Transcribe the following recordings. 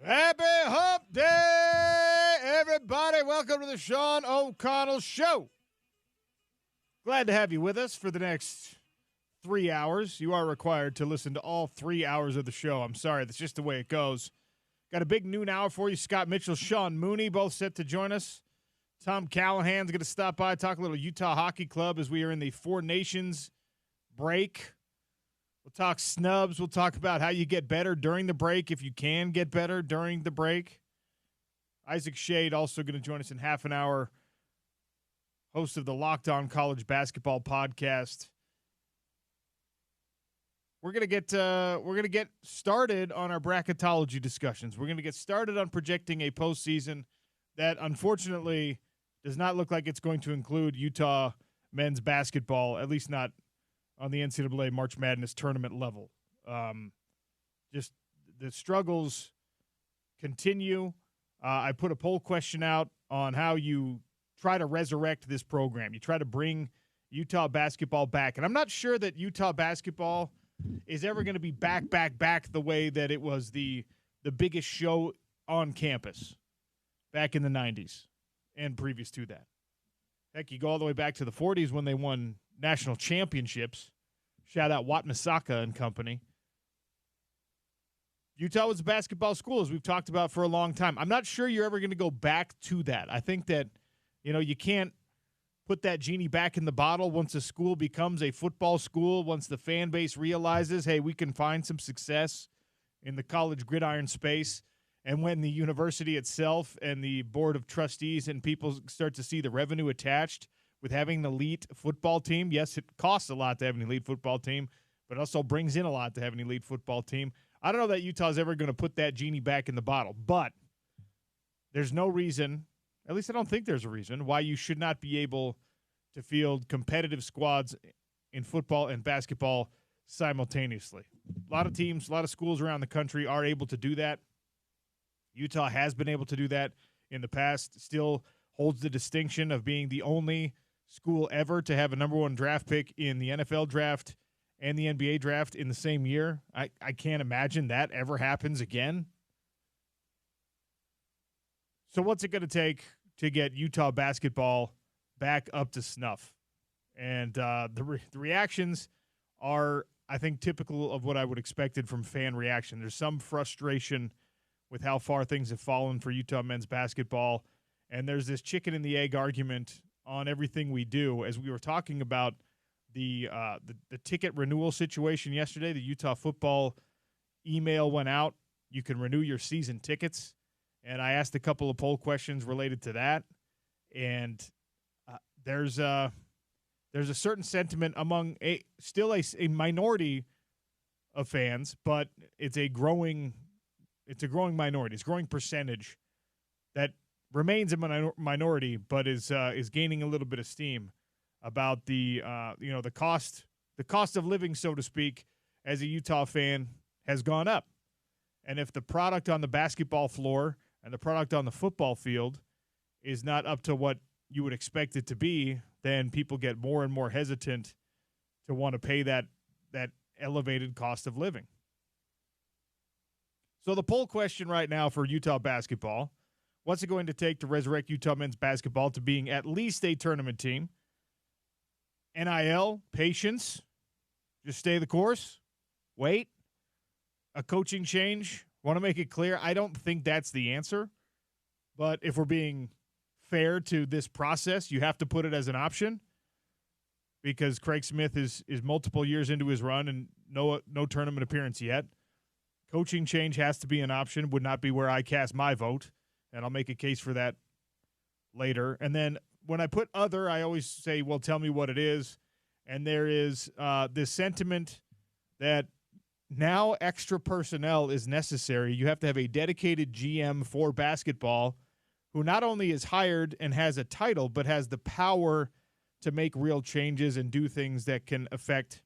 Happy Hump Day, everybody. Welcome to the Sean O'Connell Show. Glad to have you with us for the next 3 hours. You are required to listen to all 3 hours of the show. I'm sorry, that's just the way it goes. Got a big noon hour for you. Scott Mitchell, Sean Mooney, both set to join us. Tom Callahan's going to stop by, talk a little Utah Hockey Club as we are in the Four Nations break. We'll talk snubs. We'll talk about how you get better during the break, if you can get better during the break. Isaac Shade also going to join us in half an hour, host of the Locked On College Basketball Podcast. We're gonna get started on our bracketology discussions. We're gonna get started on projecting a postseason that unfortunately does not look like it's going to include Utah men's basketball, at least not on the NCAA March Madness tournament level. Just the struggles continue. I put a poll question out on how you try to resurrect this program. You try to bring Utah basketball back. And I'm not sure that Utah basketball is ever going to be back the way that it was the biggest show on campus back in the 90s and previous to that. Heck, you go all the way back to the 40s when they won national championships. Shout out Watt Misaka and company. Utah was a basketball school, as we've talked about for a long time. I'm not sure you're ever going to go back to that. I think that, you can't put that genie back in the bottle once a school becomes a football school, once the fan base realizes, hey, we can find some success in the college gridiron space, and when the university itself and the board of trustees and people start to see the revenue attached with having an elite football team. Yes, it costs a lot to have an elite football team, but it also brings in a lot to have an elite football team. I don't know that Utah's ever going to put that genie back in the bottle, but there's no reason, at least I don't think there's a reason, why you should not be able to field competitive squads in football and basketball simultaneously. A lot of teams, a lot of schools around the country are able to do that. Utah has been able to do that in the past, still holds the distinction of being the only school ever to have a number one draft pick in the NFL draft and the NBA draft in the same year. I can't imagine that ever happens again. So what's it going to take to get Utah basketball back up to snuff? And the reactions are, I think, typical of what I would expected from fan reaction. There's some frustration with how far things have fallen for Utah men's basketball. And there's this chicken and the egg argument on everything we do. As we were talking about the ticket renewal situation yesterday, the Utah football email went out. You can renew your season tickets. And I asked a couple of poll questions related to that. And there's a certain sentiment among still a minority of fans, but it's a growing minority. It's a growing percentage that remains a minority, but is gaining a little bit of steam about the cost of living, so to speak, as a Utah fan has gone up. And if the product on the basketball floor and the product on the football field is not up to what you would expect it to be, then people get more and more hesitant to want to pay that elevated cost of living. So the poll question right now for Utah basketball: what's it going to take to resurrect Utah men's basketball to being at least a tournament team? NIL, patience, just stay the course, wait, a coaching change. Want to make it clear, I don't think that's the answer. But if we're being fair to this process, you have to put it as an option, because Craig Smith is multiple years into his run and no tournament appearance yet. Coaching change has to be an option, would not be where I cast my vote, and I'll make a case for that later. And then when I put other, I always say, well, tell me what it is. And there is this sentiment that now extra personnel is necessary. You have to have a dedicated GM for basketball who not only is hired and has a title, but has the power to make real changes and do things that can affect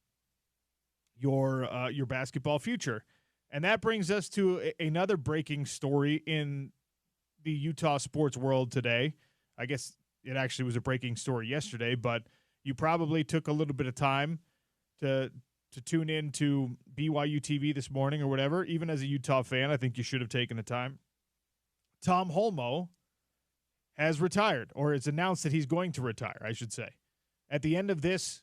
your basketball future. And that brings us to another breaking story in the Utah sports world today. I guess it actually was a breaking story yesterday, but you probably took a little bit of time to tune in to BYU TV this morning or whatever. Even as a Utah fan, I think you should have taken the time. Tom Holmoe has retired, or it's announced that he's going to retire, I should say. At the end of this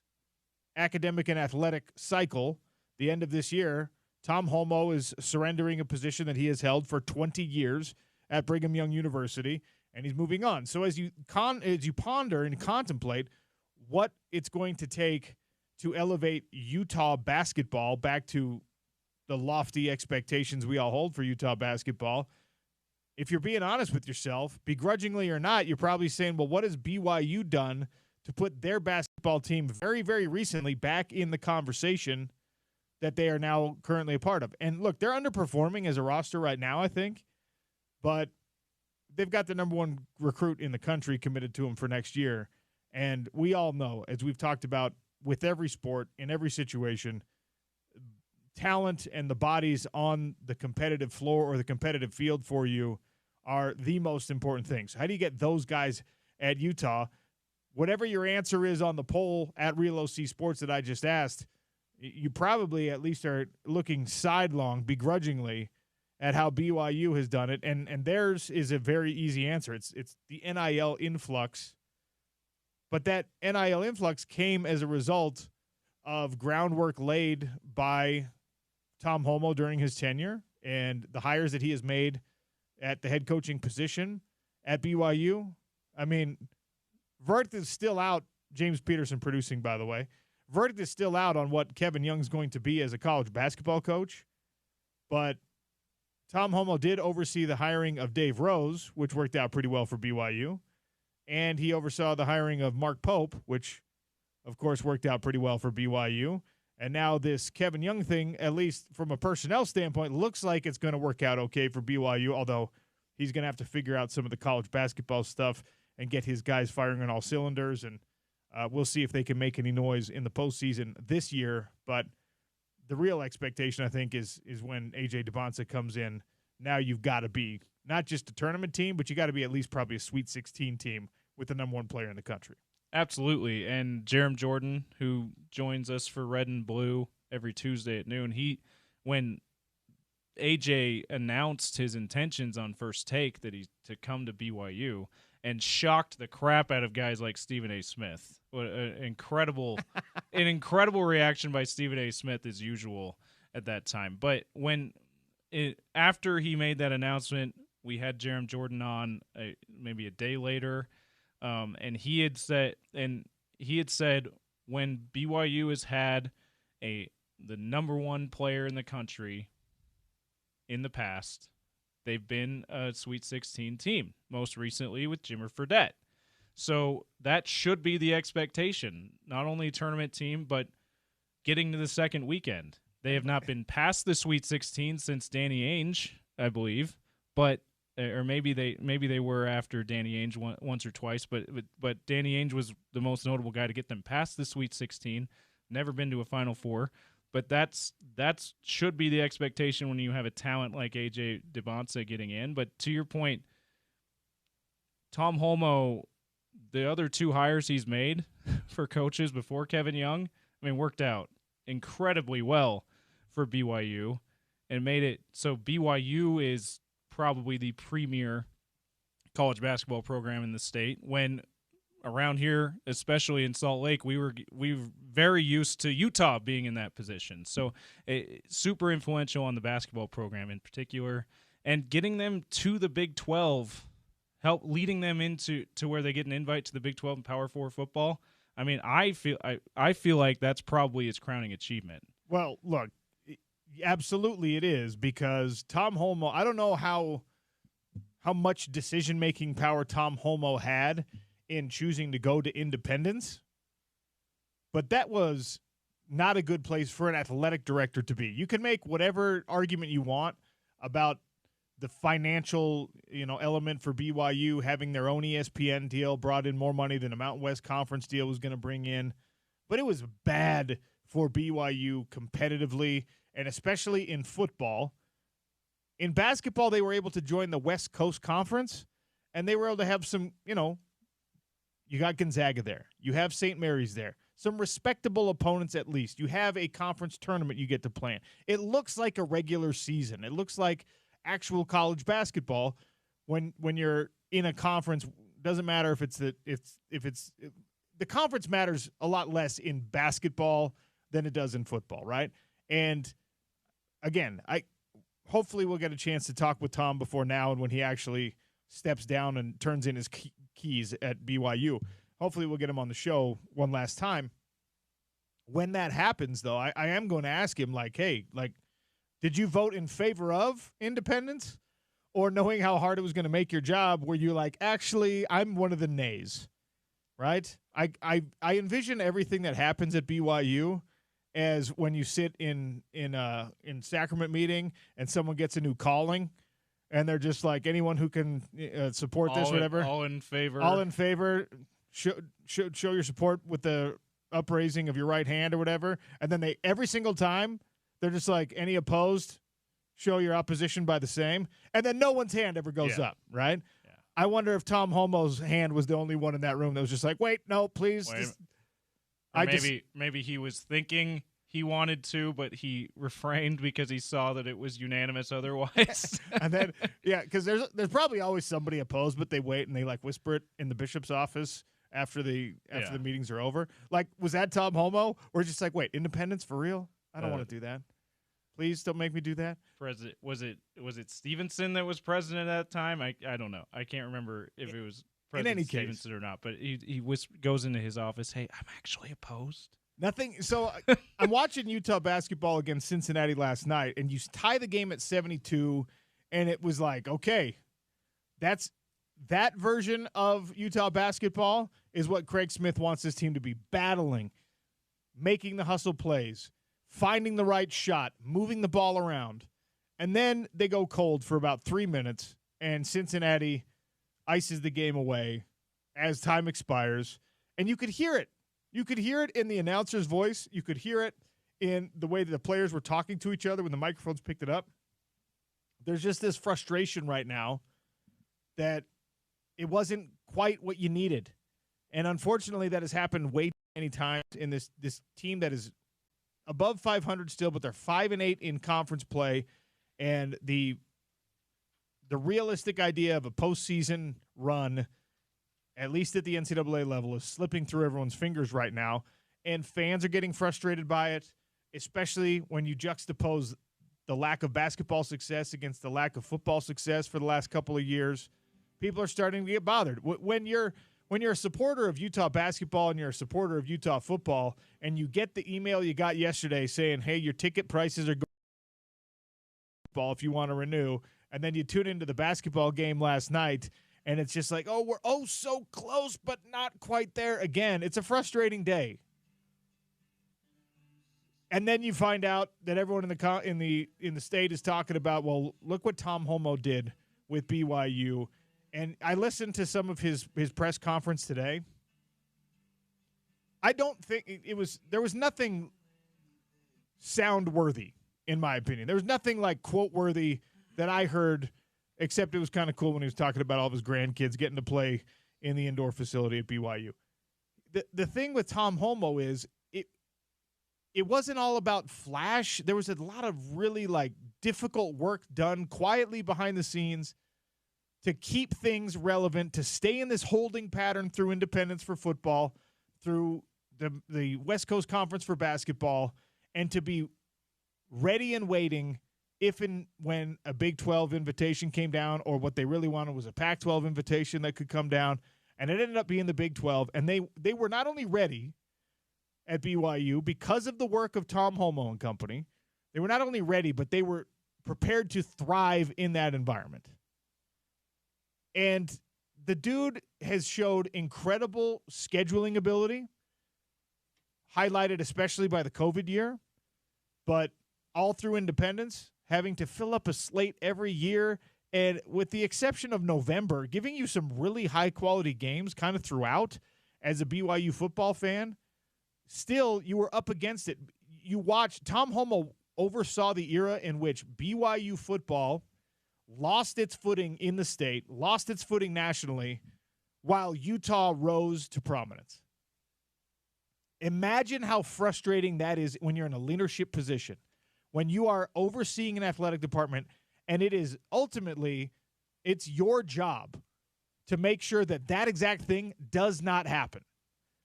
academic and athletic cycle, the end of this year, Tom Holmoe is surrendering a position that he has held for 20 years at Brigham Young University, and he's moving on. So as you ponder and contemplate what it's going to take to elevate Utah basketball back to the lofty expectations we all hold for Utah basketball, if you're being honest with yourself, begrudgingly or not, you're probably saying, well, what has BYU done to put their basketball team very, very recently back in the conversation that they are now currently a part of? And look, they're underperforming as a roster right now, I think, but they've got the number one recruit in the country committed to them for next year. And we all know, as we've talked about with every sport, in every situation, talent and the bodies on the competitive floor or the competitive field for you are the most important things. How do you get those guys at Utah? Whatever your answer is on the poll at Real OC Sports that I just asked, you probably at least are looking sidelong, begrudgingly, at how BYU has done it. And theirs is a very easy answer. It's the NIL influx. But that NIL influx came as a result of groundwork laid by Tom Holmoe during his tenure and the hires that he has made at the head coaching position at BYU. I mean, verdict is still out. James Peterson producing, by the way. Verdict is still out on what Kevin Young's going to be as a college basketball coach. But Tom Holmoe did oversee the hiring of Dave Rose, which worked out pretty well for BYU. And he oversaw the hiring of Mark Pope, which, of course, worked out pretty well for BYU. And now this Kevin Young thing, at least from a personnel standpoint, looks like it's going to work out okay for BYU, although he's going to have to figure out some of the college basketball stuff and get his guys firing on all cylinders. And we'll see if they can make any noise in the postseason this year. But the real expectation, I think, is when A.J. DeBonsa comes in. Now you've got to be not just a tournament team, but you got to be at least probably a Sweet 16 team with the number one player in the country. Absolutely. And Jerem Jordan, who joins us for Red and Blue every Tuesday at noon, when AJ announced his intentions on First Take that he's to come to BYU and shocked the crap out of guys like Stephen A. Smith. What an incredible reaction by Stephen A. Smith as usual at that time. But after he made that announcement, we had Jerem Jordan on maybe a day later. And he had said when BYU has had the number one player in the country in the past, they've been a Sweet 16 team, most recently with Jimmer Fredette. So that should be the expectation, not only a tournament team, but getting to the second weekend. They have not been past the Sweet 16 since Danny Ainge, I believe, but or maybe they were after Danny Ainge once or twice, but Danny Ainge was the most notable guy to get them past the Sweet 16. Never been to a Final Four, but that's should be the expectation when you have a talent like A.J. DeBonsa getting in. But to your point, Tom Holmoe, the other two hires he's made for coaches before Kevin Young, worked out incredibly well for BYU and made it so BYU is probably the premier college basketball program in the state, when around here, especially in Salt Lake, we were very used to Utah being in that position. So super influential on the basketball program in particular, and getting them to the Big 12, help leading them into where they get an invite to the Big 12 and Power 4 football. I feel like that's probably his crowning achievement. Well, look, absolutely it is, because Tom Holmoe, I don't know how much decision-making power Tom Holmoe had in choosing to go to independence, but that was not a good place for an athletic director to be. You can make whatever argument you want about the financial, element for BYU having their own ESPN deal brought in more money than a Mountain West Conference deal was going to bring in, but it was bad for BYU competitively, and especially in football. In basketball, they were able to join the West Coast Conference, and they were able to have some, you got Gonzaga there. You have St. Mary's there. Some respectable opponents at least. You have a conference tournament you get to play in. It looks like a regular season. It looks like actual college basketball, when you're in a conference, doesn't matter if the conference matters a lot less in basketball than it does in football, right? And again, hopefully we'll get a chance to talk with Tom before now and when he actually steps down and turns in his keys at BYU. Hopefully we'll get him on the show one last time. When that happens, though, I am going to ask him, like, hey, like, did you vote in favor of independence? Or knowing how hard it was going to make your job, were you like, actually, I'm one of the nays, right? I envision everything that happens at BYU as when you sit in sacrament meeting and someone gets a new calling, and they're just like, anyone who can support this, whatever. All in favor. All in favor. Show your support with the upraising of your right hand or whatever. And then every single time, they're just like, any opposed, show your opposition by the same. And then no one's hand ever goes up, right? Yeah. I wonder if Tom Homo's hand was the only one in that room that was just like, wait, no, please. Maybe he was thinking he wanted to, but he refrained because he saw that it was unanimous otherwise. And then, yeah, because there's probably always somebody opposed, but they wait and they like whisper it in the bishop's office after the meetings are over. Like, was that Tom Homo? Or just like, wait, independence for real? I don't want to do that. Please don't make me do that. President, was it Stevenson that was president at that time? I don't know. I can't remember if it was President Stevenson or not. But he goes into his office. Hey, I'm actually opposed. Nothing. So I'm watching Utah basketball against Cincinnati last night, and you tie the game at 72, and it was like, okay, that version of Utah basketball is what Craig Smith wants his team to be, battling, making the hustle plays, finding the right shot, moving the ball around. And then they go cold for about 3 minutes, and Cincinnati ices the game away as time expires. And you could hear it. You could hear it in the announcer's voice. You could hear it in the way that the players were talking to each other when the microphones picked it up. There's just this frustration right now that it wasn't quite what you needed. And unfortunately, that has happened way too many times in this team that is above 500 still, but they're 5-8 in conference play. And the realistic idea of a postseason run, at least at the NCAA level, is slipping through everyone's fingers right now. And fans are getting frustrated by it, especially when you juxtapose the lack of basketball success against the lack of football success for the last couple of years. People are starting to get bothered. When you're a supporter of Utah basketball and you're a supporter of Utah football, and you get the email you got yesterday saying, hey, your ticket prices are going if you want to renew, and then you tune into the basketball game last night, and it's just like, oh, we're so close, but not quite there again. It's a frustrating day. And then you find out that everyone in the state is talking about, well, look what Tom Homo did with BYU. And I listened to some of his press conference today. I don't think there was nothing sound worthy, in my opinion. There was nothing like quote worthy that I heard, except it was kind of cool when he was talking about all of his grandkids getting to play in the indoor facility at BYU. The thing with Tom Homo is it wasn't all about flash. There was a lot of really like difficult work done quietly behind the scenes to keep things relevant, to stay in this holding pattern through independence for football, through the West Coast Conference for basketball, and to be ready and waiting if and when a Big 12 invitation came down, or what they really wanted was a Pac-12 invitation that could come down, and it ended up being the Big 12. And they were not only ready at BYU because of the work of Tom Homo and company, they were not only ready, but they were prepared to thrive in that environment. And the dude has showed incredible scheduling ability, highlighted especially by the COVID year, but all through independence, having to fill up a slate every year, and with the exception of November, giving you some really high-quality games kind of throughout as a BYU football fan. Still, you were up against it. You watched, Tom Homo oversaw the era in which BYU football lost its footing in the state, lost its footing nationally, while Utah rose to prominence. Imagine how frustrating that is when you're in a leadership position, when you are overseeing an athletic department, and it is ultimately It's your job to make sure that that exact thing does not happen,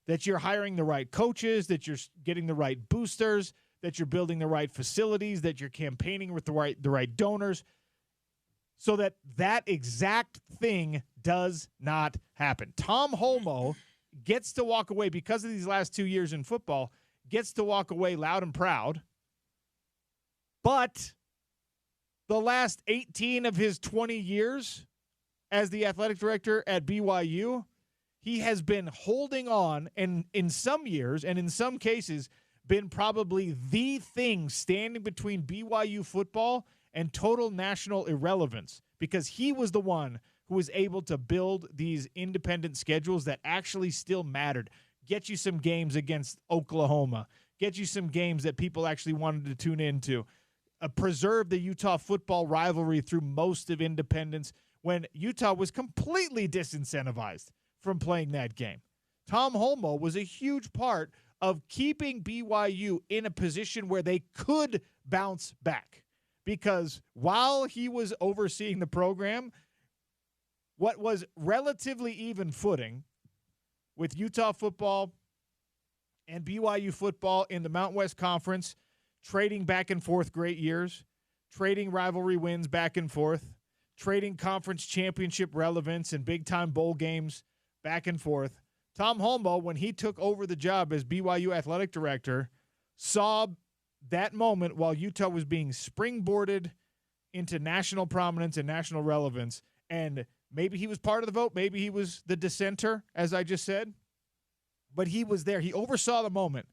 that you're hiring the right coaches, that you're getting the right boosters, that you're building the right facilities, that you're campaigning with the right donors, so that that exact thing does not happen. Tom Holmoe gets to walk away, because of these last 2 years in football, gets to walk away loud and proud. But the last 18 of his 20 years as the athletic director at BYU, he has been holding on, and in some years and in some cases been probably the thing standing between BYU football and total national irrelevance, because he was the one who was able to build these independent schedules that actually still mattered, get you some games against Oklahoma, get you some games that people actually wanted to tune into, preserve the Utah football rivalry through most of independence when Utah was completely disincentivized from playing that game. Tom Holmoe was a huge part of keeping BYU in a position where they could bounce back, because while he was overseeing the program, what was relatively even footing with Utah football and BYU football in the Mountain West Conference, trading back and forth great years, trading rivalry wins back and forth, trading conference championship relevance and big-time bowl games back and forth. Tom Holmoe, when he took over the job as BYU athletic director, saw that moment while Utah was being springboarded into national prominence and national relevance. And maybe he was part of the vote. Maybe he was the dissenter, as I just said. But he was there. He oversaw the moment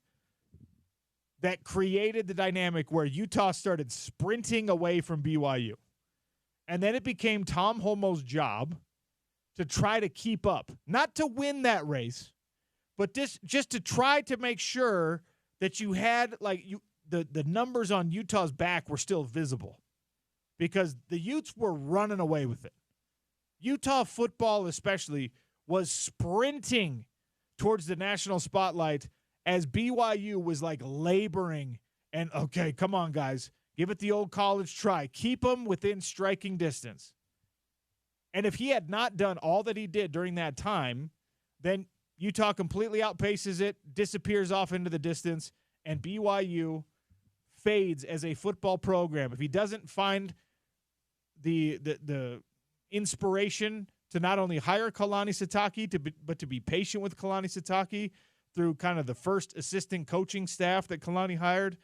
that created the dynamic where Utah started sprinting away from BYU. And then it became Tom Holmoe's job to try to keep up, not to win that race, but just to try to make sure that you had the numbers on Utah's back were still visible, because the Utes were running away with it. Utah football especially was sprinting towards the national spotlight as BYU was laboring and, okay, come on, guys, give it the old college try. Keep them within striking distance. And if he had not done all that he did during that time, then Utah completely outpaces it, disappears off into the distance, and BYU fades as a football program. If he doesn't find the inspiration to not only hire Kalani Sitake, but to be patient with Kalani Sitake through kind of the first assistant coaching staff that Kalani hired,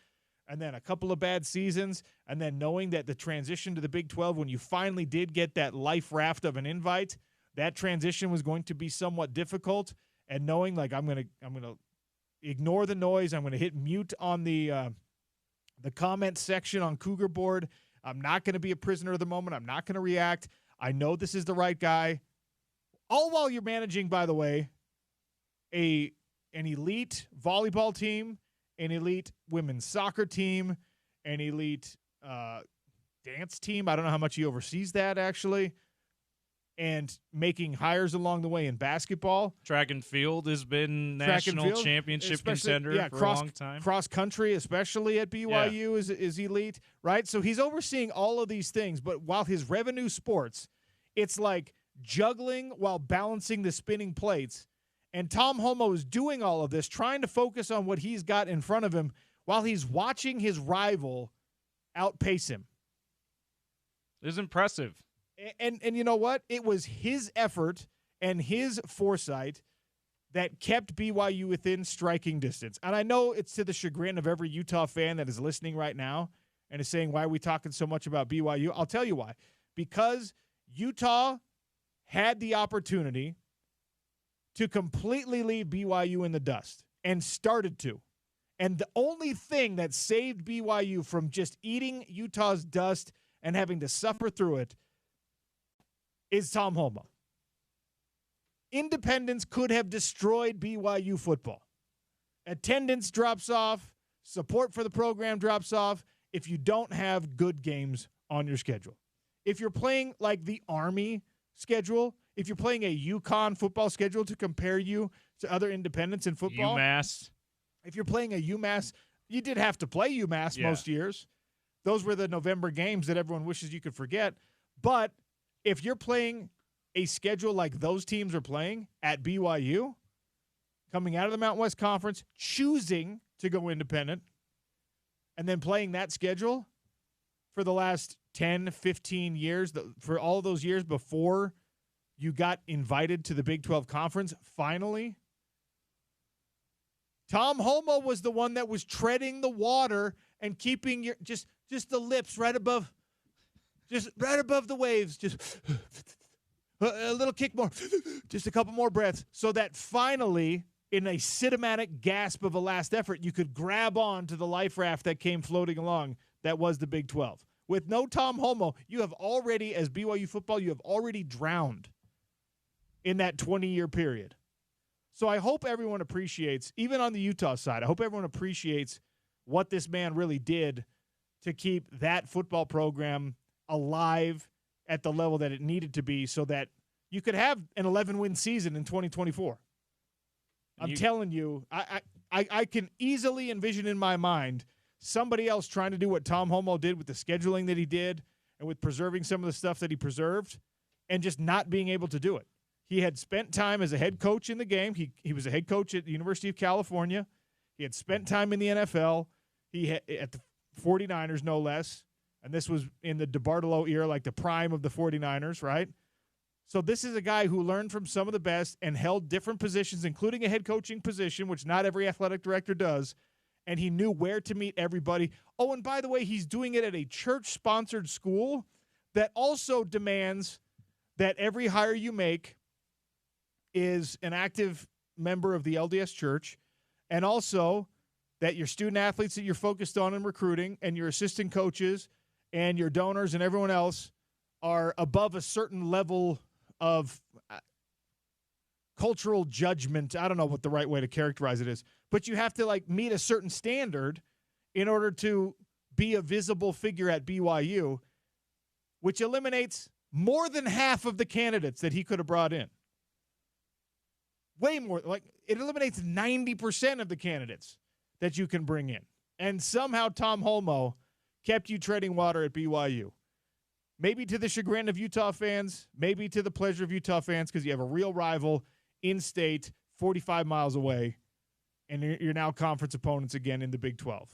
and then a couple of bad seasons, and then knowing that the transition to the Big 12, when you finally did get that life raft of an invite, that transition was going to be somewhat difficult, and knowing I'm gonna ignore the noise, I'm gonna hit mute on the comment section on Cougar Board. I'm not gonna be a prisoner of the moment. I'm not gonna react. I know this is the right guy. All while you're managing, by the way, an elite volleyball team, an elite women's soccer team, an elite dance team. I don't know how much he oversees that, actually. And making hires along the way in basketball. Track and field has been national championship contender for a long time. Cross country, especially at BYU, is elite, right? So he's overseeing all of these things, but while his revenue sports, it's like juggling while balancing the spinning plates. And Tom Holmoe is doing all of this, trying to focus on what he's got in front of him while he's watching his rival outpace him. It's impressive. And you know what? It was his effort and his foresight that kept BYU within striking distance. And I know it's to the chagrin of every Utah fan that is listening right now and is saying, why are we talking so much about BYU? I'll tell you why. Because Utah had the opportunity to completely leave BYU in the dust and started to. And the only thing that saved BYU from just eating Utah's dust and having to suffer through it is Tom Holmoe. Independence could have destroyed BYU football. Attendance drops off. Support for the program drops off if you don't have good games on your schedule. If you're playing like the Army schedule, if you're playing a UConn football schedule to compare you to other independents in football. UMass. If you're playing a UMass, you did have to play UMass most years. Those were the November games that everyone wishes you could forget. But if you're playing a schedule like those teams are playing at BYU, coming out of the Mountain West Conference, choosing to go independent, and then playing that schedule for the last 10, 15 years, for all those years before you got invited to the Big 12 Conference, finally, Tom Homo was the one that was treading the water and keeping your just the lips right above the waves, just a little kick more, just a couple more breaths, so that finally, in a cinematic gasp of a last effort, you could grab on to the life raft that came floating along that was the Big 12. With no Tom Homo, you have already, as BYU football, you have already drowned in that 20-year period. So I hope everyone appreciates, even on the Utah side, I hope everyone appreciates what this man really did to keep that football program alive at the level that it needed to be so that you could have an 11-win season in 2024. I'm telling you, I can easily envision in my mind somebody else trying to do what Tom Homo did with the scheduling that he did and with preserving some of the stuff that he preserved and just not being able to do it. He had spent time as a head coach in the game. He was a head coach at the University of California. He had spent time in the NFL. He had, at the 49ers, no less. And this was in the DeBartolo era, like the prime of the 49ers, right? So this is a guy who learned from some of the best and held different positions, including a head coaching position, which not every athletic director does. And he knew where to meet everybody. Oh, and by the way, he's doing it at a church-sponsored school that also demands that every hire you make is an active member of the LDS Church, and also that your student athletes that you're focused on in recruiting and your assistant coaches and your donors and everyone else are above a certain level of cultural judgment. I don't know what the right way to characterize it is, but you have to meet a certain standard in order to be a visible figure at BYU, which eliminates more than half of the candidates that he could have brought in. Way more. It eliminates 90% of the candidates that you can bring in. And somehow Tom Homo kept you treading water at BYU. Maybe to the chagrin of Utah fans, maybe to the pleasure of Utah fans, because you have a real rival in-state, 45 miles away, and you're now conference opponents again in the Big 12.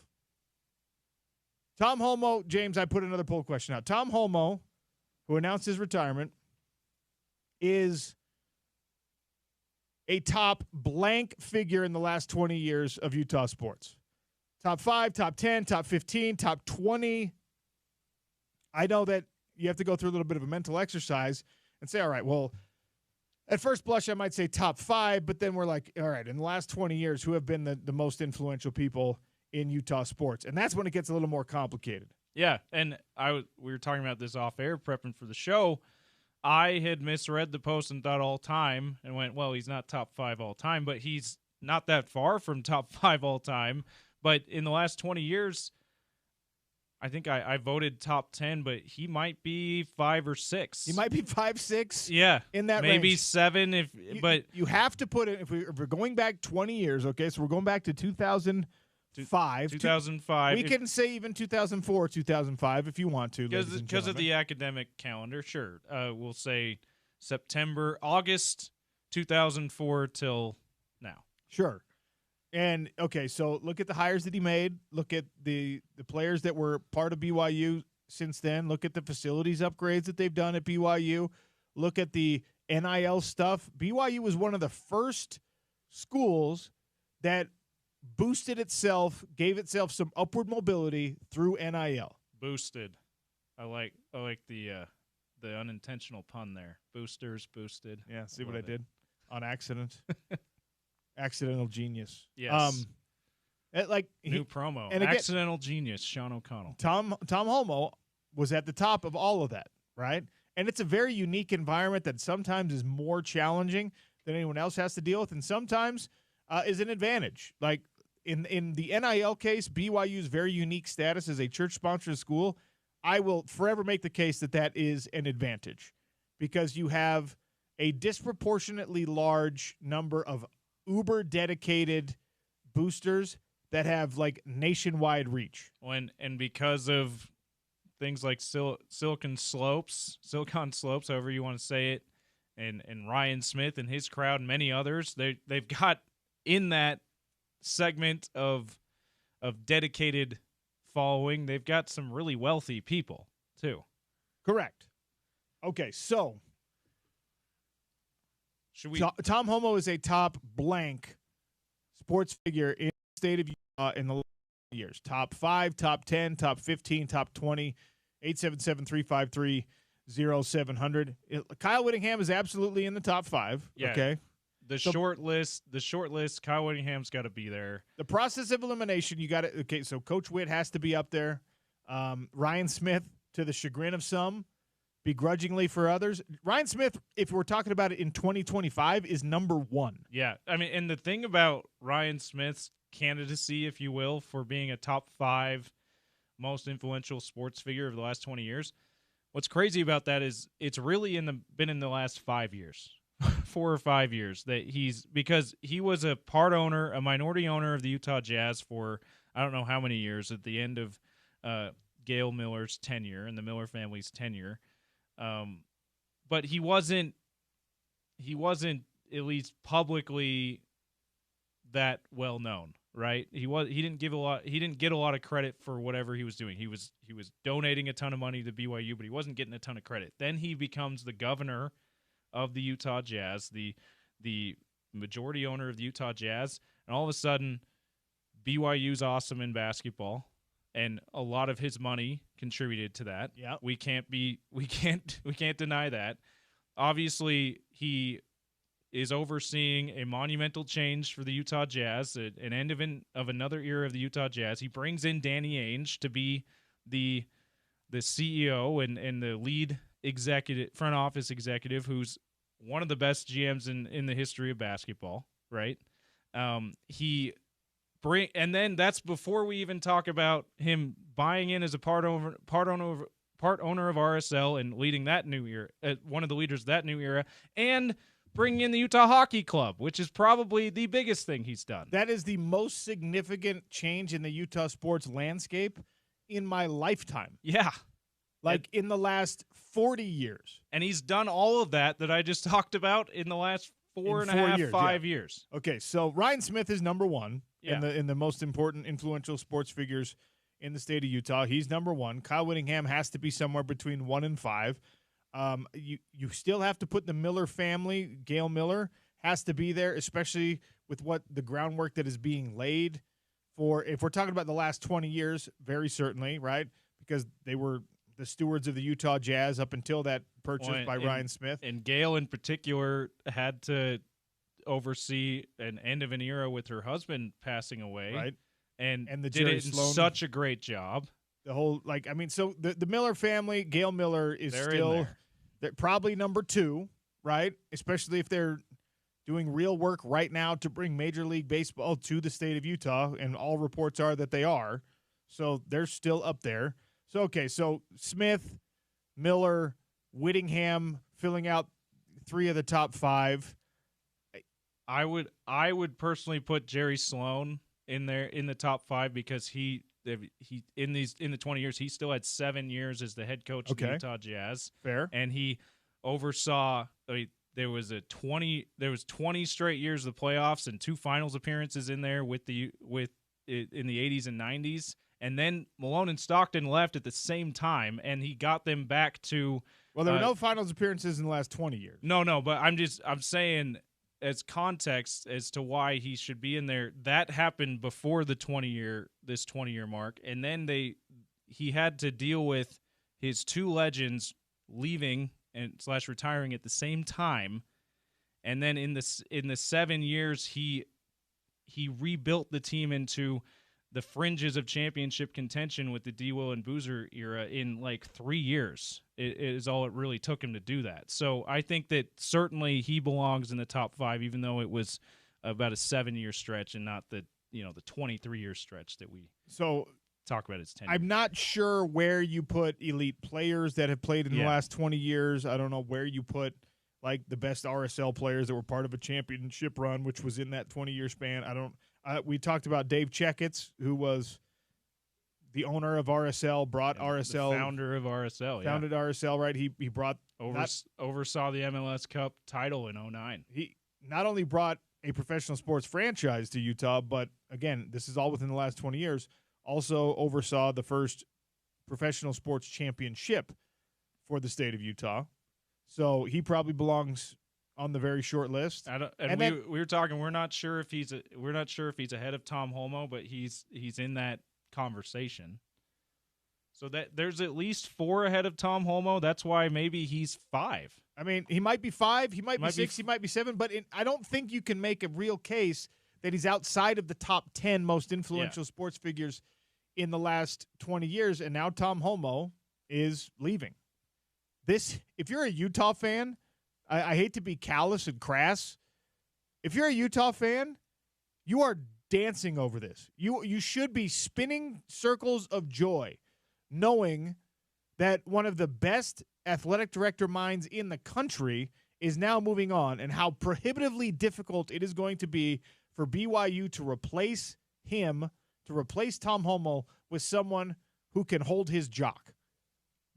Tom Homo, James, I put another poll question out. Tom Homo, who announced his retirement, is a top blank figure in the last 20 years of Utah sports. Top 5, top 10, top 15, top 20. I know that you have to go through a little bit of a mental exercise and say, all right, well, at first blush, I might say top 5, but then we're like, all right, in the last 20 years, who have been the most influential people in Utah sports? And that's when it gets a little more complicated. Yeah, and we were talking about this off air, prepping for the show. I had misread the post and thought all time and went, well, he's not top 5 all time, but he's not that far from top 5 all time. But in the last 20 years, I think I voted top 10, but he might be 5 or 6. He might be 5, 6. Yeah, in that maybe range. 7. But you have to put it if we're going back 20 years. Okay, so we're going back to 2005. 2005. We can say even 2004, 2005 if you want to. Because of the academic calendar, sure. We'll say August 2004 till now. Sure. And, okay, so look at the hires that he made. Look at the players that were part of BYU since then. Look at the facilities upgrades that they've done at BYU. Look at the NIL stuff. BYU was one of the first schools that boosted itself, gave itself some upward mobility through NIL. Boosted. I like the unintentional pun there. Boosters, boosted. Yeah, see what I did? On accident. Accidental genius. Yes. New promo. And again, accidental genius, Sean O'Connell. Tom Homo was at the top of all of that, right? And it's a very unique environment that sometimes is more challenging than anyone else has to deal with, and sometimes is an advantage. Like in the NIL case, BYU's very unique status as a church-sponsored school, I will forever make the case that is an advantage because you have a disproportionately large number of uber-dedicated boosters that have nationwide reach. And because of things like Silicon Slopes, however you want to say it, and Ryan Smith and his crowd and many others. They've got in that segment of dedicated following, they've got some really wealthy people too. Correct. Okay, so should we? Tom Homo is a top blank sports figure in the state of Utah in the last years. Top 5, top 10, top 15, top 20, 877-353-0700. Kyle Whittingham is absolutely in the top 5. Yeah. Okay. The short list, Kyle Whittingham's got to be there. The process of elimination, you got to, okay, so Coach Witt has to be up there. Ryan Smith, to the chagrin of some, begrudgingly for others. Ryan Smith, if we're talking about it in 2025, is number 1. Yeah. I mean, and the thing about Ryan Smith's candidacy, if you will, for being a top 5 most influential sports figure of the last 20 years, what's crazy about that is it's really been in the last 5 years. 4 or 5 years that because he was a minority owner of the Utah Jazz for I don't know how many years at the end of Gail Miller's tenure and the Miller family's tenure. But he wasn't at least publicly that well known, right? He didn't get a lot of credit for whatever he was doing. He was donating a ton of money to BYU, but he wasn't getting a ton of credit. Then he becomes the governor of the Utah Jazz, the majority owner of the Utah Jazz, and all of a sudden BYU's awesome in basketball, and a lot of his money contributed to that. Yeah. We can't deny that. Obviously, he is overseeing a monumental change for the Utah Jazz, an end of another era of the Utah Jazz. He brings in Danny Ainge to be the CEO and the lead front office executive, who's one of the best GMs in the history of basketball, right? And then that's before we even talk about him buying in as a part owner of RSL and leading that new era, one of the leaders of that new era, and bringing in the Utah Hockey Club, which is probably the biggest thing he's done. That is the most significant change in the Utah sports landscape in my lifetime. Yeah. In the last 40 years. And he's done all of that I just talked about in the last 5 years. Okay, so Ryan Smith is number 1 Yeah. in the most important influential sports figures in the state of Utah. He's number 1. Kyle Whittingham has to be somewhere between 1 and 5. You still have to put the Miller family. Gail Miller has to be there, especially with what the groundwork that is being laid for. If we're talking about the last 20 years, very certainly, right? Because they were the stewards of the Utah Jazz up until that purchase by Ryan Smith. And Gail in particular had to oversee an end of an era with her husband passing away. Right. And the did Jerry it in Sloan, such a great job. The whole, so the Miller family, Gail Miller is They're still they're probably number 2, right? Especially if they're doing real work right now to bring Major League Baseball to the state of Utah, and all reports are that they are. So they're still up there. So Smith, Miller, Whittingham filling out 3 of the top 5. I would personally put Jerry Sloan in there in the top 5 because he in the 20 years he still had 7 years as the head coach of the Utah Jazz. Fair. And he oversaw. There was 20 straight years of the playoffs and 2 finals appearances in there in the 80s and 90s. And then Malone and Stockton left at the same time, and he got them back to. Well, there were no finals appearances in the last 20 years. No, but I'm saying as context as to why he should be in there. That happened before this 20-year mark, and then he had to deal with his 2 legends leaving and / retiring at the same time, and then in the 7 years he rebuilt the team into the fringes of championship contention with the D. Will and Boozer era in 3 years. It is all it really took him to do that. So I think that certainly he belongs in the top 5, even though it was about a 7-year stretch and not the 23-year stretch that we talk about his tenure. I'm not sure where you put elite players that have played in the last 20 years. I don't know where you put the best RSL players that were part of a championship run, which was in that 20-year span. We talked about Dave Checketts, who was the owner of RSL, brought And RSL. the founder of RSL, Founded RSL, right? He brought oversaw the MLS Cup title in 2009. He not only brought a professional sports franchise to Utah, but again, this is all within the last 20 years, also oversaw the first professional sports championship for the state of Utah. So he probably belongs on the very short list. We were talking. We're not sure if he's ahead of Tom Holmoe, but he's in that conversation. So that there's at least 4 ahead of Tom Holmoe. That's why maybe he's 5. I mean, he might be 5, he might be 6, he might be 7, but I don't think you can make a real case that he's outside of the top 10 most influential sports figures in the last 20 years, and now Tom Holmoe is leaving. If you're a Utah fan, I hate to be callous and crass. If you're a Utah fan, you are dancing over this. You should be spinning circles of joy, knowing that one of the best athletic director minds in the country is now moving on, and how prohibitively difficult it is going to be for BYU to replace him, to replace Tom Holmoe with someone who can hold his jock.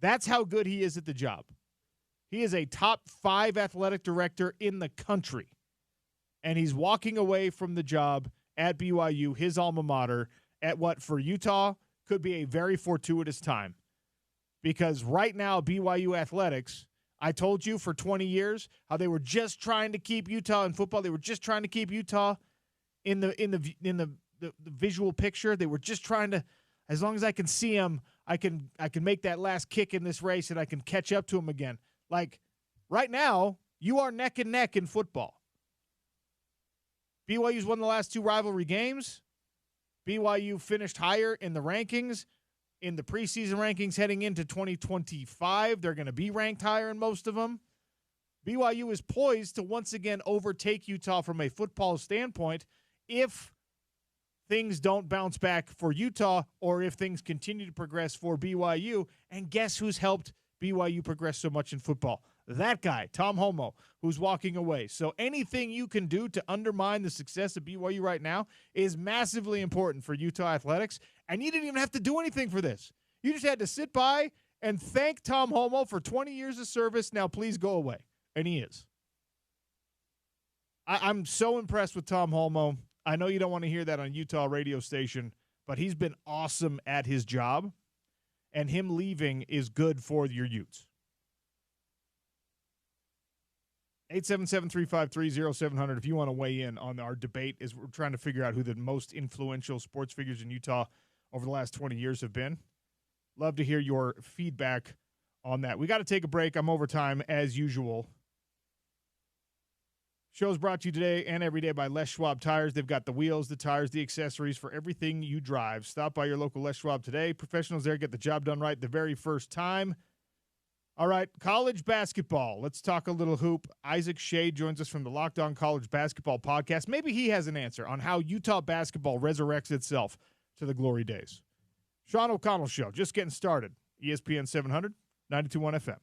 That's how good he is at the job. He is a top 5 athletic director in the country, and he's walking away from the job at BYU, his alma mater, at what for Utah could be a very fortuitous time. Because right now, BYU athletics, I told you for 20 years how they were just trying to keep Utah in football. They were just trying to keep Utah in the visual picture. They were just trying to, as long as I can see them, I can make that last kick in this race and I can catch up to them again. Like right now, you are neck and neck in football. BYU's won the last 2 rivalry games. BYU finished higher in the rankings. In the preseason rankings heading into 2025, they're going to be ranked higher in most of them. BYU is poised to once again overtake Utah from a football standpoint if things don't bounce back for Utah or if things continue to progress for BYU. And guess who's helped BYU progress so much in football? That guy, Tom Holmoe, who's walking away. So anything you can do to undermine the success of BYU right now is massively important for Utah athletics. And you didn't even have to do anything for this. You just had to sit by and thank Tom Holmoe for 20 years of service. Now please go away. And he is. I'm so impressed with Tom Holmoe. I know you don't want to hear that on Utah radio station, but he's been awesome at his job. And him leaving is good for your Utes. 877-353-0700 if you want to weigh in on our debate as we're trying to figure out who the most influential sports figures in Utah over the last 20 years have been. Love to hear your feedback on that. We got to take a break. I'm over time as usual. Show's brought to you today and every day by Les Schwab Tires. They've got the wheels, the tires, the accessories for everything you drive. Stop by your local Les Schwab today. Professionals there get the job done right the very first time. All right, college basketball. Let's talk a little hoop. Isaac Shea joins us from the Locked On College Basketball Podcast. Maybe he has an answer on how Utah basketball resurrects itself to the glory days. Sean O'Connell Show, just getting started. ESPN 700, 92.1 FM.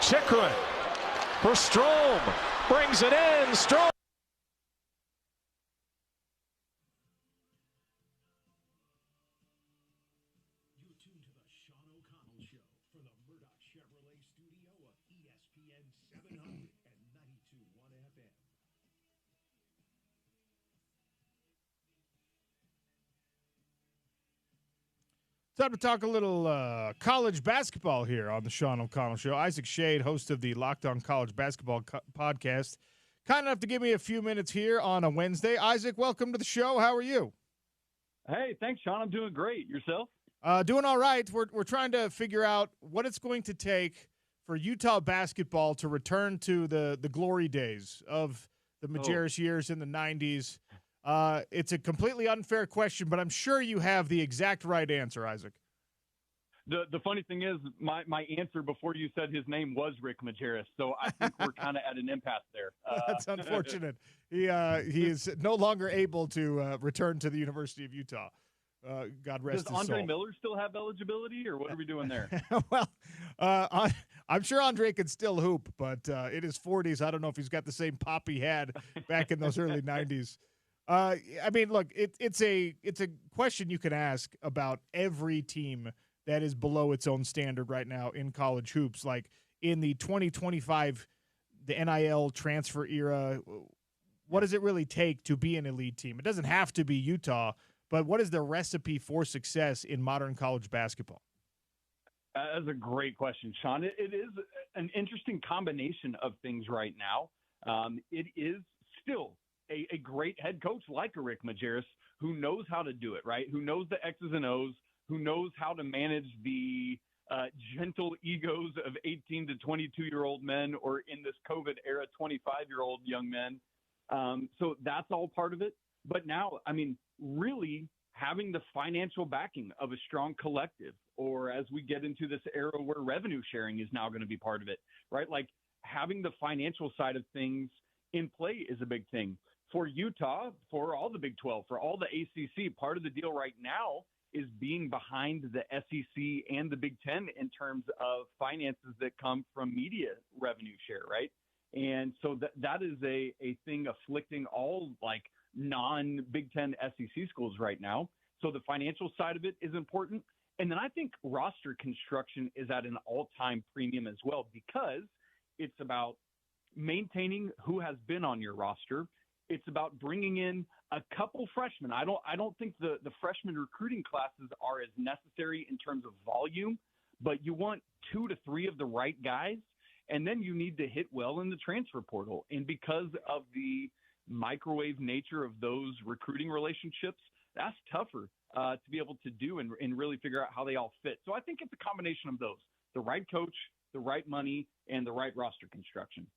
Chikrin for Strome. Brings it in. Strome. You're tuned to the Sean O'Connell Show from the Murdoch Chevrolet studio of ESPN 700 and 92.1 FM. Time to talk a little college basketball here on the Sean O'Connell Show. Isaac Shade, host of the Locked On College Basketball podcast, kind enough to give me a few minutes here on a Wednesday. Isaac, welcome to the show. How are you? Hey, thanks, Sean. I'm doing great. Yourself? Doing all right. We're trying to figure out what it's going to take for Utah basketball to return to the glory days of the Majerus years in the 90s. It's a completely unfair question, but I'm sure you have the exact right answer, Isaac. The funny thing is, my answer before you said his name was Rick Majerus, so I think we're kind of at an impasse there. That's unfortunate. He is no longer able to return to the University of Utah. God rest his soul. Does Andre Miller still have eligibility, or what are we doing there? Well, I'm sure Andre can still hoop, but in his 40s, I don't know if he's got the same pop he had back in those early 90s. I mean, look, it's a question you can ask about every team that is below its own standard right now in college hoops. Like in the 2025, the NIL transfer era, what does it really take to be an elite team? It doesn't have to be Utah, but what is the recipe for success in modern college basketball? That's a great question, Sean. It is an interesting combination of things right now. It is still a great head coach like a Rick Majerus who knows how to do it, right? Who knows the X's and O's, who knows how to manage the gentle egos of 18 to 22-year-old men, or in this COVID era, 25-year-old young men. So that's all part of it. But now, I mean, really having the financial backing of a strong collective, or as we get into this era where revenue sharing is now going to be part of it, right? Like having the financial side of things in play is a big thing. For Utah, for all the Big 12, for all the ACC, part of the deal right now is being behind the SEC and the Big 10 in terms of finances that come from media revenue share, right? And so that is a thing afflicting all like non-Big 10 SEC schools right now. So the financial side of it is important. And then I think roster construction is at an all-time premium as well, because it's about maintaining who has been on your roster. It's about bringing in a couple freshmen. I don't think the freshman recruiting classes are as necessary in terms of volume, but you want 2 to 3 of the right guys, and then you need to hit well in the transfer portal. And because of the microwave nature of those recruiting relationships, that's tougher to be able to do and really figure out how they all fit. So I think it's a combination of those: the right coach, the right money, and the right roster construction.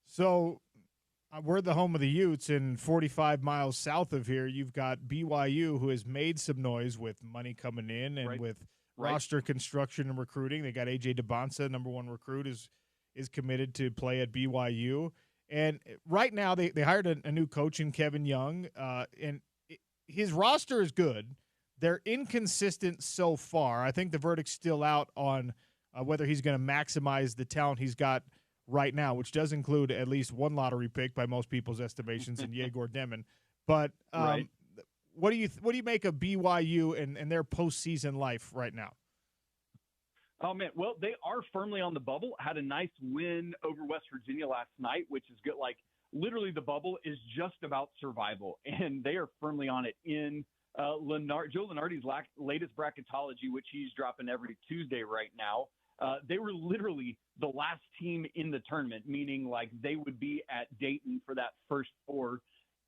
So we're the home of the Utes, and 45 miles south of here, you've got BYU, who has made some noise with money coming in and with roster construction and recruiting. They got A.J. DeBonsa, number one recruit, is committed to play at BYU. And right now they hired a new coach in Kevin Young, and his roster is good. They're inconsistent so far. I think the verdict's still out on whether he's going to maximize the talent he's got right now, which does include at least one lottery pick by most people's estimations in Yegor Demon. But what do you make of BYU and their postseason life right now? Oh, man. Well, they are firmly on the bubble. Had a nice win over West Virginia last night, which is good. Like, literally the bubble is just about survival, and they are firmly on it. In Joe Lunardi's latest bracketology, which he's dropping every Tuesday right now, they were literally the last team in the tournament, meaning like they would be at Dayton for that first 4.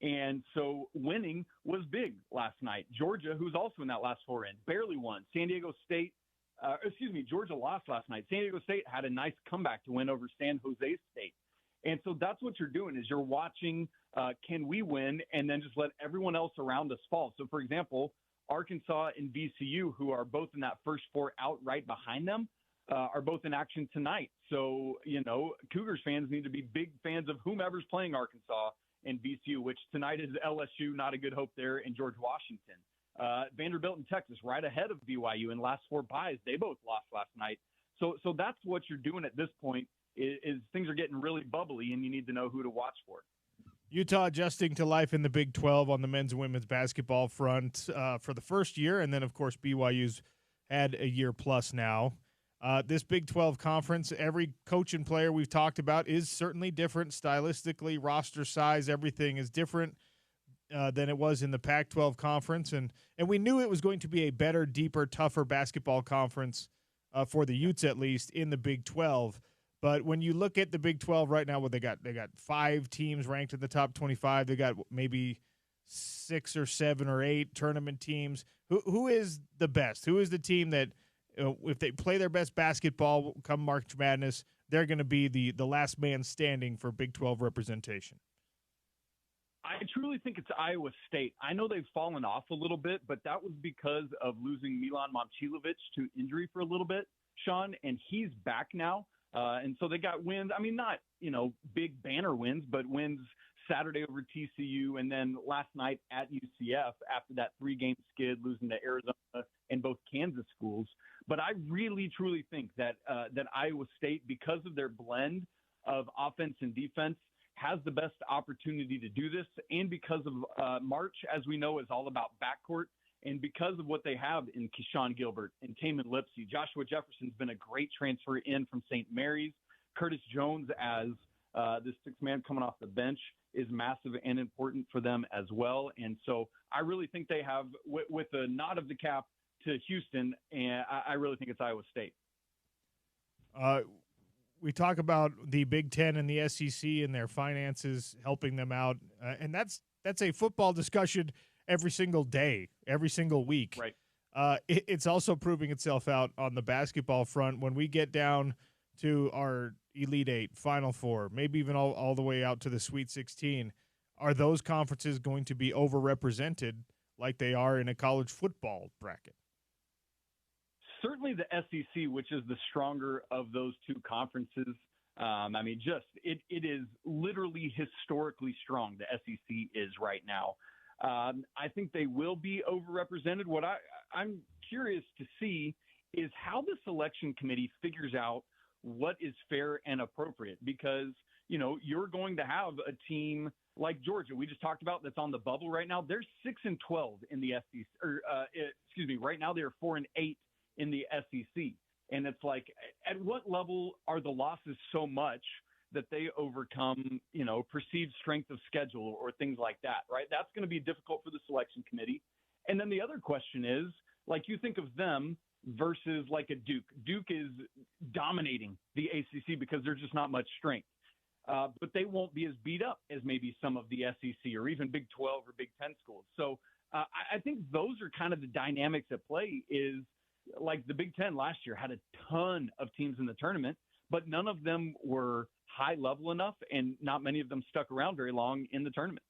And so winning was big last night. Georgia, who's also in that last 4 in, barely won. Georgia lost last night. San Diego State had a nice comeback to win over San Jose State. And so that's what you're doing, is you're watching, can we win, and then just let everyone else around us fall. So, for example, Arkansas and VCU, who are both in that first 4 out right behind them, are both in action tonight. So, Cougars fans need to be big fans of whomever's playing Arkansas and VCU, which tonight is LSU, not a good hope there, and George Washington. Vanderbilt and Texas right ahead of BYU in last 4 buys. They both lost last night. So that's what you're doing at this point, is things are getting really bubbly, and you need to know who to watch for. Utah adjusting to life in the Big 12 on the men's and women's basketball front for the first year, and then, of course, BYU's had a year plus now. This Big 12 conference, every coach and player we've talked about is certainly different stylistically, roster size, everything is different than it was in the Pac-12 conference, and we knew it was going to be a better, deeper, tougher basketball conference for the Utes at least in the Big 12. But when you look at the Big 12 right now, they got 5 teams ranked in the top 25. They got maybe 6 or 7 or 8 tournament teams. Who is the best? Who is the team that, if they play their best basketball come March Madness, they're going to be the last man standing for Big 12 representation? I truly think it's Iowa State. I know they've fallen off a little bit, but that was because of losing Milan Momcilovic to injury for a little bit, Sean, and he's back now. And so they got wins. I mean, not, big banner wins, but wins Saturday over TCU and then last night at UCF after that 3-game skid, losing to Arizona and both Kansas schools. But I really, truly think that Iowa State, because of their blend of offense and defense, has the best opportunity to do this. And because of March, as we know, is all about backcourt. And because of what they have in Keyshawn Gilbert and Taman Lipsey, Joshua Jefferson's been a great transfer in from St. Mary's. Curtis Jones as this 6th man coming off the bench is massive and important for them as well. And so I really think they have, with a nod of the cap to Houston, and I really think it's Iowa State. We talk about the Big Ten and the SEC and their finances helping them out, and that's a football discussion every single day, every single week. Right. It's also proving itself out on the basketball front when we get down to our Elite Eight, Final Four, maybe even all the way out to the Sweet 16. Are those conferences going to be overrepresented like they are in a college football bracket? Certainly the SEC, which is the stronger of those two conferences. It is literally historically strong. The SEC is right now. I think they will be overrepresented. What I'm curious to see is how the selection committee figures out what is fair and appropriate, because, you're going to have a team like Georgia, we just talked about, that's on the bubble right now. They're 6-12 in the SEC, right now they're 4-8 in the SEC. And it's like, at what level are the losses so much that they overcome, perceived strength of schedule or things like that, right? That's going to be difficult for the selection committee. And then the other question is, like, you think of them versus like a Duke. Duke is dominating the ACC because there's just not much strength. But they won't be as beat up as maybe some of the SEC or even Big 12 or Big 10 schools. So I think those are kind of the dynamics at play. Is like the Big 10 last year had a ton of teams in the tournament, but none of them were high level enough, and not many of them stuck around very long in the tournament.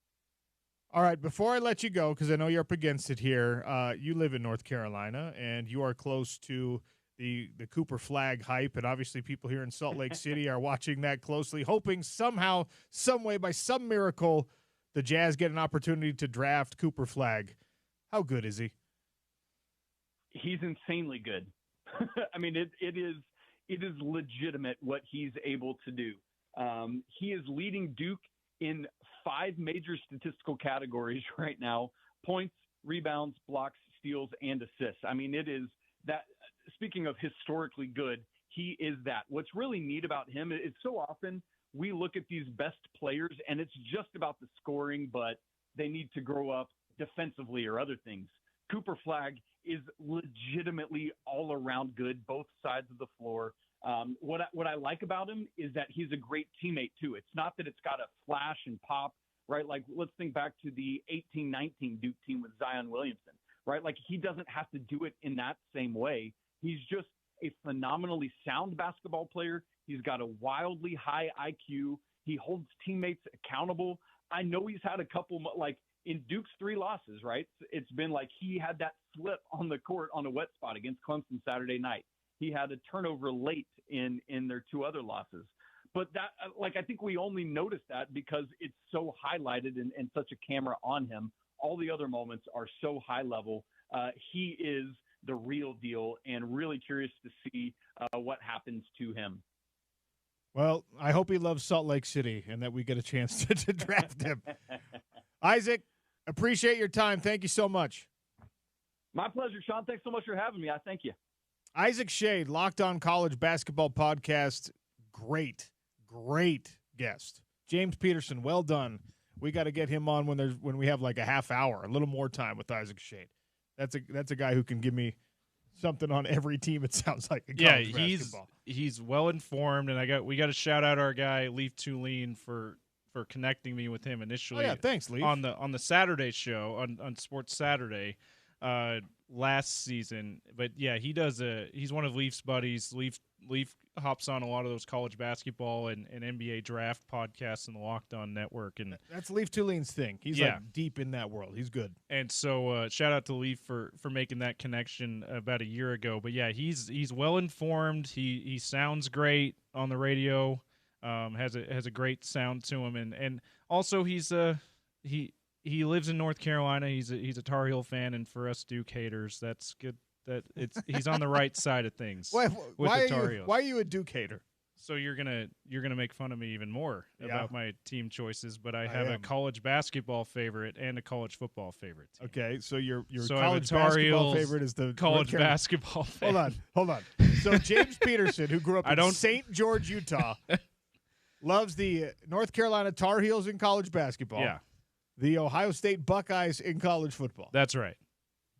All right, before I let you go, because I know you're up against it here, you live in North Carolina, and you are close to the Cooper flag hype, and obviously people here in Salt Lake City are watching that closely, hoping somehow, some way, by some miracle, the Jazz get an opportunity to draft Cooper flag. How good is he? He's insanely good. I mean, it is legitimate what he's able to do. He is leading Duke in 5 major statistical categories right now: points, rebounds, blocks, steals, and assists. I mean, it is that. Speaking of historically good, he is that. What's really neat about him is so often we look at these best players and it's just about the scoring, but they need to grow up defensively or other things. Cooper Flag is legitimately all around good, both sides of the floor. What I like about him is that he's a great teammate too. It's not that it's got a flash and pop, right? Like, let's think back to the 18-19 Duke team with Zion Williamson, right? Like, he doesn't have to do it in that same way. He's just a phenomenally sound basketball player. He's got a wildly high IQ. He holds teammates accountable. I know he's had a couple, like in Duke's 3 losses, right? It's been like he had that slip on the court on a wet spot against Clemson Saturday night. He had a turnover late in their 2 other losses. But that, I think we only notice that because it's so highlighted and such a camera on him. All the other moments are so high level. He is the real deal, and really curious to see what happens to him. Well, I hope he loves Salt Lake City and that we get a chance to draft him. Isaac, appreciate your time. Thank you so much. My pleasure, Sean. Thanks so much for having me. I thank you. Isaac Shade, Locked On College Basketball Podcast. Great guest. James Peterson, well done. We got to get him on when we have like a half hour, a little more time with Isaac Shade. That's a guy who can give me something on every team. It sounds like in college basketball. He's well informed, and we got to shout out our guy Leaf Tulane for connecting me with him initially. Oh yeah, thanks, Leaf. On the Saturday show on Sports Saturday last season. But yeah, he's one of Leaf's buddies. Leaf hops on a lot of those college basketball and NBA draft podcasts in the Locked On Network, and that's Leaf Tulane's thing. He's like deep in that world. He's good. And so shout out to Leaf for making that connection about a year ago. But yeah, he's well informed. He sounds great on the radio. Has a great sound to him, and also he lives in North Carolina. He's a Tar Heel fan, and for us Duke haters, that's good. He's on the right side of things. Why are you a Duke hater? So you're gonna make fun of me even more about my team choices, but I have a college basketball favorite and a college football favorite team. Okay, so your college basketball favorite is the college basketball favorite. Hold on. So James Peterson, who grew up in St. George, Utah, loves the North Carolina Tar Heels in college basketball. Yeah. The Ohio State Buckeyes in college football. That's right.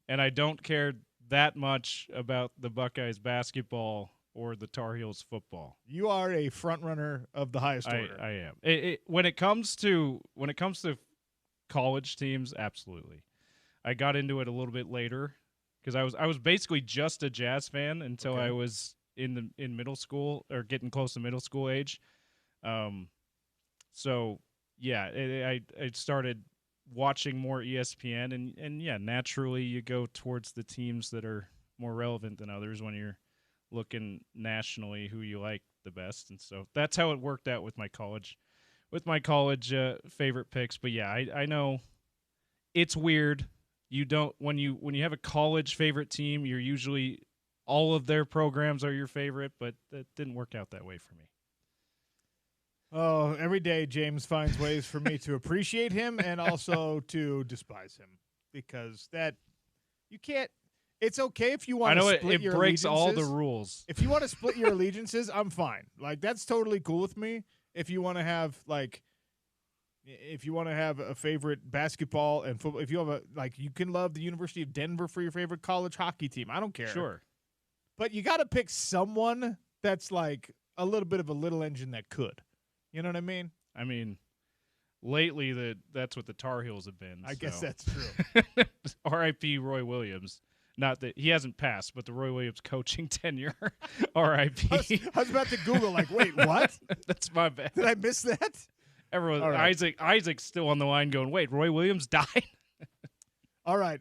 And I don't care that much about the Buckeyes basketball or the Tar Heels football. You are a front runner of the highest order. I am. When it comes to college teams, absolutely. I got into it a little bit later because I was basically just a Jazz fan until I was in middle school or getting close to middle school age. So yeah, I started watching more ESPN, and yeah, naturally you go towards the teams that are more relevant than others when you're looking nationally who you like the best. And so that's how it worked out with my college favorite picks. But yeah, I know it's weird. You don't when you have a college favorite team, you're usually all of their programs are your favorite, but that didn't work out that way for me. Oh, every day James finds ways for me to appreciate him and also to despise him, because that you can't. It's okay if you want to split your allegiances. It breaks all the rules. If you want to split your allegiances, I'm fine. Like, that's totally cool with me. If you want to have a favorite basketball and football, if you have you can love the University of Denver for your favorite college hockey team. I don't care. Sure. But you got to pick someone that's like a little bit of a little engine that could. You know what I mean? I mean, lately that's what the Tar Heels have been. I guess that's true. R.I.P. Roy Williams. Not that he hasn't passed, but the Roy Williams coaching tenure. R.I.P. I was about to Google, wait, what? That's my bad. Did I miss that? Everyone, right. Isaac's still on the line going, wait, Roy Williams died? All right.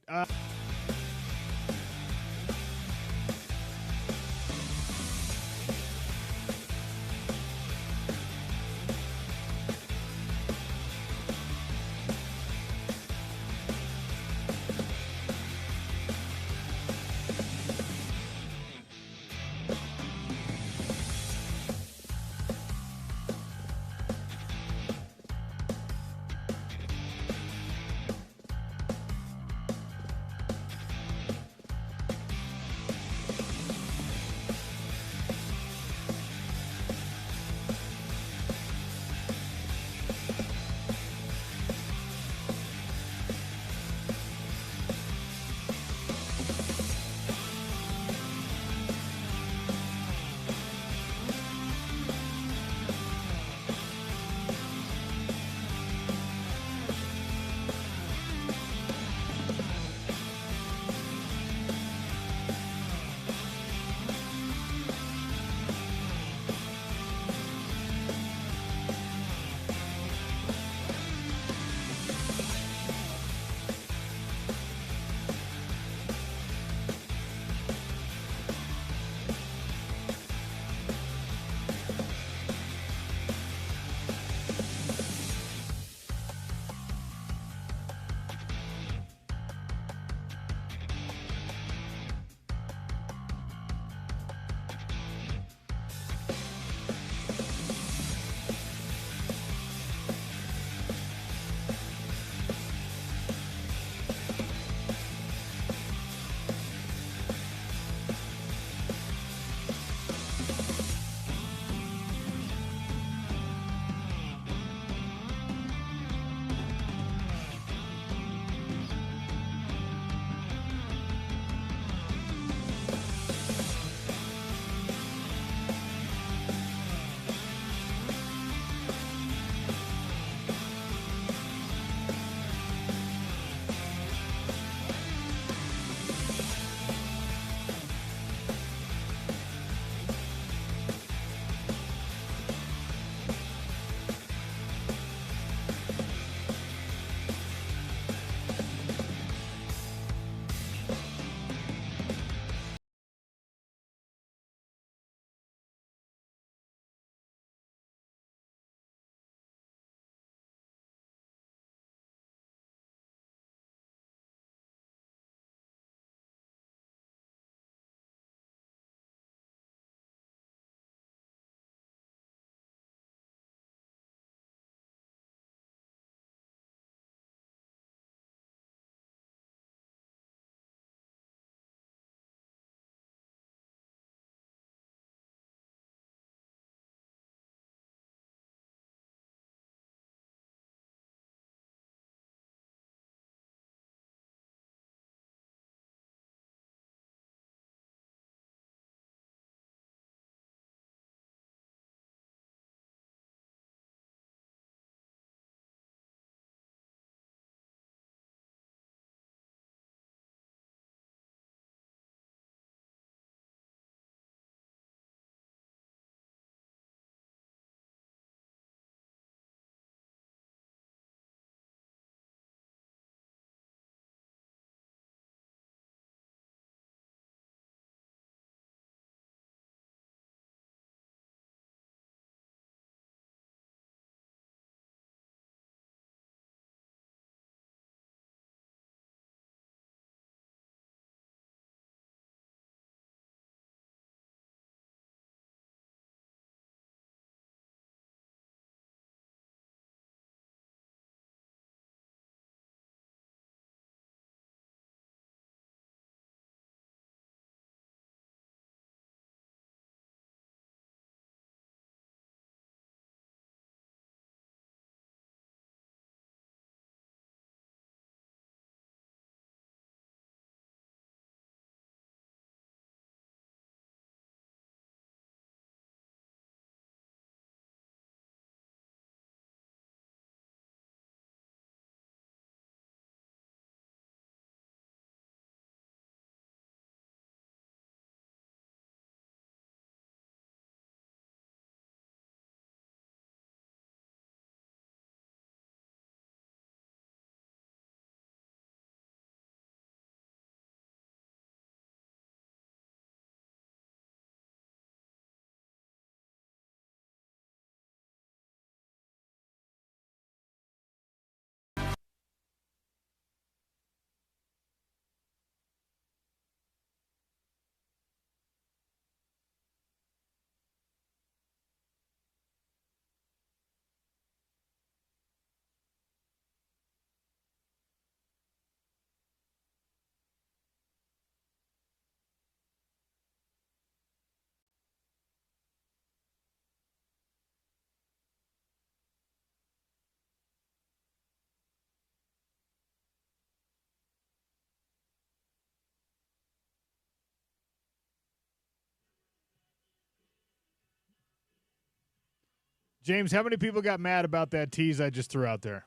James, how many people got mad about that tease I just threw out there?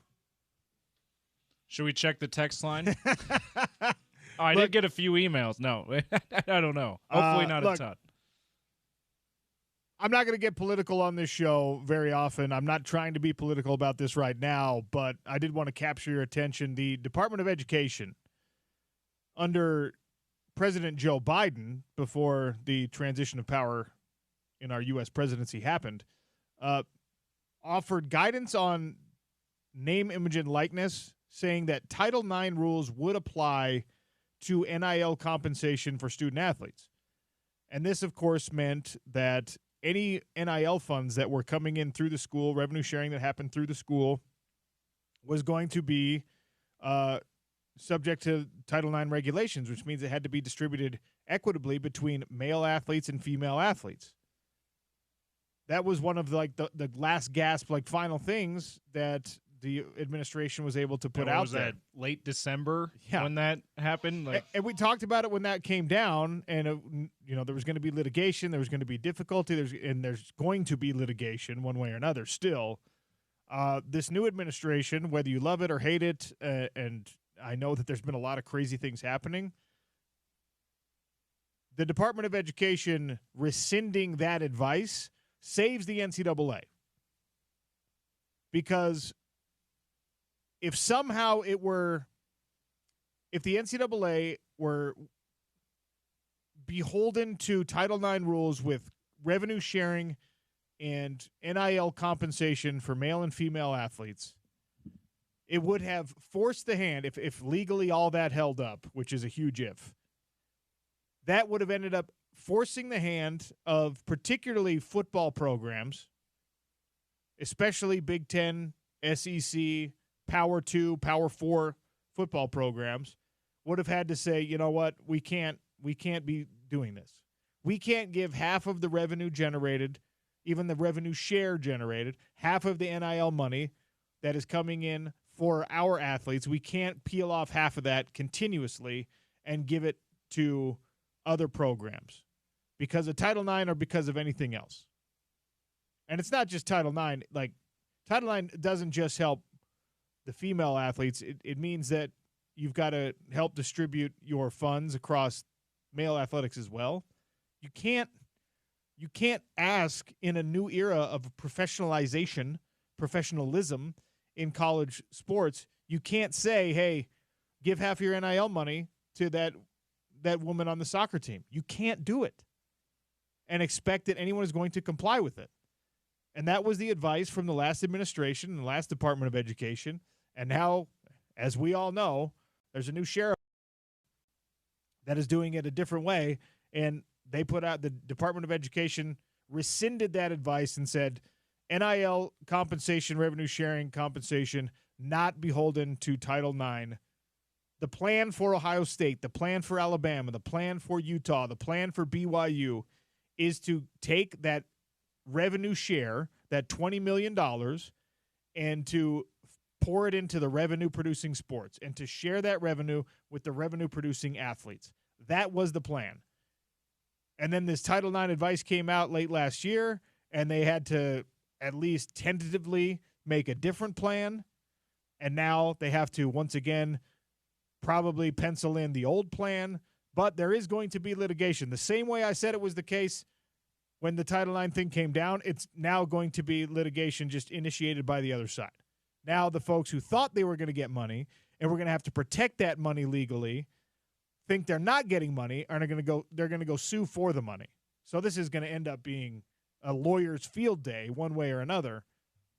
Should we check the text line? I did get a few emails. No, I don't know. Hopefully not a ton. I'm not going to get political on this show very often. I'm not trying to be political about this right now, but I did want to capture your attention. The Department of Education, under President Joe Biden, before the transition of power in our U.S. presidency happened, offered guidance on name, image, and likeness, saying that Title IX rules would apply to NIL compensation for student athletes. And this, of course, meant that any NIL funds that were coming in through the school, revenue sharing that happened through the school, was going to be subject to Title IX regulations, which means it had to be distributed equitably between male athletes and female athletes. That was one of the last gasp, final things that the administration was able to put out was there. That late December when that happened? And we talked about it when that came down, and there was going to be litigation, there was going to be difficulty, there's going to be litigation one way or another still. This new administration, whether you love it or hate it, and I know that there's been a lot of crazy things happening, the Department of Education rescinding that advice saves the NCAA. Because if somehow if the NCAA were beholden to Title IX rules with revenue sharing and NIL compensation for male and female athletes, it would have forced the hand, if legally all that held up, which is a huge if, that would have ended up forcing the hand of particularly football programs, especially Big Ten, SEC, Power 2, Power 4 football programs, would have had to say, you know what, we can't be doing this. We can't give half of the revenue generated, even the revenue share generated, half of the NIL money that is coming in for our athletes. We can't peel off half of that continuously and give it to other programs because of Title IX or because of anything else. And it's not just Title IX. Title IX doesn't just help the female athletes. It means that you've got to help distribute your funds across male athletics as well. You can't ask in a new era of professionalization, professionalism in college sports. You can't say, hey, give half your NIL money to that woman on the soccer team. You can't do it and expect that anyone is going to comply with it. And that was the advice from the last administration and the last Department of Education. And now, as we all know, there's a new sheriff that is doing it a different way. And they put out, the Department of Education rescinded that advice and said, NIL compensation, revenue sharing compensation, not beholden to Title IX. The plan for Ohio State, the plan for Alabama, the plan for Utah, the plan for BYU is to take that revenue share, that $20 million, and to pour it into the revenue-producing sports and to share that revenue with the revenue-producing athletes. That was the plan. And then this Title IX advice came out late last year, and they had to at least tentatively make a different plan. And now they have to, once again, probably pencil in the old plan. But there is going to be litigation. The same way I said it was the case when the Title IX thing came down, it's now going to be litigation just initiated by the other side. Now the folks who thought they were going to get money and were going to have to protect that money legally think they're not getting money and they're going to go sue for the money. So this is going to end up being a lawyer's field day one way or another.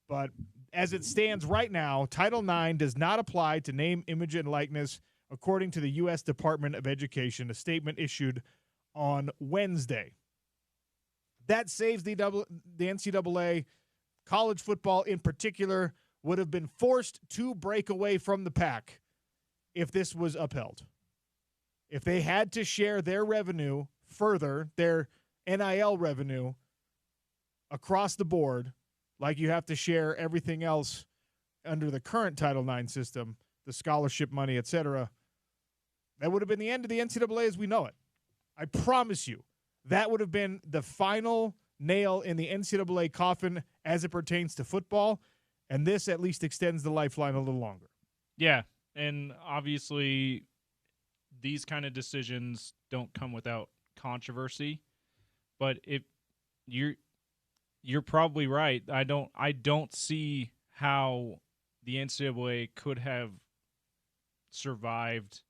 But as it stands right now, Title IX does not apply to name, image, and likeness, according to the U.S. Department of Education, a statement issued on Wednesday. That saves the NCAA. College football in particular would have been forced to break away from the pack if this was upheld. If they had to share their revenue further, their NIL revenue across the board, like you have to share everything else under the current Title IX system, the scholarship money, etc., that would have been the end of the NCAA as we know it. I promise you, that would have been the final nail in the NCAA coffin as it pertains to football, and this at least extends the lifeline a little longer. Yeah, and obviously these kind of decisions don't come without controversy, but you're probably right. I don't see how the NCAA could have survived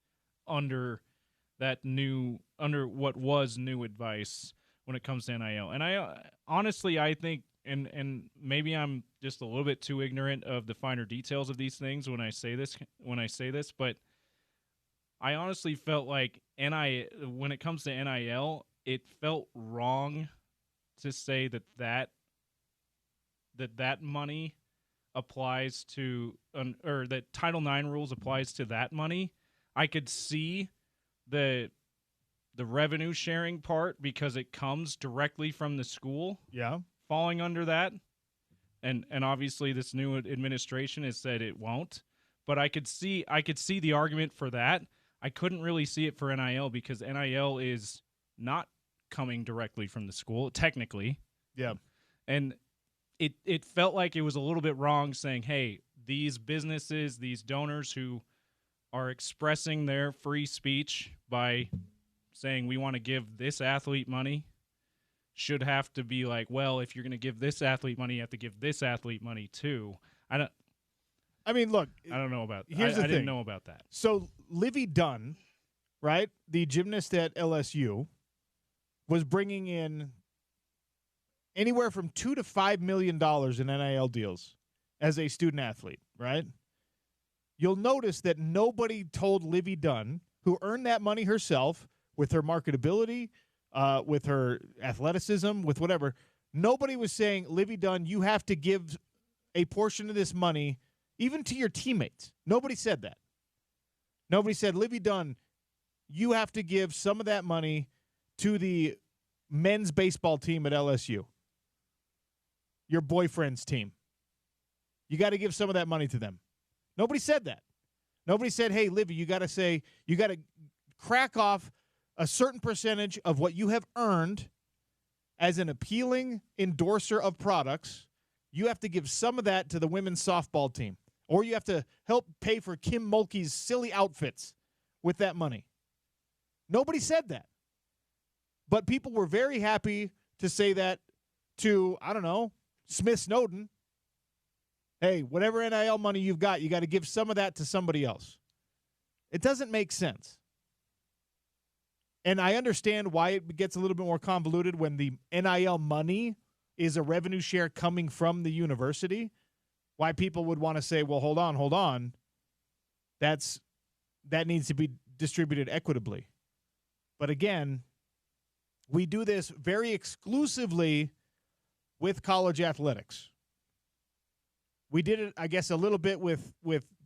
under what was new advice when it comes to NIL. And I honestly, I think, and maybe I'm just a little bit too ignorant of the finer details of these things when I say this, but I honestly felt like when it comes to NIL, it felt wrong to say that money applies to, or that Title IX rules applies to that money. I could see the revenue sharing part because it comes directly from the school. Yeah. Falling under that. And obviously this new administration has said it won't. But I could see the argument for that. I couldn't really see it for NIL because NIL is not coming directly from the school, technically. Yeah. And it felt like it was a little bit wrong saying, hey, these businesses, these donors who are expressing their free speech by saying we want to give this athlete money should have to be like, well, if you're going to give this athlete money, you have to give this athlete money too. I mean, look. I don't know about. Here's the I thing. didn't know about that. So Livy Dunn, right, the gymnast at LSU, was bringing in anywhere from $2 to $5 million in NIL deals as a student athlete, right? You'll notice that nobody told Livy Dunn, who earned that money herself with her marketability, with her athleticism, with whatever. Nobody was saying, Livy Dunn, you have to give a portion of this money even to your teammates. Nobody said that. Nobody said, Livy Dunn, you have to give some of that money to the men's baseball team at LSU, your boyfriend's team. You got to give some of that money to them. Nobody said that. Nobody said, hey, Livy, you got to crack off a certain percentage of what you have earned as an appealing endorser of products. You have to give some of that to the women's softball team. Or you have to help pay for Kim Mulkey's silly outfits with that money. Nobody said that. But people were very happy to say that to, I don't know, Smith Snowden. Hey, whatever NIL money you've got, you got to give some of that to somebody else. It doesn't make sense. And I understand why it gets a little bit more convoluted when the NIL money is a revenue share coming from the university. Why people would want to say, well, hold on. That needs to be distributed equitably. But again, we do this very exclusively with college athletics. We did it, I guess, a little bit with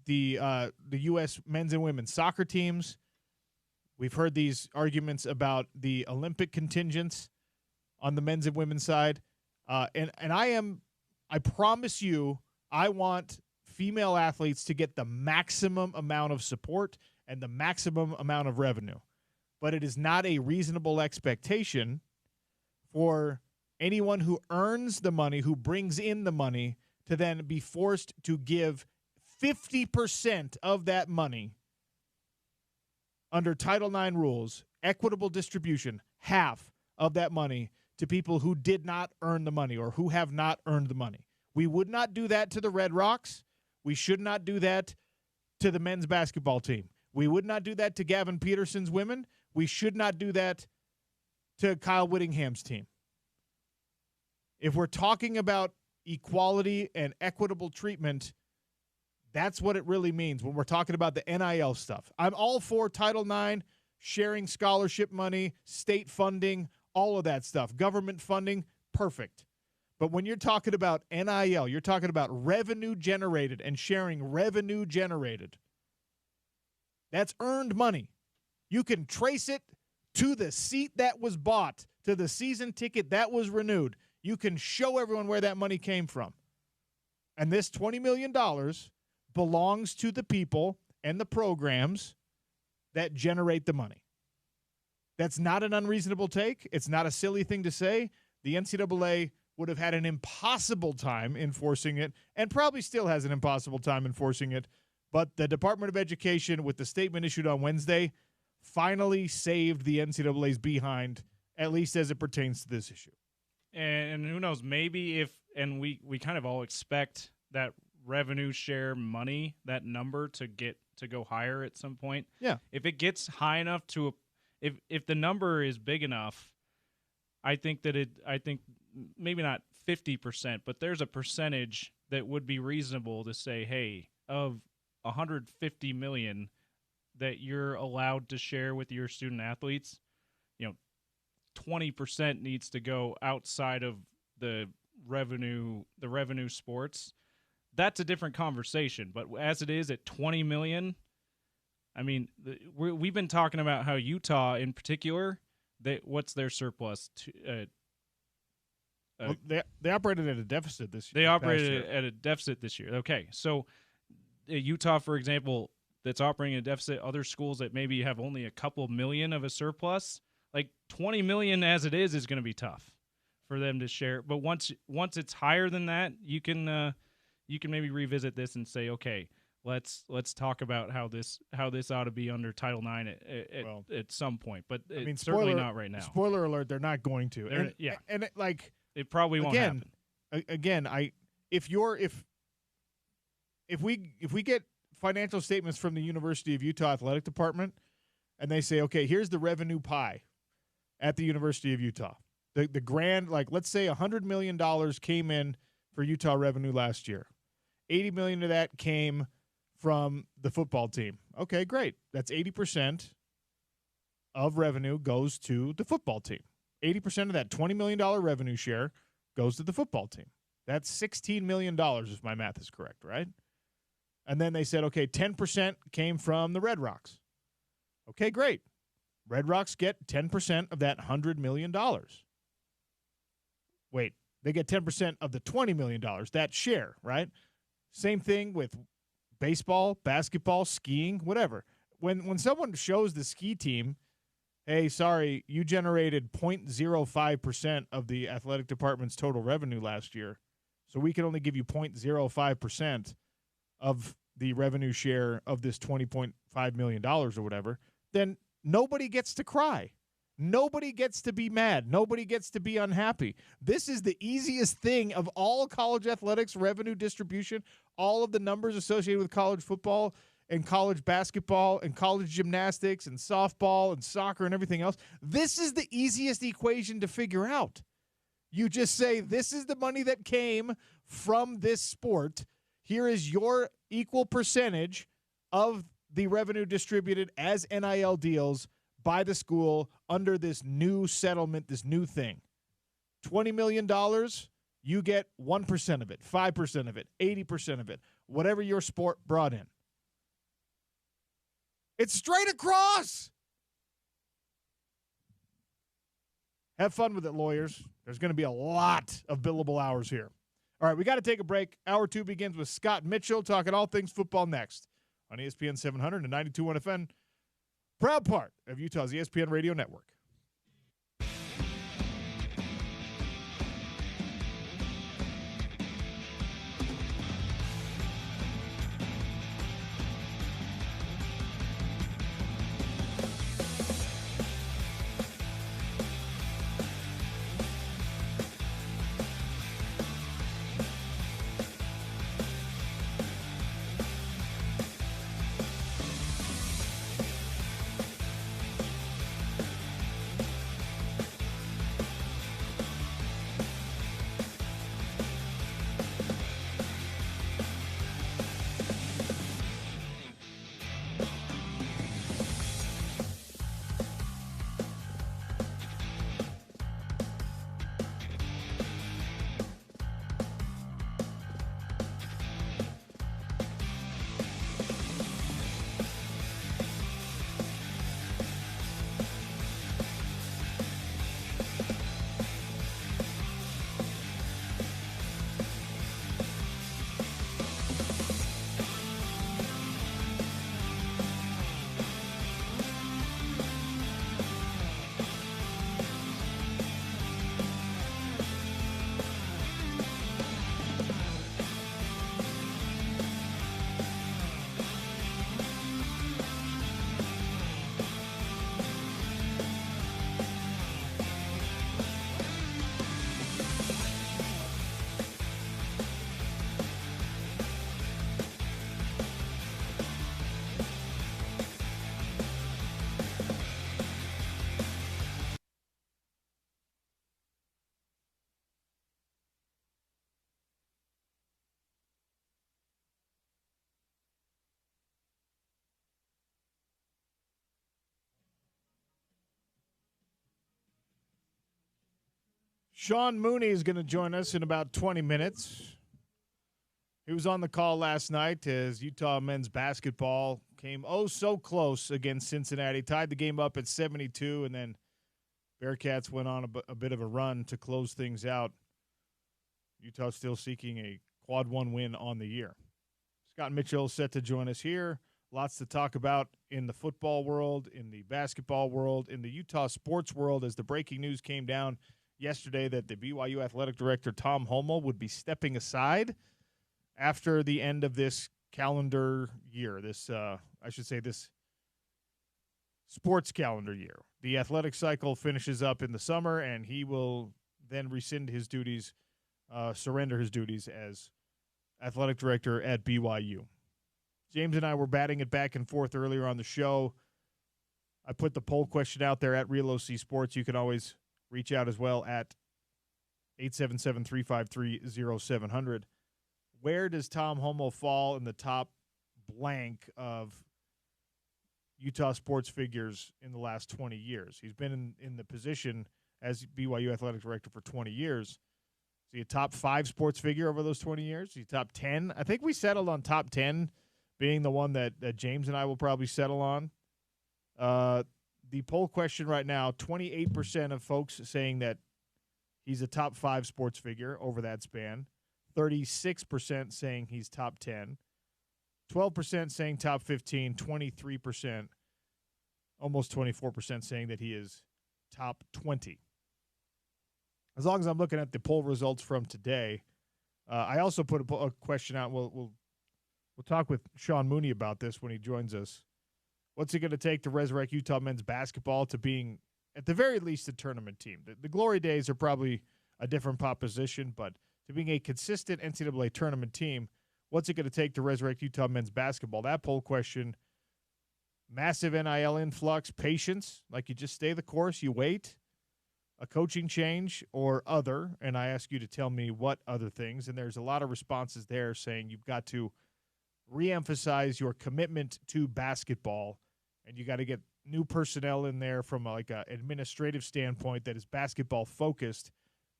the U.S. men's and women's soccer teams. We've heard these arguments about the Olympic contingents on the men's and women's side. And I promise you, I want female athletes to get the maximum amount of support and the maximum amount of revenue. But it is not a reasonable expectation for anyone who earns the money, who brings in the money, to then be forced to give 50% of that money under Title IX rules, equitable distribution, half of that money to people who did not earn the money or who have not earned the money. We would not do that to the Red Rocks. We should not do that to the men's basketball team. We would not do that to Gavin Peterson's women. We should not do that to Kyle Whittingham's team. If we're talking about equality and equitable treatment, that's what it really means when we're talking about the NIL stuff. I'm all for Title IX, sharing scholarship money, state funding, all of that stuff. Government funding, perfect. But when you're talking about NIL, you're talking about revenue generated and sharing revenue generated. That's earned money. You can trace it to the seat that was bought, to the season ticket that was renewed. You can show everyone where that money came from. And this $20 million belongs to the people and the programs that generate the money. That's not an unreasonable take. It's not a silly thing to say. The NCAA would have had an impossible time enforcing it and probably still has an impossible time enforcing it. But the Department of Education, with the statement issued on Wednesday, finally saved the NCAA's behind, at least as it pertains to this issue. And who knows, maybe if – and we kind of all expect that revenue share money, that number to go higher at some point. Yeah. If it gets high enough to – if the number is big enough, I think maybe not 50%, but there's a percentage that would be reasonable to say, hey, of $150 million that you're allowed to share with your student athletes, 20% needs to go outside of the revenue sports. That's a different conversation. But as it is at $20 million, I mean, we've been talking about how Utah in particular, what's their surplus? Well, they operated at a deficit this year. They operated at a deficit this year. Okay, so Utah, for example, that's operating at a deficit, other schools that maybe have only a couple million of a surplus, like $20 million as it is going to be tough for them to share. But once it's higher than that, you can maybe revisit this and say, okay, let's talk about how this ought to be under Title IX at some point. But it's certainly not right now. Spoiler alert: they're not going to. It probably won't happen. Again, if we get financial statements from the University of Utah Athletic Department, and they say, okay, here's the revenue pie at the University of Utah. The grand, let's say $100 million came in for Utah revenue last year. $80 million of that came from the football team. Okay, great. That's 80% of revenue goes to the football team. 80% of that $20 million revenue share goes to the football team. That's $16 million if my math is correct, right? And then they said, okay, 10% came from the Red Rocks. Okay, great. Red Rocks get 10% of that $100 million. Wait, they get 10% of the $20 million, that share, right? Same thing with baseball, basketball, skiing, whatever. When someone shows the ski team, hey, sorry, you generated 0.05% of the athletic department's total revenue last year, so we can only give you 0.05% of the revenue share of this $20.5 million or whatever, then nobody gets to cry. Nobody gets to be mad. Nobody gets to be unhappy. This is the easiest thing of all college athletics revenue distribution, all of the numbers associated with college football and college basketball and college gymnastics and softball and soccer and everything else. This is the easiest equation to figure out. You just say, this is the money that came from this sport. Here is your equal percentage of the revenue distributed as NIL deals by the school under this new settlement, this new thing. $20 million, you get 1% of it, 5% of it, 80% of it, whatever your sport brought in. It's straight across. Have fun with it, lawyers. There's going to be a lot of billable hours here. All right, we got to take a break. Hour 2 begins with Scott Mitchell talking all things football next on ESPN 700 and 92.1 FM. Proud part of Utah's ESPN Radio Network. Sean Mooney is going to join us in about 20 minutes. He was on the call last night as Utah men's basketball came so close against Cincinnati, tied the game up at 72, and then Bearcats went on a bit of a run to close things out. Utah still seeking a quad one win on the year. Scott Mitchell set to join us here. Lots to talk about in the football world, in the basketball world, in the Utah sports world, as the breaking news came down yesterday that the BYU athletic director, Tom Holmoe, would be stepping aside after the end of this calendar year, this sports calendar year. The athletic cycle finishes up in the summer, and he will then rescind his duties, surrender his duties as athletic director at BYU. James and I were batting it back and forth earlier on the show. I put the poll question out there at Real OC Sports. You can always reach out as well at 877-353-0700. Where does Tom Holmoe fall in the top blank of Utah sports figures in the last 20 years? He's been in the position as BYU athletic director for 20 years. Is he a top 5 sports figure over those 20 years? Is he top 10? I think we settled on top 10 being the one that James and I will probably settle on. The poll question right now, 28% of folks saying that he's a top 5 sports figure over that span. 36% saying he's top 10. 12% saying top 15. 23%, almost 24% saying that he is top 20. As long as I'm looking at the poll results from today, I also put a question out. We'll talk with Sean Mooney about this when he joins us. What's it going to take to resurrect Utah men's basketball to being, at the very least, a tournament team? The glory days are probably a different proposition, but to being a consistent NCAA tournament team, what's it going to take to resurrect Utah men's basketball? That poll question, massive NIL influx, patience, like you just stay the course, you wait, a coaching change, or other, and I ask you to tell me what other things, and there's a lot of responses there saying you've got to reemphasize your commitment to basketball, and you got to get new personnel in there from an administrative standpoint that is basketball focused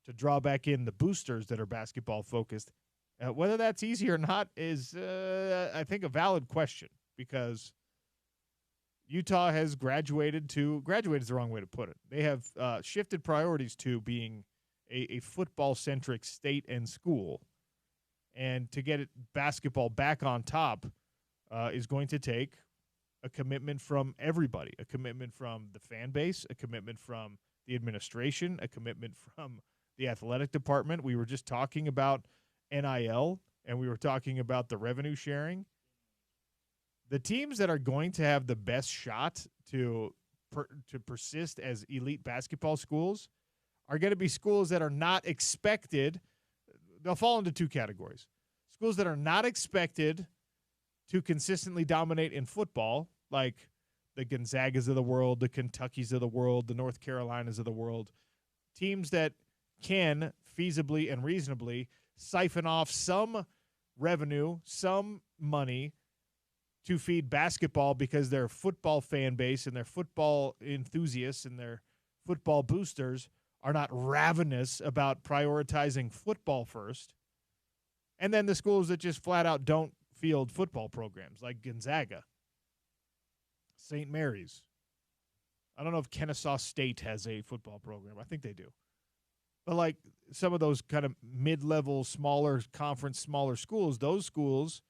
to draw back in the boosters that are basketball focused. Whether that's easy or not is, I think, a valid question, because Utah has graduated is the wrong way to put it. They have shifted priorities to being a football-centric state and school. And to get basketball back on top is going to take a commitment from everybody, a commitment from the fan base, a commitment from the administration, a commitment from the athletic department. We were just talking about NIL, and we were talking about the revenue sharing. The teams that are going to have the best shot to persist as elite basketball schools are going to be schools that are not expected. They'll fall into 2 categories. Schools that are not expected to consistently dominate in football, like the Gonzagas of the world, the Kentuckys of the world, the North Carolinas of the world. Teams that can feasibly and reasonably siphon off some revenue, some money to feed basketball because their football fan base and their football enthusiasts and their football boosters are not ravenous about prioritizing football first. And then the schools that just flat out don't field football programs, like Gonzaga, St. Mary's. I don't know if Kennesaw State has a football program. I think they do. But like some of those kind of mid-level, smaller conference, smaller schools, those schools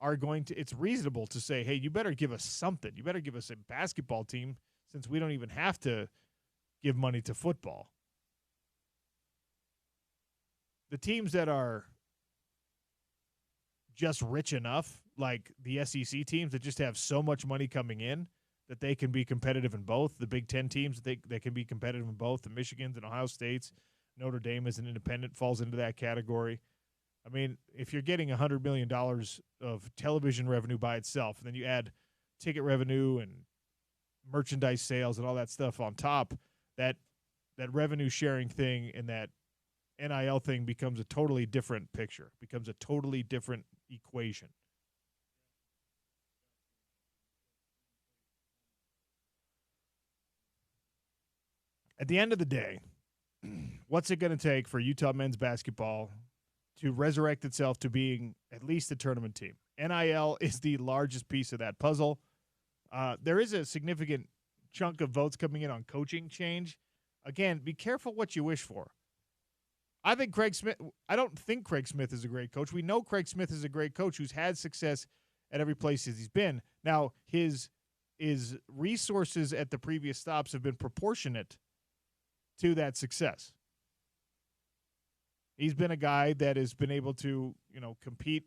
are going to – it's reasonable to say, hey, you better give us something. You better give us a basketball team since we don't even have to give money to football. The teams that are just rich enough, like the SEC teams that just have so much money coming in that they can be competitive in both, the Big Ten teams, they can be competitive in both, the Michigans and Ohio States, Notre Dame as an independent falls into that category. I mean, if you're getting $100 million of television revenue by itself, and then you add ticket revenue and merchandise sales and all that stuff on top, that revenue sharing thing and that NIL thing becomes a totally different picture, becomes a totally different equation. At the end of the day, what's it going to take for Utah men's basketball to resurrect itself to being at least a tournament team? NIL is the largest piece of that puzzle. There is a significant chunk of votes coming in on coaching change. Again, be careful what you wish for. I don't think Craig Smith is a great coach. We know Craig Smith is a great coach who's had success at every place he's been. Now, his resources at the previous stops have been proportionate to that success. He's been a guy that has been able to, compete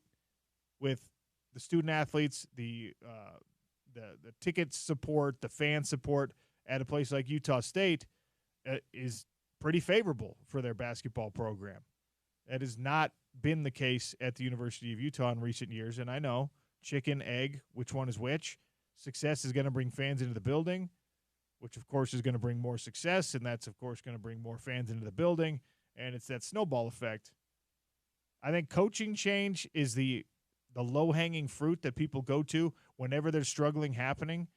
with the student athletes, the ticket support, the fan support at a place like Utah State is pretty favorable for their basketball program. That has not been the case at the University of Utah in recent years, and I know chicken, egg, which one is which. Success is going to bring fans into the building, which, of course, is going to bring more success, and that's, of course, going to bring more fans into the building, and it's that snowball effect. I think coaching change is the low-hanging fruit that people go to whenever there's struggling happening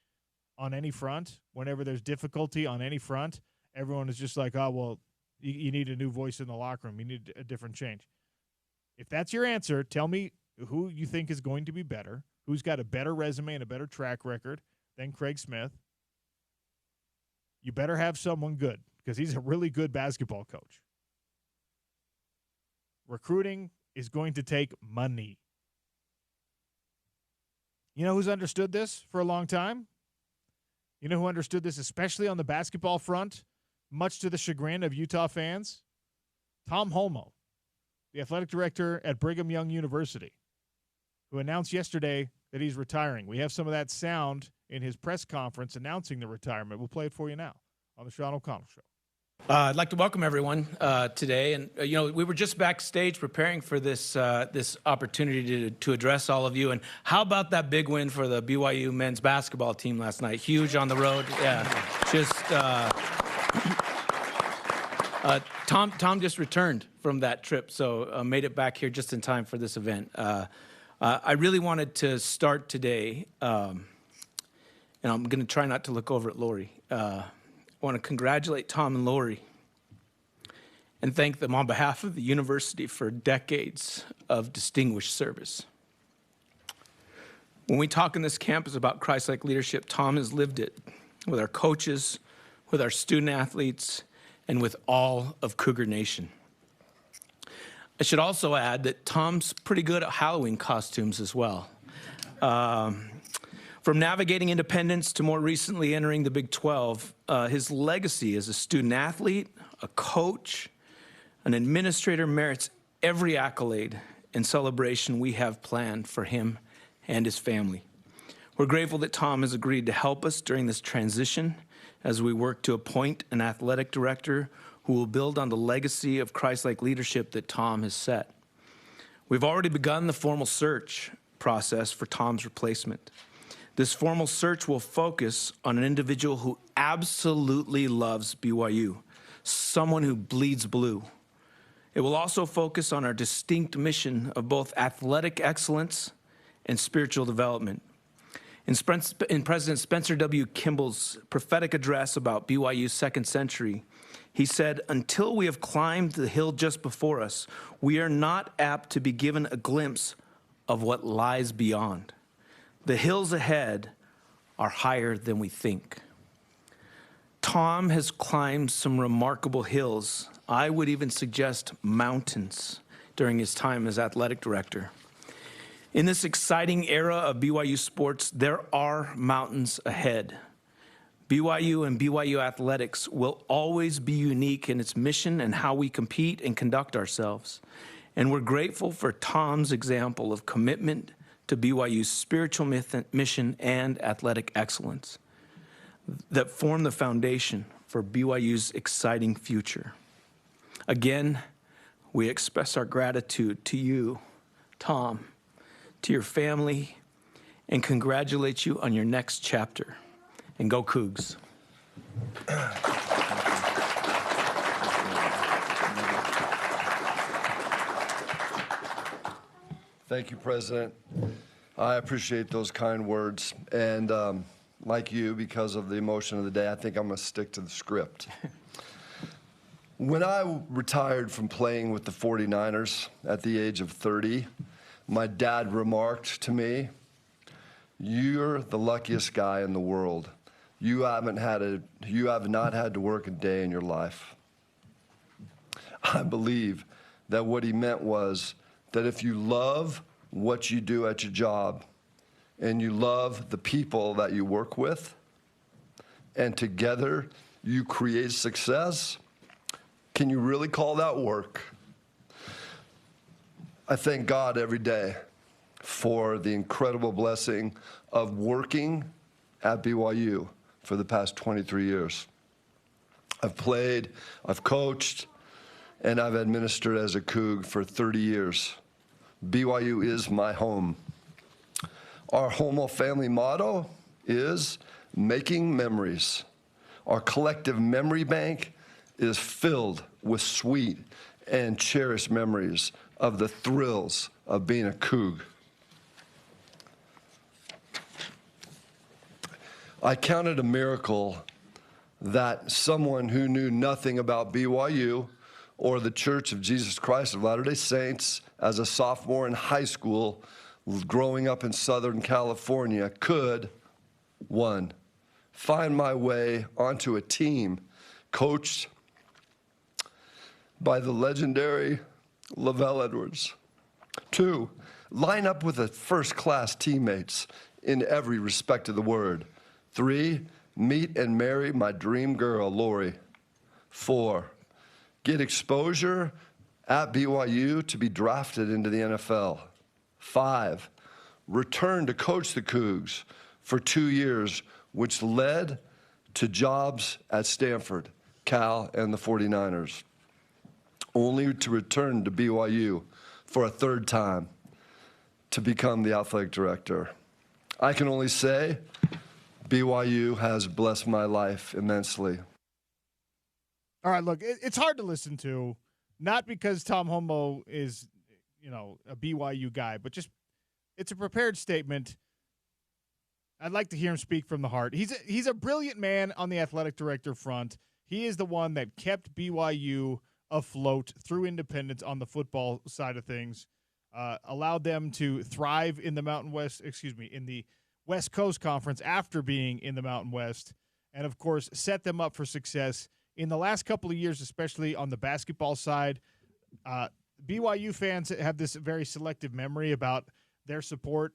on any front, whenever there's difficulty on any front. Everyone is just like, oh, well, you need a new voice in the locker room. You need a different change. If that's your answer, tell me who you think is going to be better, who's got a better resume and a better track record than Craig Smith. You better have someone good because he's a really good basketball coach. Recruiting is going to take money. You know who's understood this for a long time? You know who understood this, especially on the basketball front, much to the chagrin of Utah fans? Tom Holmoe, the athletic director at Brigham Young University, who announced yesterday that he's retiring. We have some of that sound in his press conference announcing the retirement. We'll play it for you now on the Sean O'Connell Show. I'd like to welcome everyone today. And, we were just backstage preparing for this opportunity to address all of you. And how about that big win for the BYU men's basketball team last night? Huge on the road. Yeah, just Tom just returned from that trip, so made it back here just in time for this event. I really wanted to start today, and I'm going to try not to look over at Lori. I want to congratulate Tom and Lori and thank them on behalf of the university for decades of distinguished service. When we talk in this campus about Christ-like leadership, Tom has lived it with our coaches, with our student athletes, and with all of Cougar Nation. I should also add that Tom's pretty good at Halloween costumes as well. From navigating independence to more recently entering the Big 12, his legacy as a student athlete, a coach, an administrator merits every accolade and celebration we have planned for him and his family. We're grateful that Tom has agreed to help us during this transition as we work to appoint an athletic director who will build on the legacy of Christ-like leadership that Tom has set. We've already begun the formal search process for Tom's replacement. This formal search will focus on an individual who absolutely loves BYU, someone who bleeds blue. It will also focus on our distinct mission of both athletic excellence and spiritual development. In President Spencer W. Kimball's prophetic address about BYU's second century, he said, "Until we have climbed the hill just before us, we are not apt to be given a glimpse of what lies beyond. The hills ahead are higher than we think." Tom has climbed some remarkable hills. I would even suggest mountains during his time as athletic director. In this exciting era of BYU sports, there are mountains ahead. BYU and BYU athletics will always be unique in its mission and how we compete and conduct ourselves. And we're grateful for Tom's example of commitment to BYU's spiritual mission and athletic excellence that form the foundation for BYU's exciting future. Again, we express our gratitude to you, Tom, to your family, and congratulate you on your next chapter. And go Cougs. Thank you, President. I appreciate those kind words. And like you, because of the emotion of the day, I think I'm going to stick to the script. When I retired from playing with the 49ers at the age of 30, my dad remarked to me, "You're the luckiest guy in the world. You have not had to work a day in your life." I believe that what he meant was that if you love what you do at your job and you love the people that you work with, and together you create success, can you really call that work? I thank God every day for the incredible blessing of working at BYU for the past 23 years. I've played, I've coached, and I've administered as a Coug for 30 years. BYU is my home. Our Homo family motto is making memories. Our collective memory bank is filled with sweet and cherished memories of the thrills of being a Coug. I count it a miracle that someone who knew nothing about BYU or the Church of Jesus Christ of Latter-day Saints as a sophomore in high school growing up in Southern California could, one, find my way onto a team coached by the legendary Lavelle Edwards. Two, line up with the first-class teammates in every respect of the word. Three, meet and marry my dream girl, Lori. Four, get exposure at BYU to be drafted into the NFL. Five, return to coach the Cougs for 2 years, which led to jobs at Stanford, Cal, and the 49ers, only to return to BYU for a third time to become the athletic director. I can only say BYU has blessed my life immensely. All right, look, it's hard to listen to, not because Tom Homo is, a BYU guy, but just it's a prepared statement. I'd like to hear him speak from the heart. He's a brilliant man on the athletic director front. He is the one that kept BYU afloat through independence on the football side of things, allowed them to thrive in the in the West Coast Conference after being in the Mountain West, and of course set them up for success in the last couple of years, especially on the basketball side. BYU fans have this very selective memory about their support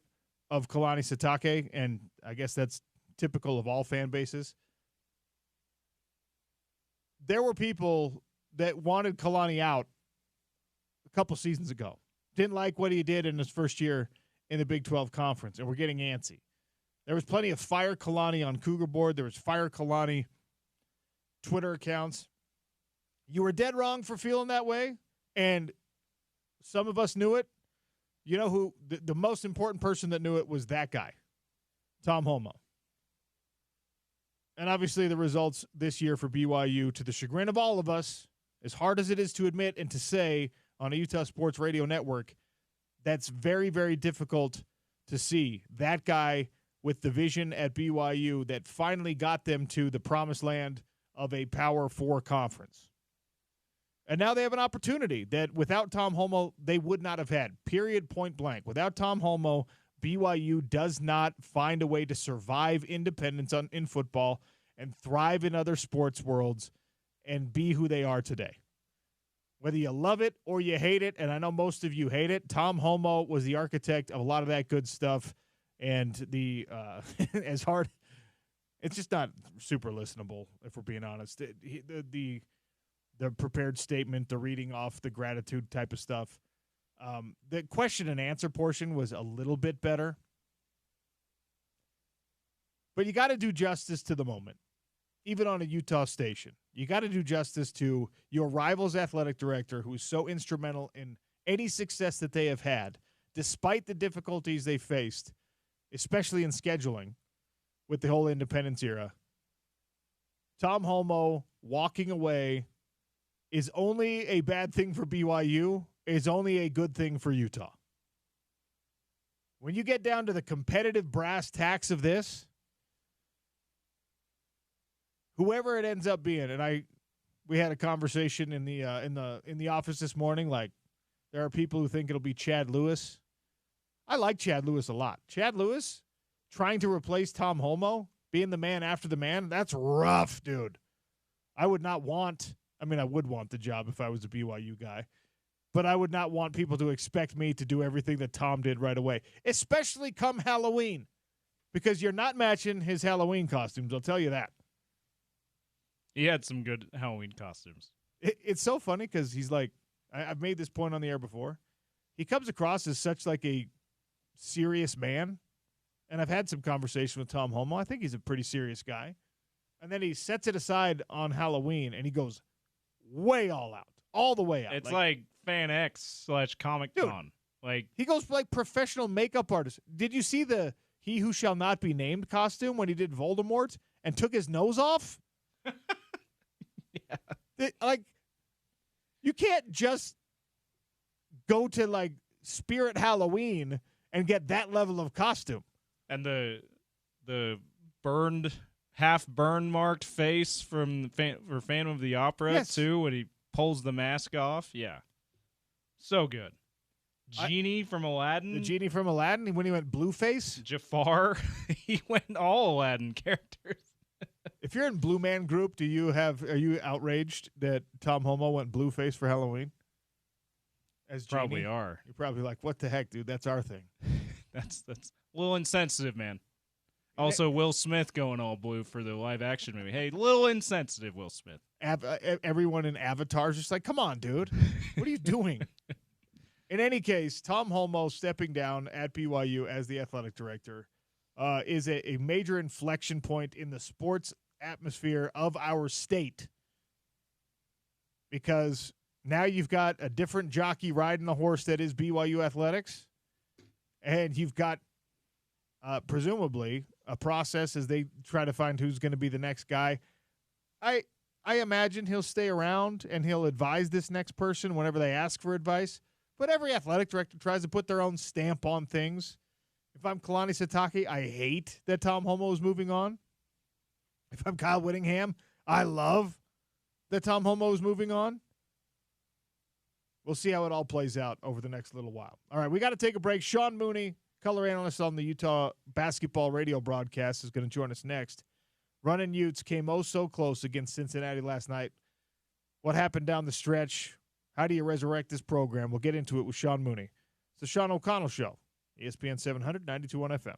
of Kalani Sitake, and I guess that's typical of all fan bases. There were people that wanted Kalani out a couple seasons ago, didn't like what he did in his first year in the Big 12 Conference, and were getting antsy. There was plenty of Fire Kalani on Cougar Board. There was Fire Kalani Twitter accounts. You were dead wrong for feeling that way, and some of us knew it. You know who the most important person that knew it was? That guy, Tom Homo. And obviously the results this year for BYU, to the chagrin of all of us, as hard as it is to admit and to say on a Utah Sports Radio Network, that's very, very difficult to see. That guy with the vision at BYU that finally got them to the promised land of a Power 4 conference. And now they have an opportunity that without Tom Homo, they would not have had. Period, point blank. Without Tom Homo, BYU does not find a way to survive independence in football and thrive in other sports worlds and be who they are today. Whether you love it or you hate it, and I know most of you hate it, Tom Homo was the architect of a lot of that good stuff. And the as hard, it's just not super listenable, if we're being honest. The prepared statement, the reading off, the gratitude type of stuff. The question and answer portion was a little bit better. But you got to do justice to the moment, even on a Utah station. You got to do justice to your rival's athletic director, who is so instrumental in any success that they have had, despite the difficulties they faced, especially in scheduling with the whole independence era. Tom Homo walking away is only a bad thing for BYU, is only a good thing for Utah. When you get down to the competitive brass tacks of this, whoever it ends up being, and we had a conversation in the office this morning. Like, there are people who think it'll be Chad Lewis. I like Chad Lewis a lot. Chad Lewis trying to replace Tom Holmoe, being the man after the man, that's rough, dude. I would want the job if I was a BYU guy, but I would not want people to expect me to do everything that Tom did right away, especially come Halloween, because you're not matching his Halloween costumes, I'll tell you that. He had some good Halloween costumes. It's so funny because he's like, I've made this point on the air before. He comes across as such like a serious man, and I've had some conversation with Tom Holmoe. I think he's a pretty serious guy. And then he sets it aside on Halloween, and he goes way all out, all the way out. It's like Fan X / Comic Con. Like, he goes like professional makeup artist. Did you see the He Who Shall Not Be Named costume when he did Voldemort and took his nose off? Yeah. Like, you can't just go to like Spirit Halloween and get that level of costume. And the half burn marked face from Phantom of the Opera, yes, too, when he pulls the mask off. Yeah. So good. Genie from Aladdin. The genie from Aladdin, when he went Blueface. Jafar. He went all Aladdin characters. If you're in Blue Man Group, are you outraged that Tom Holmoe went Blueface for Halloween? As Genie? Probably are. You're probably like, what the heck, dude? That's our thing. That's a little insensitive, man. Also, Will Smith going all blue for the live action movie. Hey, little insensitive, Will Smith. Everyone in Avatar's just like, come on, dude. What are you doing? In any case, Tom Holmoe stepping down at BYU as the athletic director is a major inflection point in the sports atmosphere of our state, because now you've got a different jockey riding the horse that is BYU athletics, and you've got presumably a process as they try to find who's going to be the next guy. I imagine he'll stay around and he'll advise this next person whenever they ask for advice. But every athletic director tries to put their own stamp on things. If I'm Kalani Sitake, I hate that Tom Holmoe is moving on. If I'm Kyle Whittingham, I love that Tom Holmoe is moving on. We'll see how it all plays out over the next little while. All right, we got to take a break. Sean Mooney, color analyst on the Utah basketball radio broadcast, is going to join us next. Running Utes came oh so close against Cincinnati last night. What happened down the stretch? How do you resurrect this program? We'll get into it with Sean Mooney. It's the Sean O'Connell Show, ESPN 700, 92.1 FM.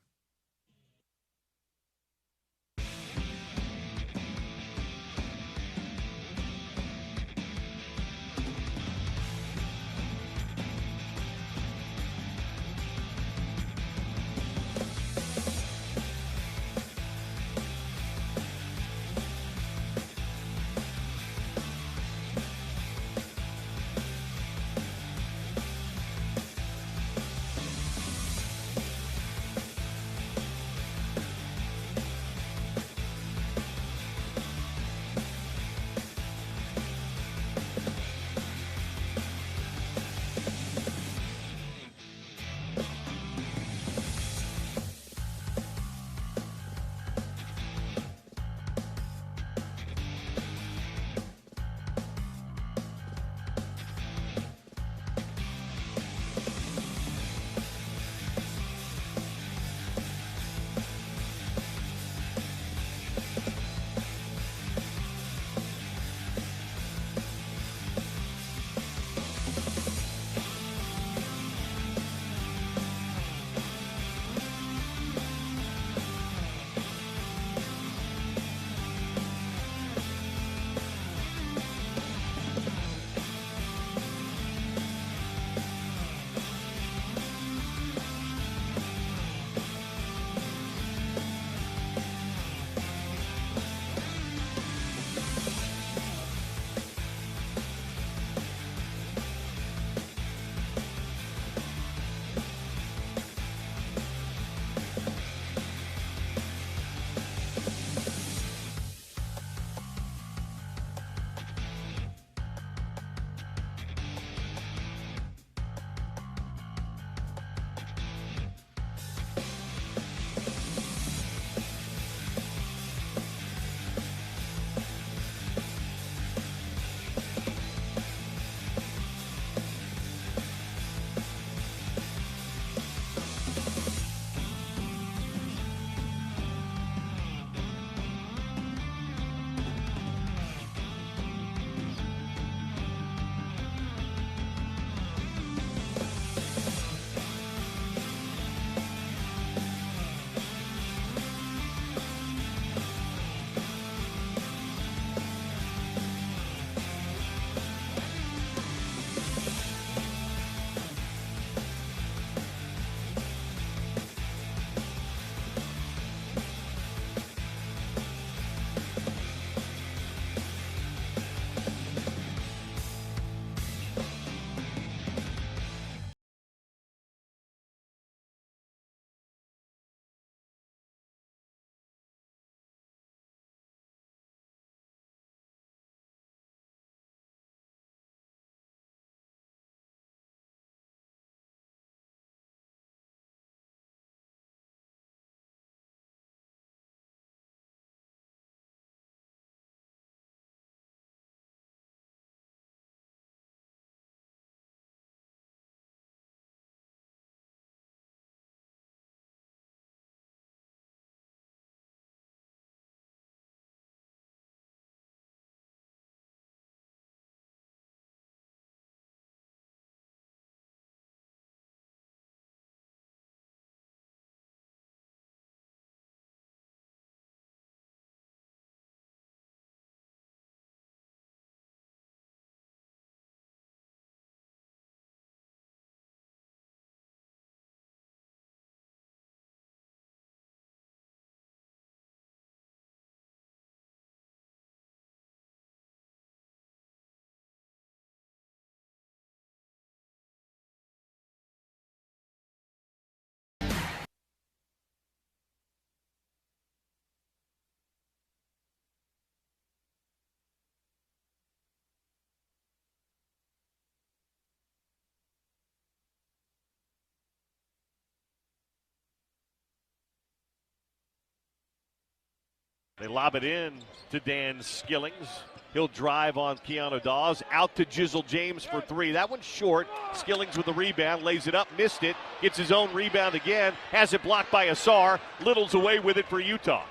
They lob it in to Dan Skillings. He'll drive on Keanu Dawes. Out to Jizzle James for three. That one's short. Skillings with the rebound. Lays it up. Missed it. Gets his own rebound again. Has it blocked by Asar. Little's away with it for Utah.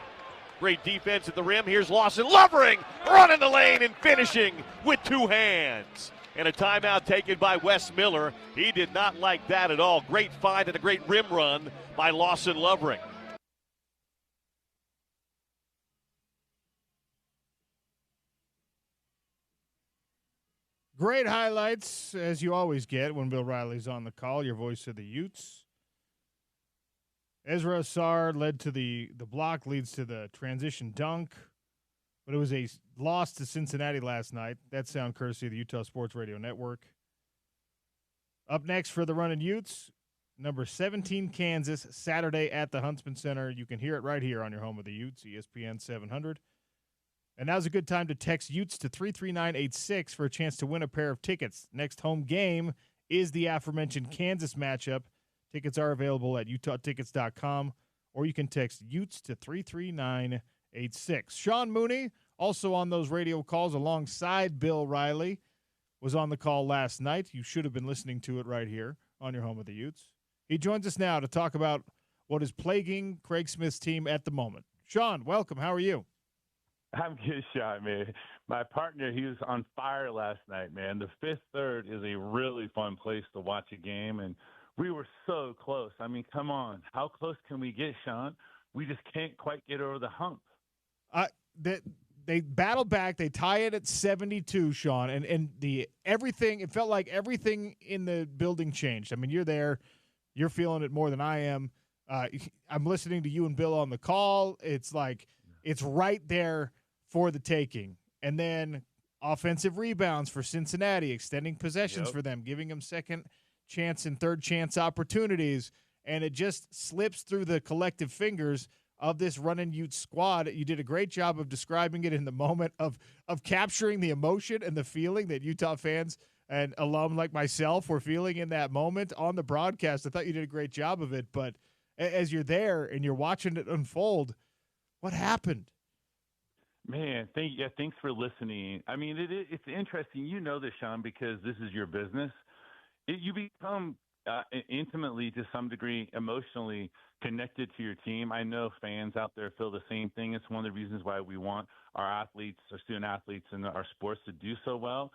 Great defense at the rim. Here's Lawson Lovering running the lane and finishing with two hands. And a timeout taken by Wes Miller. He did not like that at all. Great find and a great rim run by Lawson Lovering. Great highlights, as you always get when Bill Riley's on the call, your voice of the Utes. Ezra Asar led to the block, leads to the transition dunk. But it was a loss to Cincinnati last night. That sound courtesy of the Utah Sports Radio Network. Up next for the Runnin' Utes, number 17 Kansas, Saturday at the Huntsman Center. You can hear it right here on your home of the Utes, ESPN 700. And now's a good time to text Utes to 33986 for a chance to win a pair of tickets. Next home game is the aforementioned Kansas matchup. Tickets are available at utahtickets.com, or you can text Utes to 33986. Sean Mooney, also on those radio calls alongside Bill Riley, was on the call last night. You should have been listening to it right here on your home of the Utes. He joins us now to talk about what is plaguing Craig Smith's team at the moment. Sean, welcome. How are you? I'm good, Sean, man. My partner, he was on fire last night, man. The Fifth Third is a really fun place to watch a game, and we were so close. I mean, come on. How close can we get, Sean? We just can't quite get over the hump. They battle back. They tie it at 72, Sean, and the everything. It felt like everything in the building changed. I mean, you're there. You're feeling it more than I am. I'm listening to you and Bill on the call. It's like it's right there for the taking. And then offensive rebounds for Cincinnati, extending possessions for them, giving them second chance and third chance opportunities. And it just slips through the collective fingers of this Runnin' Utes squad. You did a great job of describing it in the moment of capturing the emotion and the feeling that Utah fans and alum like myself were feeling in that moment on the broadcast. I thought you did a great job of it. But as you're there and you're watching it unfold, what happened? Man, thanks for listening. I mean, it's interesting. You know this, Sean, because this is your business. You become intimately, to some degree, emotionally connected to your team. I know fans out there feel the same thing. It's one of the reasons why we want our athletes, our student athletes, and our sports to do so well.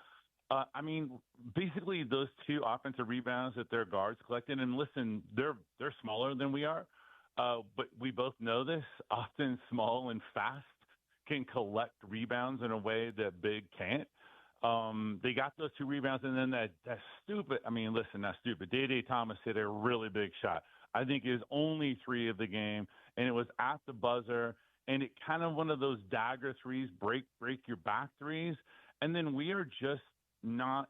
I mean, basically, those two offensive rebounds that their guards collected, and listen, they're smaller than we are, but we both know this. Often small and fast can collect rebounds in a way that big can't. They got those two rebounds, and then that stupid, I mean, listen, not stupid. Day Thomas hit a really big shot. I think it was only three of the game, and it was at the buzzer, and it kind of one of those dagger threes, break your back threes. And then we are just not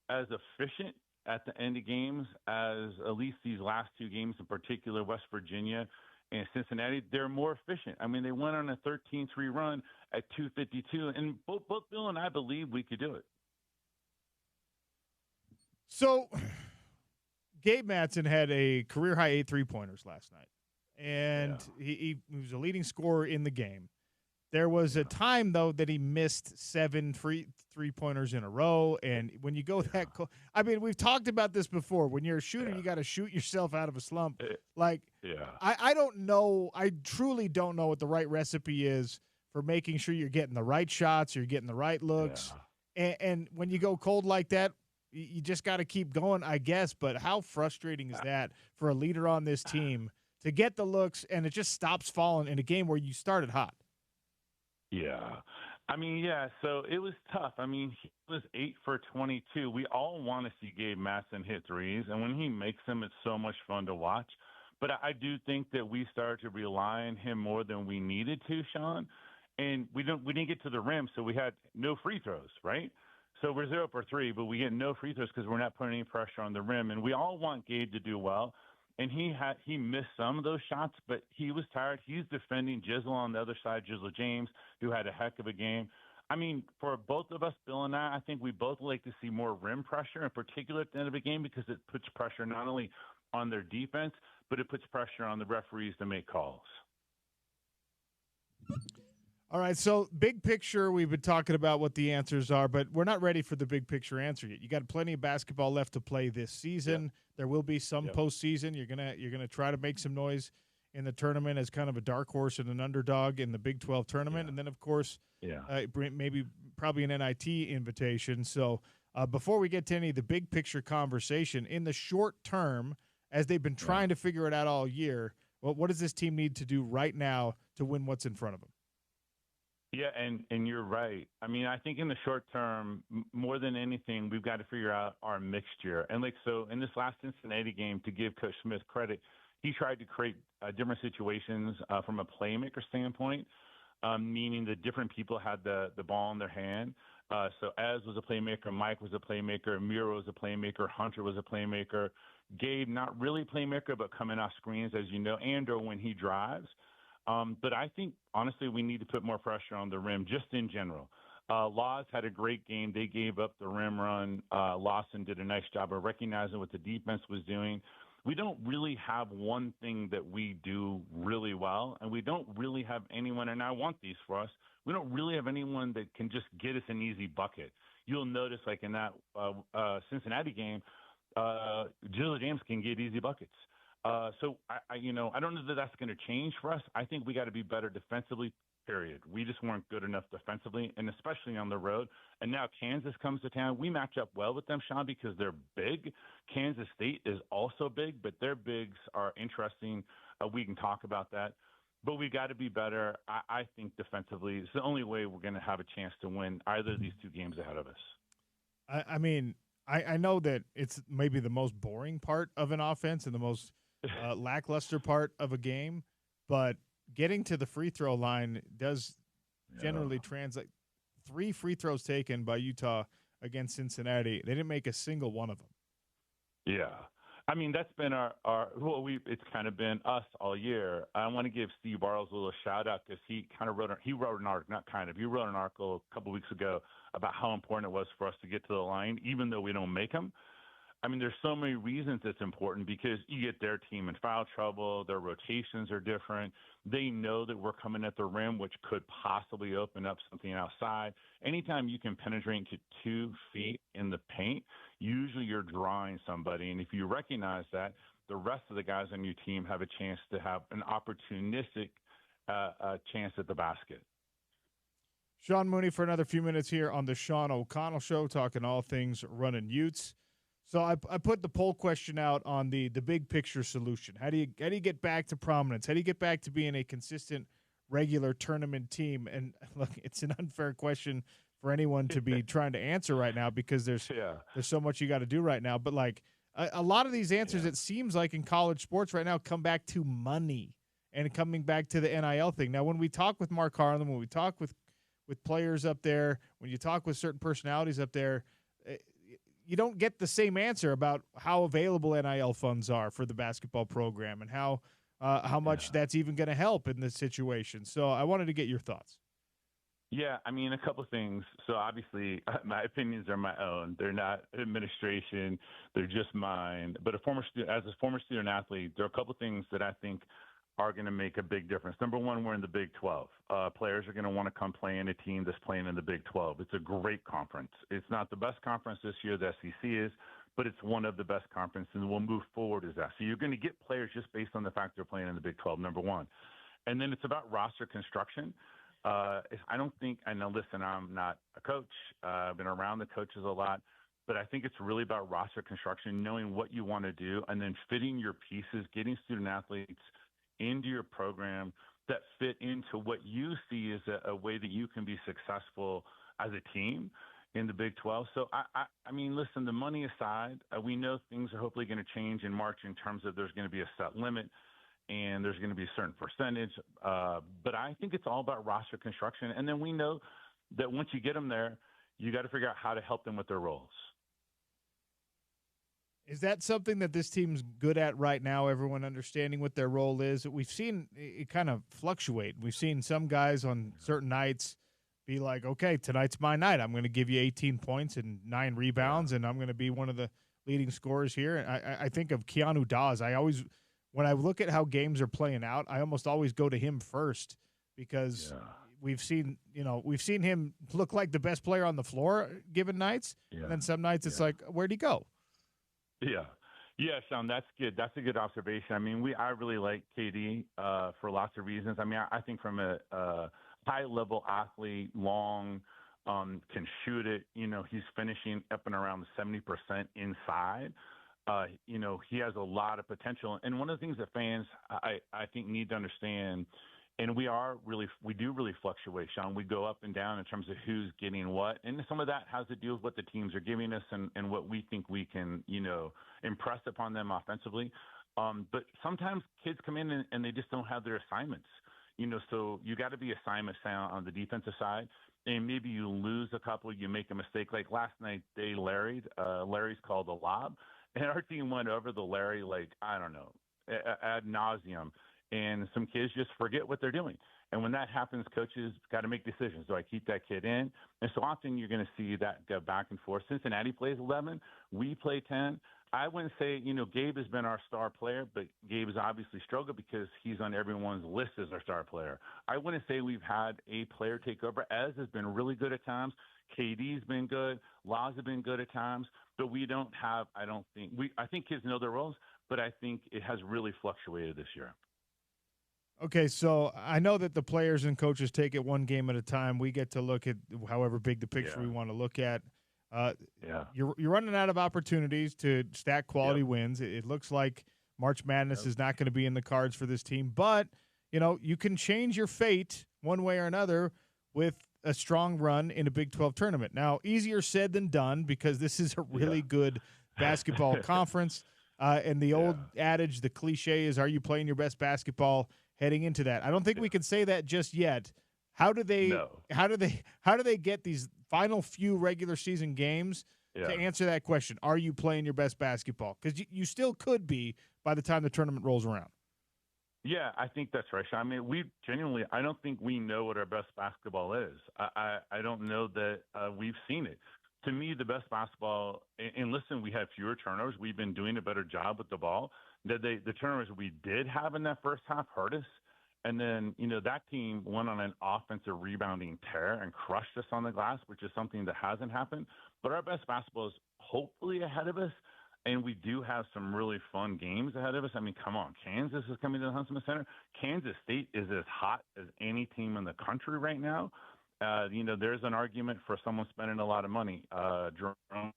as efficient at the end of games as at least these last two games, in particular, West Virginia and Cincinnati. They're more efficient. I mean, they went on a 13-3 run at 2:52, and both Bill and I believe we could do it. So Gabe Mattson had a career-high 8 3-pointers last night, and he was a leading scorer in the game. There was a time, though, that he missed 7 three-pointers in a row, and when you go that I mean, we've talked about this before. When you're a shooter, you got to shoot yourself out of a slump. I don't know. I truly don't know what the right recipe is for making sure you're getting the right shots, you're getting the right looks. And when you go cold like that, you just got to keep going, I guess. But how frustrating is that for a leader on this team to get the looks and it just stops falling in a game where you started hot? Yeah. I mean, so it was tough. I mean, he was 8 for 22. We all want to see Gabe Mattson hit threes, and when he makes them, it's so much fun to watch. But I do think that we started to rely on him more than we needed to, Sean. And we didn't get to the rim, so we had no free throws, right? So we're 0 for 3, but we get no free throws because we're not putting any pressure on the rim. And we all want Gabe to do well. And he missed some of those shots, but he was tired. He's defending Jizzle on the other side, Jizzle James, who had a heck of a game. I mean, for both of us, Bill and I think we both like to see more rim pressure, in particular at the end of a game, because it puts pressure not only on their defense, but it puts pressure on the referees to make calls. All right, so big picture, we've been talking about what the answers are, but we're not ready for the big picture answer yet. You got plenty of basketball left to play this season. Yep. There will be some Yep. postseason. You're gonna try to make some noise in the tournament as kind of a dark horse and an underdog in the Big 12 tournament, and then of course, probably an NIT invitation. So before we get to any of the big picture conversation, in the short term, as they've been trying to figure it out all year, what does this team need to do right now to win what's in front of them? Yeah, and you're right. I mean, I think in the short term, more than anything, we've got to figure out our mixture. And so in this last Cincinnati game, to give Coach Smith credit, he tried to create different situations from a playmaker standpoint, meaning that different people had the ball in their hand. So Ez was a playmaker, Mike was a playmaker, Miro was a playmaker, Hunter was a playmaker, Gabe, not really playmaker, but coming off screens, as you know, and/or when he drives. But I think, honestly, we need to put more pressure on the rim just in general. Laws had a great game. They gave up the rim run. Lawson did a nice job of recognizing what the defense was doing. We don't really have one thing that we do really well, and we don't really have anyone, and I want these for us, we don't really have anyone that can just get us an easy bucket. You'll notice, like in that Cincinnati game, Jizzle James can get easy buckets. So I don't know that that's going to change for us. I think we got to be better defensively, period. We just weren't good enough defensively, and especially on the road. And now Kansas comes to town. We match up well with them, Sean, because they're big. Kansas State is also big, but their bigs are interesting. We can talk about that. But we got to be better, I think, defensively. It's the only way we're going to have a chance to win either of these two games ahead of us. I mean, I know that it's maybe the most boring part of an offense and the most lackluster part of a game, but getting to the free throw line does generally translate. 3 free throws taken by Utah against Cincinnati. They didn't make a single one of them. Yeah. I mean, that's been it's kind of been us all year. I want to give Steve Bartles a little shout out because he wrote an article a couple weeks ago about how important it was for us to get to the line, even though we don't make them. I mean, there's so many reasons it's important because you get their team in foul trouble. Their rotations are different. They know that we're coming at the rim, which could possibly open up something outside. Anytime you can penetrate to 2 feet in the paint, usually you're drawing somebody. And if you recognize that, the rest of the guys on your team have a chance to have an opportunistic chance at the basket. Sean Mooney for another few minutes here on the Sean O'Connell Show, talking all things running Utes. So I put the poll question out on the big picture solution. How do you get back to prominence? How do you get back to being a consistent, regular tournament team? And look, it's an unfair question for anyone to be trying to answer right now because there's so much you got to do right now. But like a lot of these answers, it seems like in college sports right now come back to money and coming back to the NIL thing. Now, when we talk with Mark Harlan, when we talk with players up there, when you talk with certain personalities up there, you don't get the same answer about how available NIL funds are for the basketball program and how much that's even going to help in this situation. So I wanted to get your thoughts. Yeah, I mean, a couple of things. So obviously, my opinions are my own. They're not administration. They're just mine. But as a former student athlete, there are a couple of things that I think are going to make a big difference. Number one, we're in the Big 12. Players are going to want to come play in a team that's playing in the Big 12. It's a great conference. It's not the best conference this year, the SEC is, but it's one of the best conferences, and we'll move forward as that. So you're going to get players just based on the fact they're playing in the Big 12, number one. And then it's about roster construction. I know, listen, I'm not a coach. I've been around the coaches a lot. But I think it's really about roster construction, knowing what you want to do, and then fitting your pieces, getting student athletes into your program that fit into what you see as a way that you can be successful as a team in the Big 12. So, I mean, listen, the money aside, we know things are hopefully going to change in March in terms of there's going to be a set limit and there's going to be a certain percentage. But I think it's all about roster construction. And then we know that once you get them there, you got to figure out how to help them with their roles. Is that something that this team's good at right now, everyone understanding what their role is? We've seen it kind of fluctuate. We've seen some guys on certain nights be like, okay, tonight's my night. I'm going to give you 18 points and 9 rebounds, and I'm going to be one of the leading scorers here. And I think of Keanu Dawes. When I look at how games are playing out, I almost always go to him first because we've seen him look like the best player on the floor given nights, and then some nights it's like, where'd he go? Yeah, Sean, that's good. That's a good observation. I mean, I really like KD for lots of reasons. I mean, I think from a high-level athlete, long, can shoot it. He's finishing up and around the 70% inside. He has a lot of potential. And one of the things that fans, I think, need to understand, and we do really fluctuate, Sean. We go up and down in terms of who's getting what. And some of that has to do with what the teams are giving us and what we think we can, impress upon them offensively. But sometimes kids come in and they just don't have their assignments. So you got to be assignment sound on the defensive side. And maybe you lose a couple, you make a mistake. Like last night, they Larry's called a lob. And our team went over the Larry, ad nauseum. And some kids just forget what they're doing. And when that happens, coaches got to make decisions. Do I keep that kid in? And so often you're going to see that go back and forth. Cincinnati plays 11. We play 10. I wouldn't say, Gabe has been our star player, but Gabe has obviously struggled because he's on everyone's list as our star player. I wouldn't say we've had a player take over. Ez has been really good at times. KD's been good. Laz have been good at times. But we don't have, I think kids know their roles, but I think it has really fluctuated this year. Okay, so I know that the players and coaches take it one game at a time. We get to look at however big the picture we want to look at. You're running out of opportunities to stack quality wins. It looks like March Madness is not going to be in the cards for this team, but you can change your fate one way or another with a strong run in a Big 12 tournament. Now, easier said than done because this is a really good basketball conference. And the old adage, the cliche is, are you playing your best basketball heading into that? I don't think we can say that just yet. How do they get these final few regular season games to answer that question? Are you playing your best basketball? Because you still could be by the time the tournament rolls around. Yeah, I think that's right, Sean. I mean, I don't think we know what our best basketball is. I don't know that we've seen it. To me, the best basketball, and listen, we had fewer turnovers. We've been doing a better job with the ball. The turnovers we did have in that first half hurt us. And then, that team went on an offensive rebounding tear and crushed us on the glass, which is something that hasn't happened. But our best basketball is hopefully ahead of us. And we do have some really fun games ahead of us. I mean, come on. Kansas is coming to the Huntsman Center. Kansas State is as hot as any team in the country right now. There's an argument for someone spending a lot of money. Jerome, a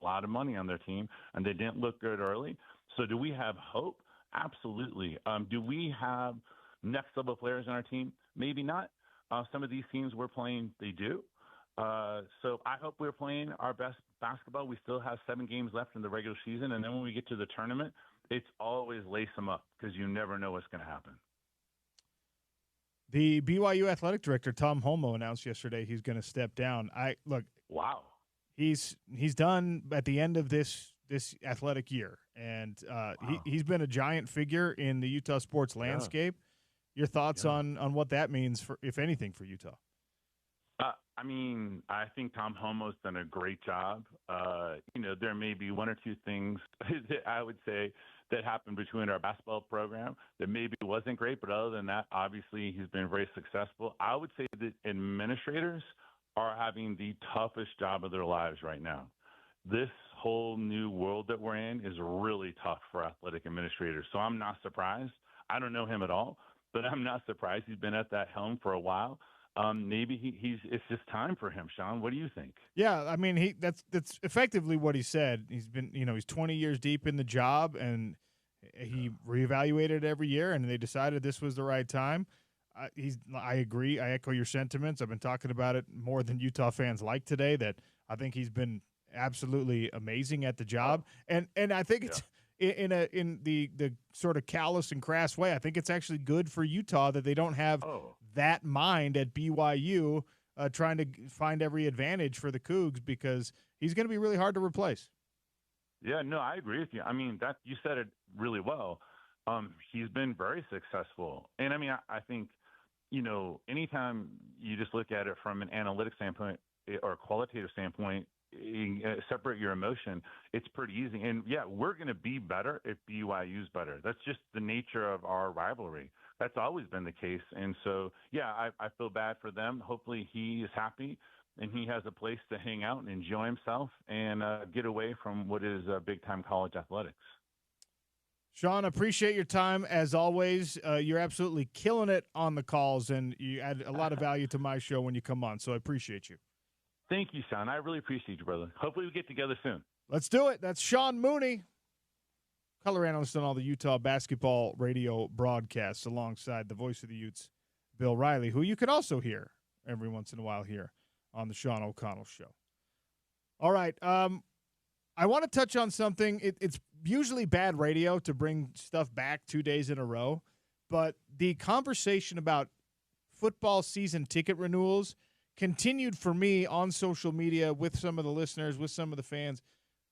lot of money on their team, and they didn't look good early. So do we have hope? Absolutely. Do we have next-level players on our team? Maybe not. Some of these teams we're playing, they do. So I hope we're playing our best basketball. We still have 7 games left in the regular season, and then when we get to the tournament, it's always lace them up because you never know what's going to happen. The BYU athletic director, Tom Holmoe, announced yesterday he's going to step down. Wow. He's done at the end of this athletic year, and he's been a giant figure in the Utah sports landscape. Your thoughts on what that means, for, if anything, for Utah? I think Tom Holmoe's done a great job. There may be one or two things that I would say that happened between our basketball program that maybe wasn't great, but other than that, obviously he's been very successful. I would say that administrators are having the toughest job of their lives right now. This whole new world that we're in is really tough for athletic administrators. So I'm not surprised. I don't know him at all, but I'm not surprised. He's been at that helm for a while. Maybe it's just time for him, Sean. What do you think? Yeah, that's effectively what he said. He's been, he's 20 years deep in the job, and he reevaluated every year, and they decided this was the right time. I agree. I echo your sentiments. I've been talking about it more than Utah fans like today, that I think he's been absolutely amazing at the job. And I think it's in the sort of callous and crass way, I think it's actually good for Utah that they don't have that mind at BYU trying to find every advantage for the Cougs, because he's going to be really hard to replace. Yeah, no, I agree with you. That you said it really well. He's been very successful. And I think, anytime you just look at it from an analytic standpoint or a qualitative standpoint, separate your emotion, it's pretty easy. And yeah, we're going to be better if BYU's better. That's just the nature of our rivalry. That's always been the case. And so, yeah, I feel bad for them. Hopefully he is happy and he has a place to hang out and enjoy himself and get away from what is big-time college athletics. Sean, appreciate your time as always. You're absolutely killing it on the calls, and you add a lot of value to my show when you come on, so I appreciate you. Thank you, Sean. I really appreciate you, brother. Hopefully we get together soon. Let's do it. That's Sean Mooney, color analyst on all the Utah basketball radio broadcasts, alongside the voice of the Utes, Bill Riley, who you can also hear every once in a while here on the Sean O'Connell Show. All right. I want to touch on something. It's usually bad radio to bring stuff back 2 days in a row, but the conversation about football season ticket renewals continued for me on social media with some of the listeners, with some of the fans,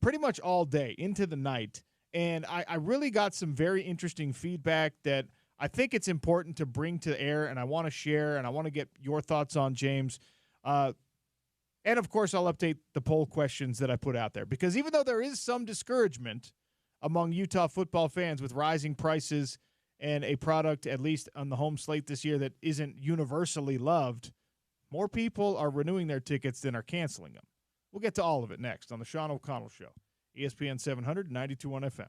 pretty much all day into the night. And I really got some very interesting feedback that I think it's important to bring to air, and I want to share, and I want to get your thoughts on, James. And, of course, I'll update the poll questions that I put out there. Because even though there is some discouragement among Utah football fans with rising prices and a product, at least on the home slate this year, that isn't universally loved, more people are renewing their tickets than are canceling them. We'll get to all of it next on the Sean O'Connell Show. ESPN 700, 92.1 FM.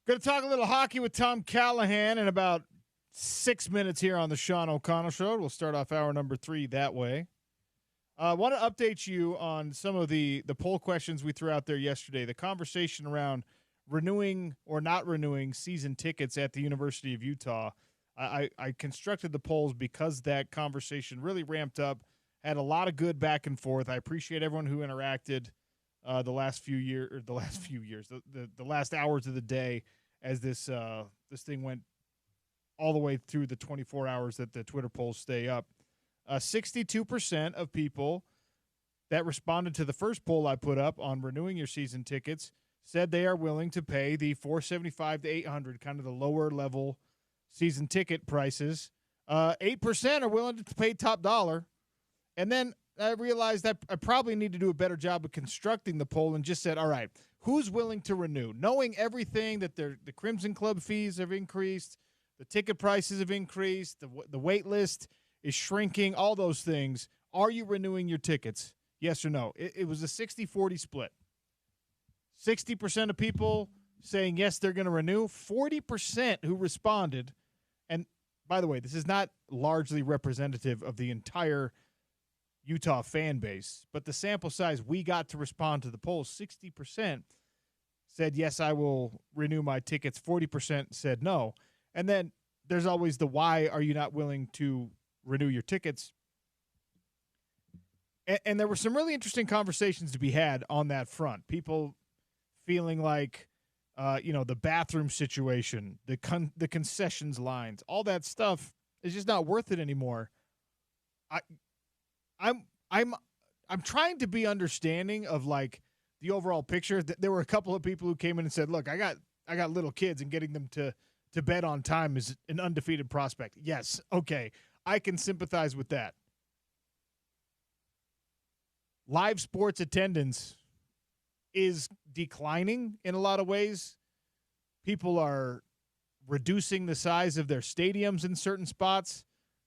Going to talk a little hockey with Tom Callahan in about 6 minutes here on the Sean O'Connell Show. We'll start off hour number 3 that way. I want to update you on some of the poll questions we threw out there yesterday. The conversation around renewing or not renewing season tickets at the University of Utah. I constructed the polls because that conversation really ramped up, had a lot of good back and forth. I appreciate everyone who interacted the last hours of the day as this thing went all the way through the 24 hours that the Twitter polls stay up. 62% of people that responded to the first poll I put up on renewing your season tickets said they are willing to pay the $475 to $800, kind of the lower level season ticket prices. 8% are willing to pay top dollar. And then I realized that I probably need to do a better job of constructing the poll and just said, all right, who's willing to renew? Knowing everything that the Crimson Club fees have increased, the ticket prices have increased, the wait list is shrinking, all those things. Are you renewing your tickets? Yes or no? It was a 60-40 split. 60% of people saying yes, they're going to renew. 40% who responded, and by the way, this is not largely representative of the entire Utah fan base, but the sample size we got to respond to the polls, 60% said, yes, I will renew my tickets. 40% said no. And then there's always the why are you not willing to renew your tickets? And there were some really interesting conversations to be had on that front. People feeling like, the bathroom situation, the concessions lines, all that stuff is just not worth it anymore. I'm trying to be understanding of like the overall picture. There were a couple of people who came in and said, "Look, I got little kids, and getting them to bed on time is an undefeated prospect." Yes, okay, I can sympathize with that. Live sports attendance is declining in a lot of ways. People are reducing the size of their stadiums in certain spots.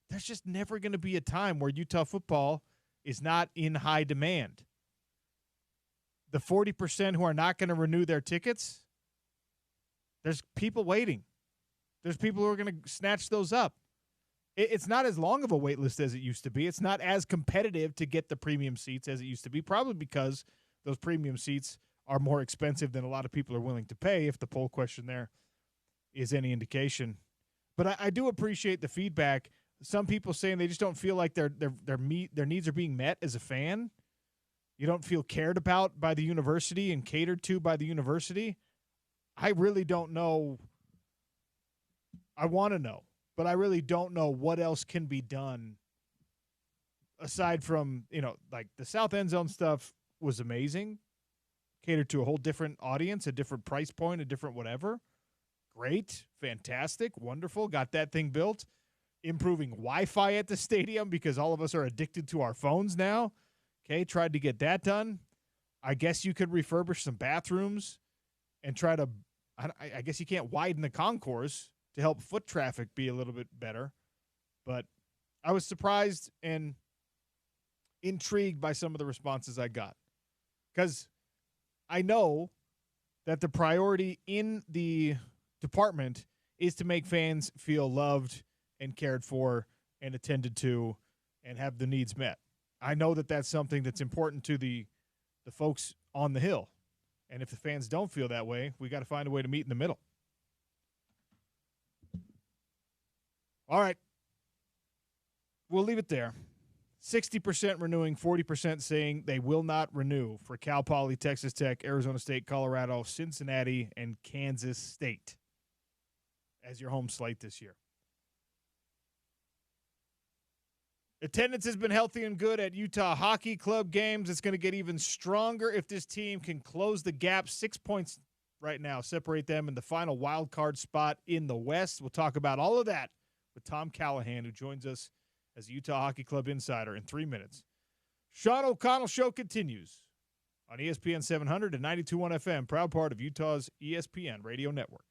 There's just never going to be a time where Utah football is not in high demand. The 40% who are not going to renew their tickets, there's people waiting. There's people who are going to snatch those up. It's not as long of a wait list as it used to be. It's not as competitive to get the premium seats as it used to be, probably because those premium seats are more expensive than a lot of people are willing to pay, if the poll question there is any indication. But I do appreciate the feedback. Some people saying they just don't feel like their needs are being met as a fan. You don't feel cared about by the university and catered to by the university. I really don't know. I want to know, but I really don't know what else can be done aside from, like the South End Zone stuff was amazing. Catered to a whole different audience, a different price point, a different whatever. Great, fantastic, wonderful. Got that thing built. Improving Wi-Fi at the stadium because all of us are addicted to our phones now. Okay, tried to get that done. I guess you could refurbish some bathrooms and try to, I guess you can't widen the concourse to help foot traffic be a little bit better. But I was surprised and intrigued by some of the responses I got. Because I know that the priority in the department is to make fans feel loved and cared for and attended to and have the needs met. I know that that's something that's important to the folks on the Hill. And if the fans don't feel that way, we got to find a way to meet in the middle. All right. We'll leave it there. 60% renewing, 40% saying they will not renew for Cal Poly, Texas Tech, Arizona State, Colorado, Cincinnati, and Kansas State as your home slate this year. Attendance has been healthy and good at Utah Hockey Club games. It's going to get even stronger if this team can close the gap. 6 points right now separate them in the final wild card spot in the West. We'll talk about all of that with Tom Callahan, who joins us as a Utah Hockey Club insider in 3 minutes. Sean O'Connell Show continues on ESPN 700 and 92.1 FM, proud part of Utah's ESPN radio network.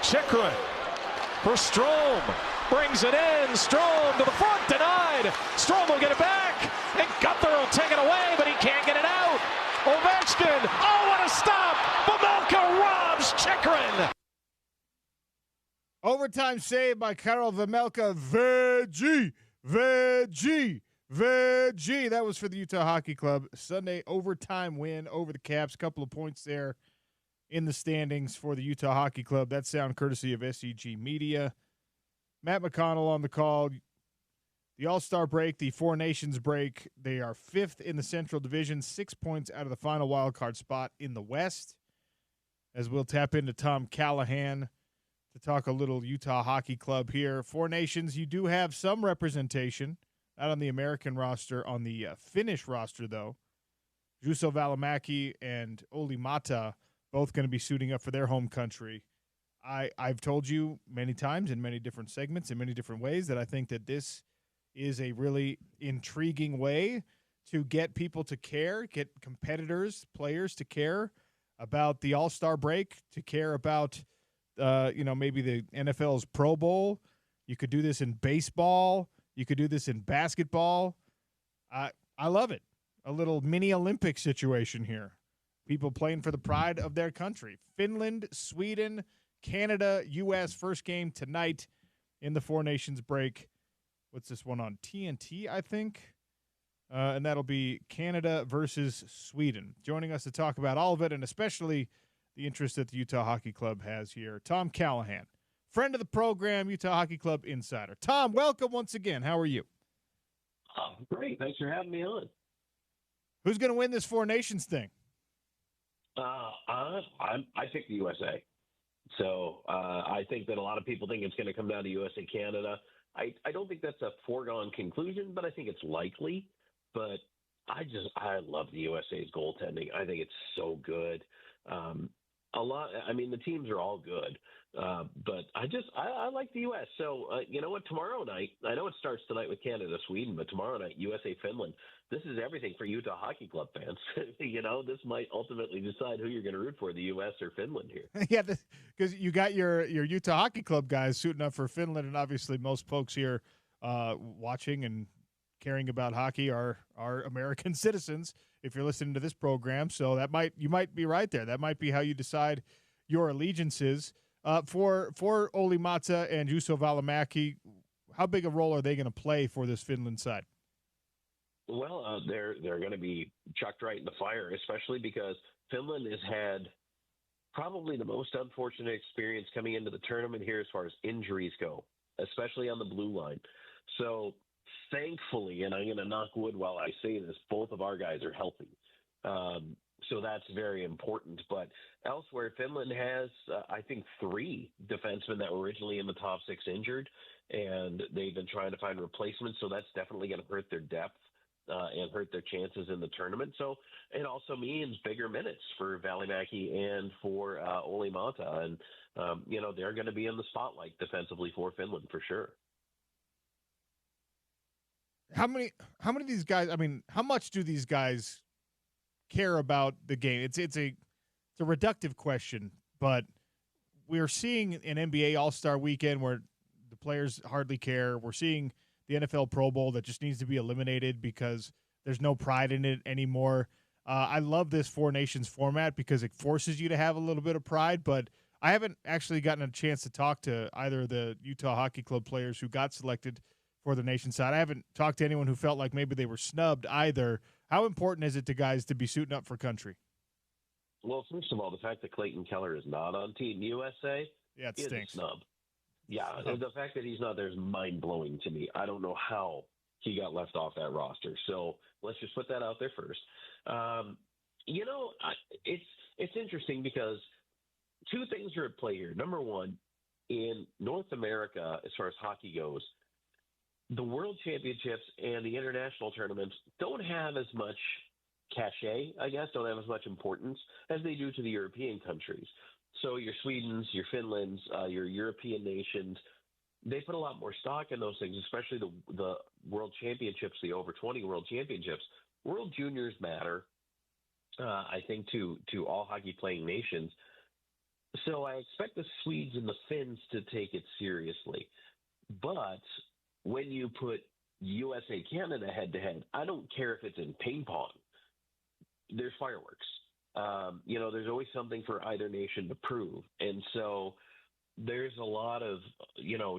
Chychrun for Strome. Brings it in. Strome to the front. Denied. Strome will get it back. And Gunther will take it away, but he can't get it out. Ovechkin. Oh, what a stop. Vejmelka robs Chychrun. Overtime save by Karel Vejmelka. Veggie. That was for the Utah Hockey Club. Sunday overtime win over the Caps. Couple of points there in the standings for the Utah Hockey Club. That sound courtesy of SEG Media. Matt McConnell on the call. The All-Star break, the Four Nations break. They are 5th in the Central Division, 6 points out of the final wildcard spot in the West. As we'll tap into Tom Callahan to talk a little Utah Hockey Club here. Four Nations, you do have some representation, not on the American roster, on the Finnish roster, though. Juuso Välimäki and Olli Mata both going to be suiting up for their home country. I've told you many times in many different segments in many different ways that I think that this is a really intriguing way to get people to care, get competitors, players to care about the All-Star break, to care about, maybe the NFL's Pro Bowl. You could do this in baseball. You could do this in basketball. I love it. A little mini Olympic situation here. People playing for the pride of their country. Finland, Sweden, Canada, U.S. first game tonight in the Four Nations break. What's this one on? TNT, I think. And that'll be Canada versus Sweden. Joining us to talk about all of it, and especially the interest that the Utah Hockey Club has here, Tom Callahan, friend of the program, Utah Hockey Club insider. Tom, welcome once again. How are you? Oh, great. Thanks for having me on. Who's going to win this Four Nations thing? I picked the USA. So I think that a lot of people think it's going to come down to USA Canada. I don't think that's a foregone conclusion, but I think it's likely. But I love the USA's goaltending. I think it's so good. The teams are all good. But I like the U.S. So, you know what? Tomorrow night, I know it starts tonight with Canada, Sweden, but tomorrow night, USA, Finland. This is everything for Utah Hockey Club fans. This might ultimately decide who you're going to root for, the U.S. or Finland here. Yeah, because you got your Utah Hockey Club guys suiting up for Finland, and obviously most folks here watching and caring about hockey are American citizens if you're listening to this program. So you might be right there. That might be how you decide your allegiances. For Olli Mata and Juuso Välimäki, how big a role are they going to play for this Finland side? Well, they're going to be chucked right in the fire, especially because Finland has had probably the most unfortunate experience coming into the tournament here as far as injuries go, especially on the blue line. So thankfully, and I'm going to knock wood while I say this, both of our guys are healthy. So that's very important. But elsewhere, Finland has, I think, 3 defensemen that were originally in the top 6 injured, and they've been trying to find replacements. So that's definitely going to hurt their depth and hurt their chances in the tournament. So it also means bigger minutes for Välimäki and for Olli Mata. And, they're going to be in the spotlight defensively for Finland for sure. How many of these guys, how much do these guys care about the game? It's a reductive question, but we're seeing an NBA All-Star weekend where the players hardly care. We're seeing the NFL Pro Bowl that just needs to be eliminated because there's no pride in it anymore. I love this Four Nations format because it forces you to have a little bit of pride, but I haven't actually gotten a chance to talk to either of the Utah Hockey Club players who got selected for the nation side. I haven't talked to anyone who felt like maybe they were snubbed either. How important is it to guys to be suiting up for country? Well, first of all, the fact that Clayton Keller is not on Team USA is a snub. Yeah, the fact that he's not there is mind-blowing to me. I don't know how he got left off that roster. So let's just put that out there first. It's interesting because 2 things are at play here. Number one, in North America, as far as hockey goes, the World Championships and the international tournaments don't have as much cachet, I guess, don't have as much importance as they do to the European countries. So your Swedens, your Finlands, your European nations, they put a lot more stock in those things, especially the World Championships, the over 20 World Championships. World Juniors matter, I think, to all hockey playing nations. So I expect the Swedes and the Finns to take it seriously. But when you put USA-Canada head-to-head, I don't care if it's in ping pong. There's fireworks. There's always something for either nation to prove. And so there's a lot of,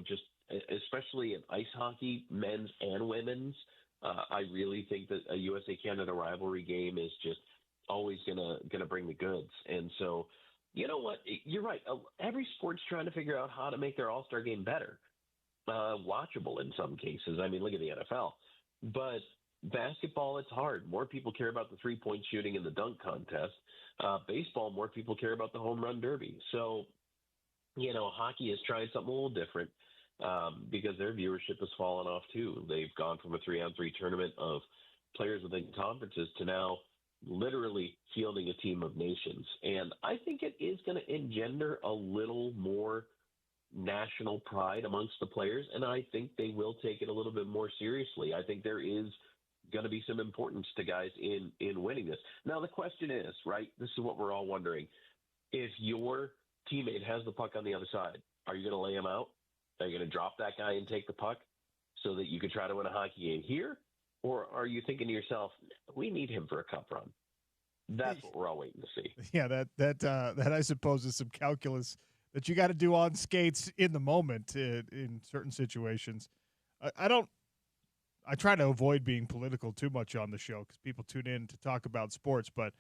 just especially in ice hockey, men's and women's, I really think that a USA-Canada rivalry game is just always gonna bring the goods. And so, you know what? You're right. Every sport's trying to figure out how to make their All-Star game better, watchable in some cases. I mean, look at the NFL. But basketball, it's hard. More people care about the three-point shooting in the dunk contest. Baseball, more people care about the home run derby. So, hockey is trying something a little different because their viewership has fallen off too. They've gone from a 3-on-3 tournament of players within conferences to now literally fielding a team of nations. And I think it is going to engender a little more national pride amongst the players, and I think they will take it a little bit more seriously. I think there is going to be some importance to guys in winning this. Now, the question is, right, this is what we're all wondering. If your teammate has the puck on the other side, are you going to lay him out? Are you going to drop that guy and take the puck so that you can try to win a hockey game here? Or are you thinking to yourself, we need him for a cup run? That's what we're all waiting to see. Yeah, that I suppose is some calculus that you got to do on skates in the moment in certain situations. I try to avoid being political too much on the show because people tune in to talk about sports, but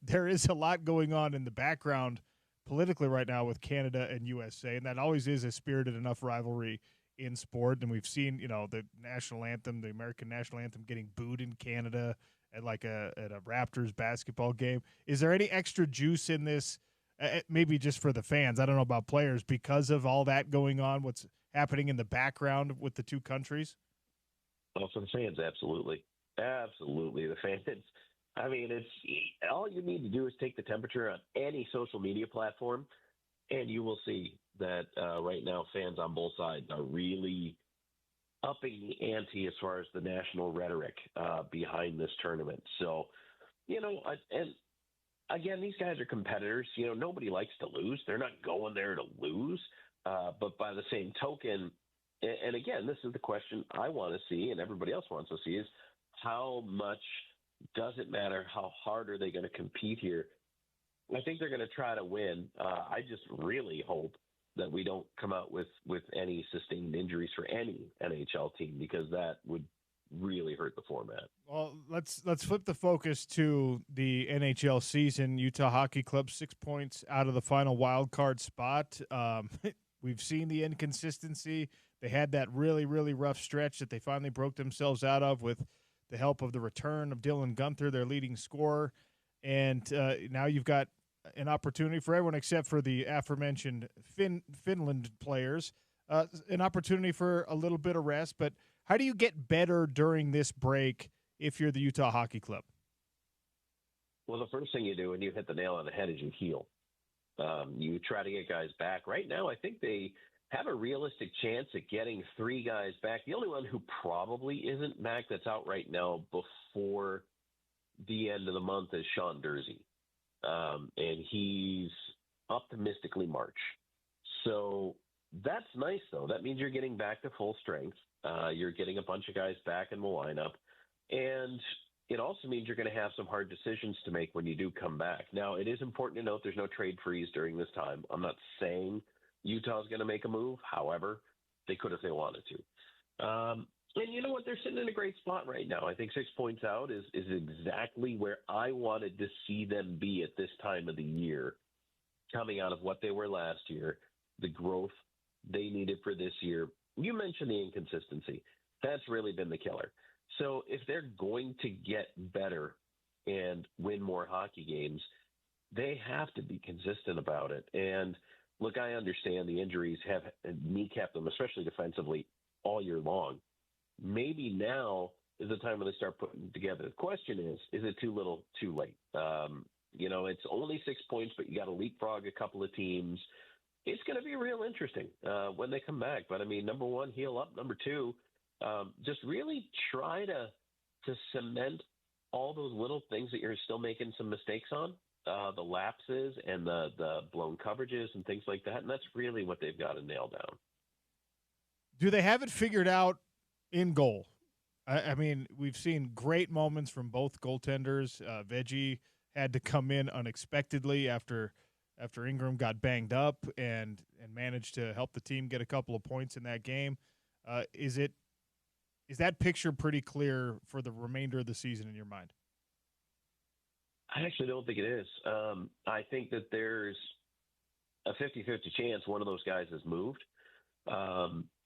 there is a lot going on in the background politically right now with Canada and USA, and that always is a spirited enough rivalry in sport. And we've seen, the national anthem, the American national anthem, getting booed in Canada at a Raptors basketball game. Is there any extra juice in this? Maybe just for the fans. I don't know about players because of all that going on. What's happening in the background with the two countries? Well, for the fans, absolutely. Absolutely. The fans, it's all you need to do is take the temperature on any social media platform, and you will see that right now fans on both sides are really upping the ante as far as the national rhetoric behind this tournament. So, and again, these guys are competitors. Nobody likes to lose. They're not going there to lose. But by the same token, and again, this is the question I want to see and everybody else wants to see is how much does it matter? How hard are they going to compete here? I think they're going to try to win. I just really hope that we don't come out with any sustained injuries for any NHL team because that would really hurt the format. Well, let's flip the focus to the NHL season. Utah Hockey Club 6 points out of the final wild card spot. We've seen the inconsistency. They had that really, really rough stretch that they finally broke themselves out of with the help of the return of Dylan Guenther, their leading scorer. And now you've got an opportunity for everyone except for the aforementioned Finland players, an opportunity for a little bit of rest. But how do you get better during this break if you're the Utah Hockey Club? Well, the first thing you do when you hit the nail on the head is you heal. You try to get guys back. Right now, I think they have a realistic chance at getting 3 guys back. The only one who probably isn't back that's out right now before the end of the month is Sean Dursey. And he's optimistically March. So that's nice, though. That means you're getting back to full strength. You're getting a bunch of guys back in the lineup. And it also means you're going to have some hard decisions to make when you do come back. Now, it is important to note there's no trade freeze during this time. I'm not saying Utah's going to make a move. However, they could if they wanted to. And you know what? They're sitting in a great spot right now. I think 6 points out is exactly where I wanted to see them be at this time of the year, coming out of what they were last year, the growth they needed for this year. You mentioned the inconsistency. That's really been the killer. So if they're going to get better and win more hockey games, they have to be consistent about it. And look, I understand the injuries have kneecapped them, especially defensively, all year long. Maybe now is the time when they start putting together. The question is it too little, too late? It's only 6 points, but you got to leapfrog a couple of teams. It's going to be real interesting when they come back. But, number one, heal up. Number two, just really try to cement all those little things that you're still making some mistakes on the lapses and the blown coverages and things like that, and that's really what they've got to nail down. Do they have it figured out in goal? I mean, we've seen great moments from both goaltenders. Veggie had to come in unexpectedly after Ingram got banged up and managed to help the team get a couple of points in that game. Is that picture pretty clear for the remainder of the season in your mind? I actually don't think it is. I think that there's a 50-50 chance one of those guys has moved.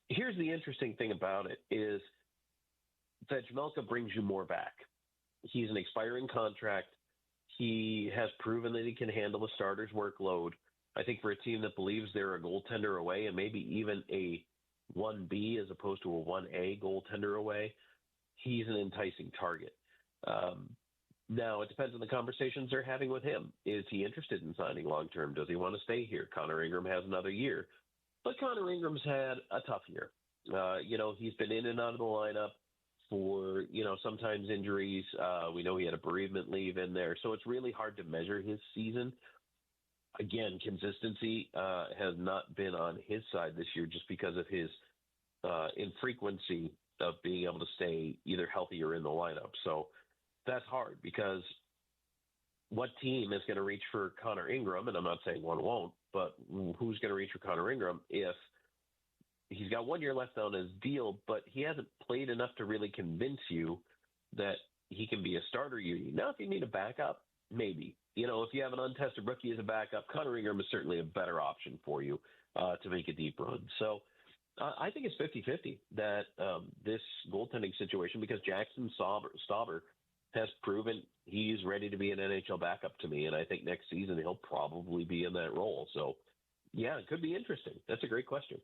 Here's the interesting thing about it is that Jamelka brings you more back. He's an expiring contract. He has proven that he can handle the starter's workload. I think for a team that believes they're a goaltender away and maybe even a 1B as opposed to a 1A goaltender away, he's an enticing target. Now, it depends on the conversations they're having with him. Is he interested in signing long-term? Does he want to stay here? Connor Ingram has another year. But Connor Ingram's had a tough year. He's been in and out of the lineup for, sometimes injuries. We know he had a bereavement leave in there. So it's really hard to measure his season. Again, consistency has not been on his side this year just because of his infrequency of being able to stay either healthy or in the lineup. So that's hard because what team is going to reach for Connor Ingram? And I'm not saying one won't, but who's going to reach for Connor Ingram if he's got 1 year left on his deal, but he hasn't played enough to really convince you that he can be a starter? Now, if you need a backup, maybe. If you have an untested rookie as a backup, Connor Ingram is certainly a better option for you to make a deep run. So I think it's 50-50 that this goaltending situation, because Jackson Stauber has proven he's ready to be an NHL backup to me, and I think next season he'll probably be in that role. So, yeah, it could be interesting. That's a great question.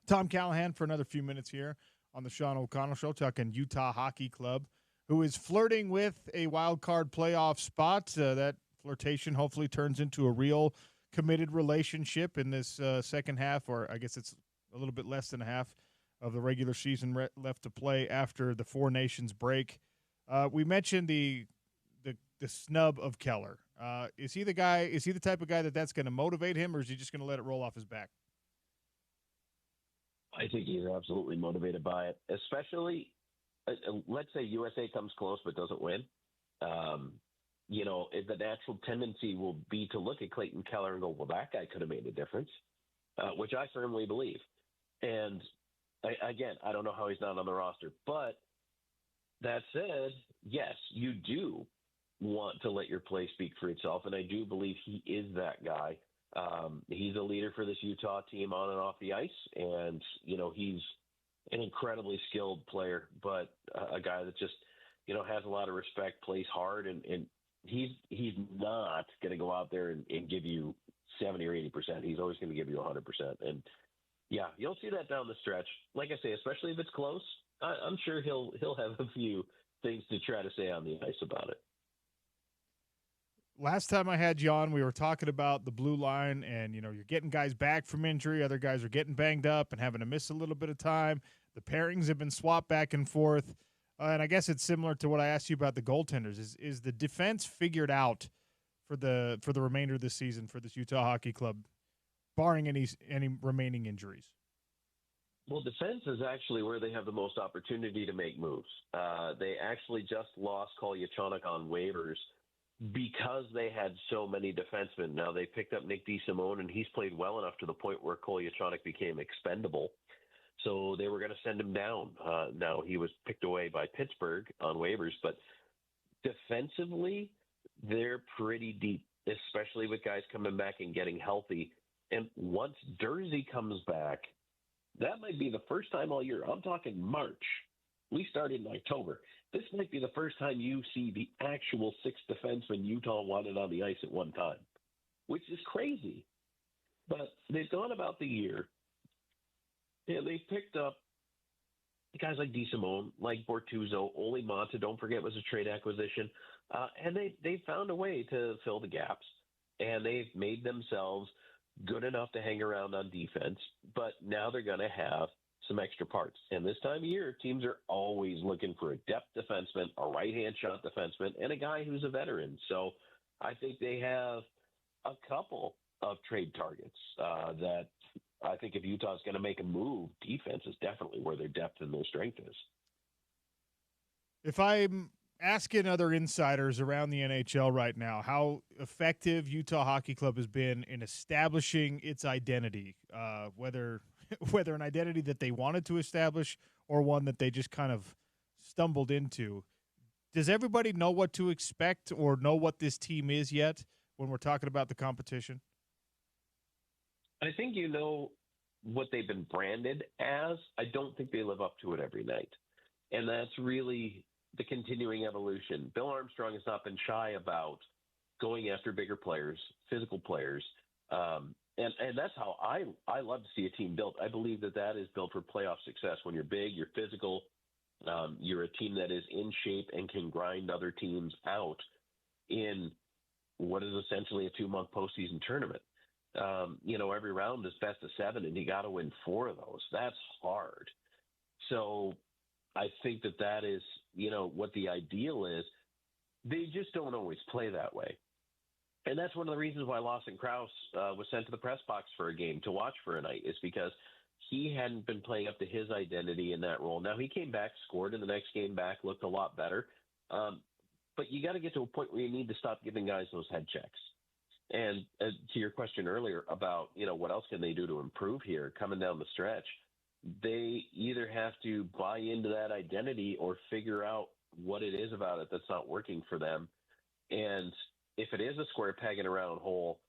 Tom Callahan for another few minutes here on the Sean O'Connell Show, talking Utah Hockey Club, who is flirting with a wild card playoff spot. That flirtation hopefully turns into a real committed relationship in this second half, or I guess it's a little bit less than a half of the regular season left to play after the Four Nations break. We mentioned the snub of Keller. Is he the guy? Is he the type of guy that's going to motivate him, or is he just going to let it roll off his back? I think he's absolutely motivated by it, especially let's say USA comes close but doesn't win. The natural tendency will be to look at Clayton Keller and go, well, that guy could have made a difference, which I firmly believe. And I don't know how he's not on the roster, but that said, yes, you do want to let your play speak for itself, and I do believe he is that guy. He's a leader for this Utah team on and off the ice, and, he's an incredibly skilled player, but a guy that just, has a lot of respect, plays hard, and he's not going to go out there and give you 70 or 80%. He's always going to give you 100%. And, yeah, you'll see that down the stretch. Like I say, especially if it's close, I'm sure he'll have a few things to try to say on the ice about it. Last time I had you on, we were talking about the blue line, and, you're getting guys back from injury. Other guys are getting banged up and having to miss a little bit of time. The pairings have been swapped back and forth. And I guess it's similar to what I asked you about the goaltenders. Is the defense figured out for the remainder of this season for this Utah Hockey Club, barring any remaining injuries? Well, defense is actually where they have the most opportunity to make moves. They actually just lost Kolyachonok on waivers because they had so many defensemen. Now, they picked up Nick DeSimone, and he's played well enough to the point where Kolyachonok became expendable. So they were going to send him down. Now, he was picked away by Pittsburgh on waivers, but defensively, they're pretty deep, especially with guys coming back and getting healthy. And once Dursey comes back, that might be the first time all year. I'm talking March. We started in October. This might be the first time you see the actual six defensemen Utah wanted on the ice at one time, which is crazy. But they've gone about the year, and they've picked up guys like DeSimone, like Bortuzzo, Ole Monta, don't forget, was a trade acquisition. And they found a way to fill the gaps, and they've made themselves good enough to hang around on defense, but now they're going to have some extra parts. And this time of year, teams are always looking for a depth defenseman, a right-hand shot defenseman, and a guy who's a veteran. So I think they have a couple of trade targets that I think if Utah's going to make a move, defense is definitely where their depth and their strength is. If I'm asking other insiders around the NHL right now how effective Utah Hockey Club has been in establishing its identity, whether an identity that they wanted to establish or one that they just kind of stumbled into, does everybody know what to expect or know what this team is yet when we're talking about the competition? I think you know what they've been branded as. I don't think they live up to it every night. And that's really the continuing evolution. Bill Armstrong has not been shy about going after bigger players, physical players. And that's how I love to see a team built. I believe that is built for playoff success. When you're big, you're physical, you're a team that is in shape and can grind other teams out in what is essentially a 2-month postseason tournament. Every round is best of 7, and you got to win 4 of those. That's hard. So I think that is, what the ideal is. They just don't always play that way. And that's one of the reasons why Lawson Krause was sent to the press box for a game to watch for a night, is because he hadn't been playing up to his identity in that role. Now, he came back, scored in the next game back, looked a lot better. But you got to get to a point where you need to stop giving guys those head checks. And to your question earlier about, what else can they do to improve here coming down the stretch, they either have to buy into that identity or figure out what it is about it that's not working for them. And if it is a square peg in a round hole,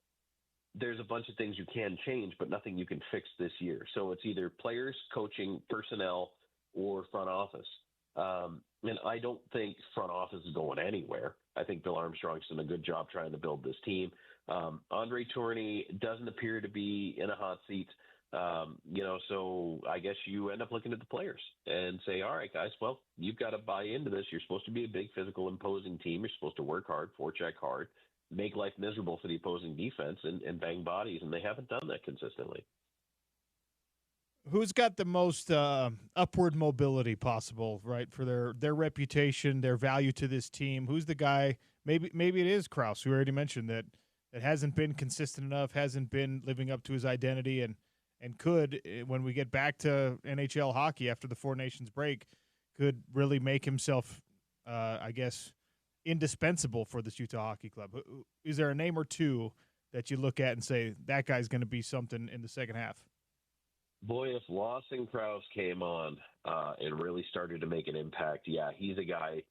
there's a bunch of things you can change, but nothing you can fix this year. So it's either players, coaching, personnel, or front office. And I don't think front office is going anywhere. I think Bill Armstrong's done a good job trying to build this team. Andre Tourney doesn't appear to be in a hot seat. So I guess you end up looking at the players and say, all right, guys, well, you've got to buy into this. You're supposed to be a big, physical, imposing team. You're supposed to work hard, forecheck hard, make life miserable for the opposing defense, and bang bodies, and they haven't done that consistently. Who's got the most upward mobility possible, right, for their reputation, their value to this team? Who's the guy? Maybe it is Krause, who already mentioned that hasn't been consistent enough, hasn't been living up to his identity, and could, when we get back to NHL hockey after the Four Nations break, could really make himself, I guess, indispensable for this Utah Hockey Club. Is there a name or two that you look at and say, that guy's going to be something in the second half? Boy, if Lawson Krause came on and really started to make an impact, yeah, he's a guy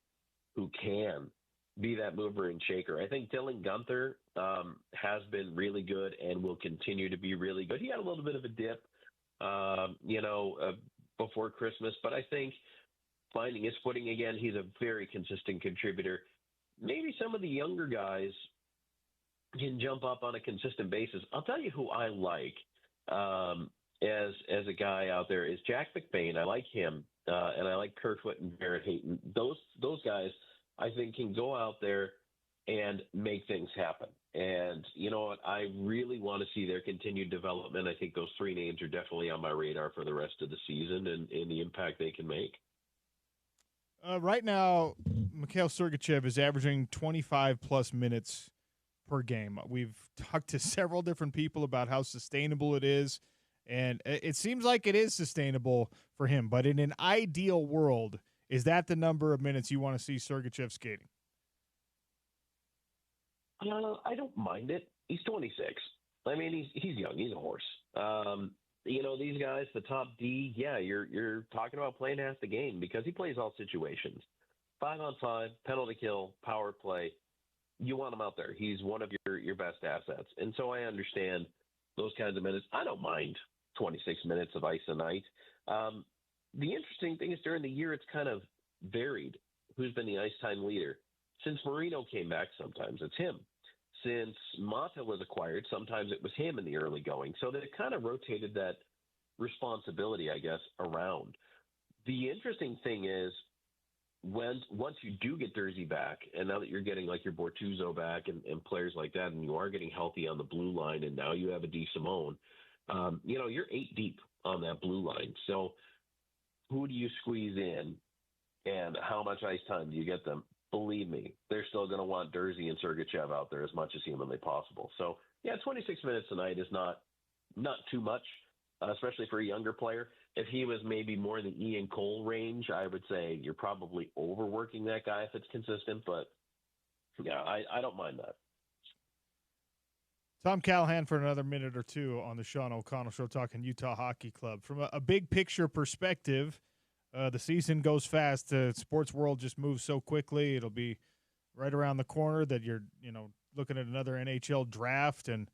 who can be that mover and shaker. I think Dylan Guenther has been really good and will continue to be really good. He had a little bit of a dip, before Christmas, but I think finding his footing again, he's a very consistent contributor. Maybe some of the younger guys can jump up on a consistent basis. I'll tell you who I like as a guy out there is Jack McBain. I like him, and I like Kerfoot and Barrett Hayton. Those guys, I think, can go out there and make things happen. And you know what? I really want to see their continued development. I think those 3 names are definitely on my radar for the rest of the season and the impact they can make. Right now, Mikhail Sergachev is averaging 25-plus minutes per game. We've talked to several different people about how sustainable it is, and it seems like it is sustainable for him. But in an ideal world, is that the number of minutes you want to see Sergachev skating? I don't mind it. He's 26. I mean, he's young. He's a horse. These guys, the top D, yeah, you're talking about playing half the game because he plays all situations. 5-on-5, penalty kill, power play. You want him out there. He's one of your best assets. And so I understand those kinds of minutes. I don't mind 26 minutes of ice a night. The interesting thing is during the year, it's kind of varied who's been the ice time leader. Since Marino came back, sometimes it's him. Since Mata was acquired, sometimes it was him in the early going. So they kind of rotated that responsibility, I guess, around. The interesting thing is once you do get Durzi back, and now that you're getting like your Bortuzzo back and players like that, and you are getting healthy on the blue line, and now you have a D. Simone, you're 8 deep on that blue line. So who do you squeeze in, and how much ice time do you get them? believe me, they're still going to want Dursey and Sergachev out there as much as humanly possible. So, yeah, 26 minutes tonight is not too much, especially for a younger player. If he was maybe more in the Ian Cole range, I would say you're probably overworking that guy if it's consistent. But, yeah, I don't mind that. Tom Callahan for another minute or two on the Sean O'Connell Show talking Utah Hockey Club. From a big picture perspective, the season goes fast. The sports world just moves so quickly. It'll be right around the corner that you're looking at another NHL draft, and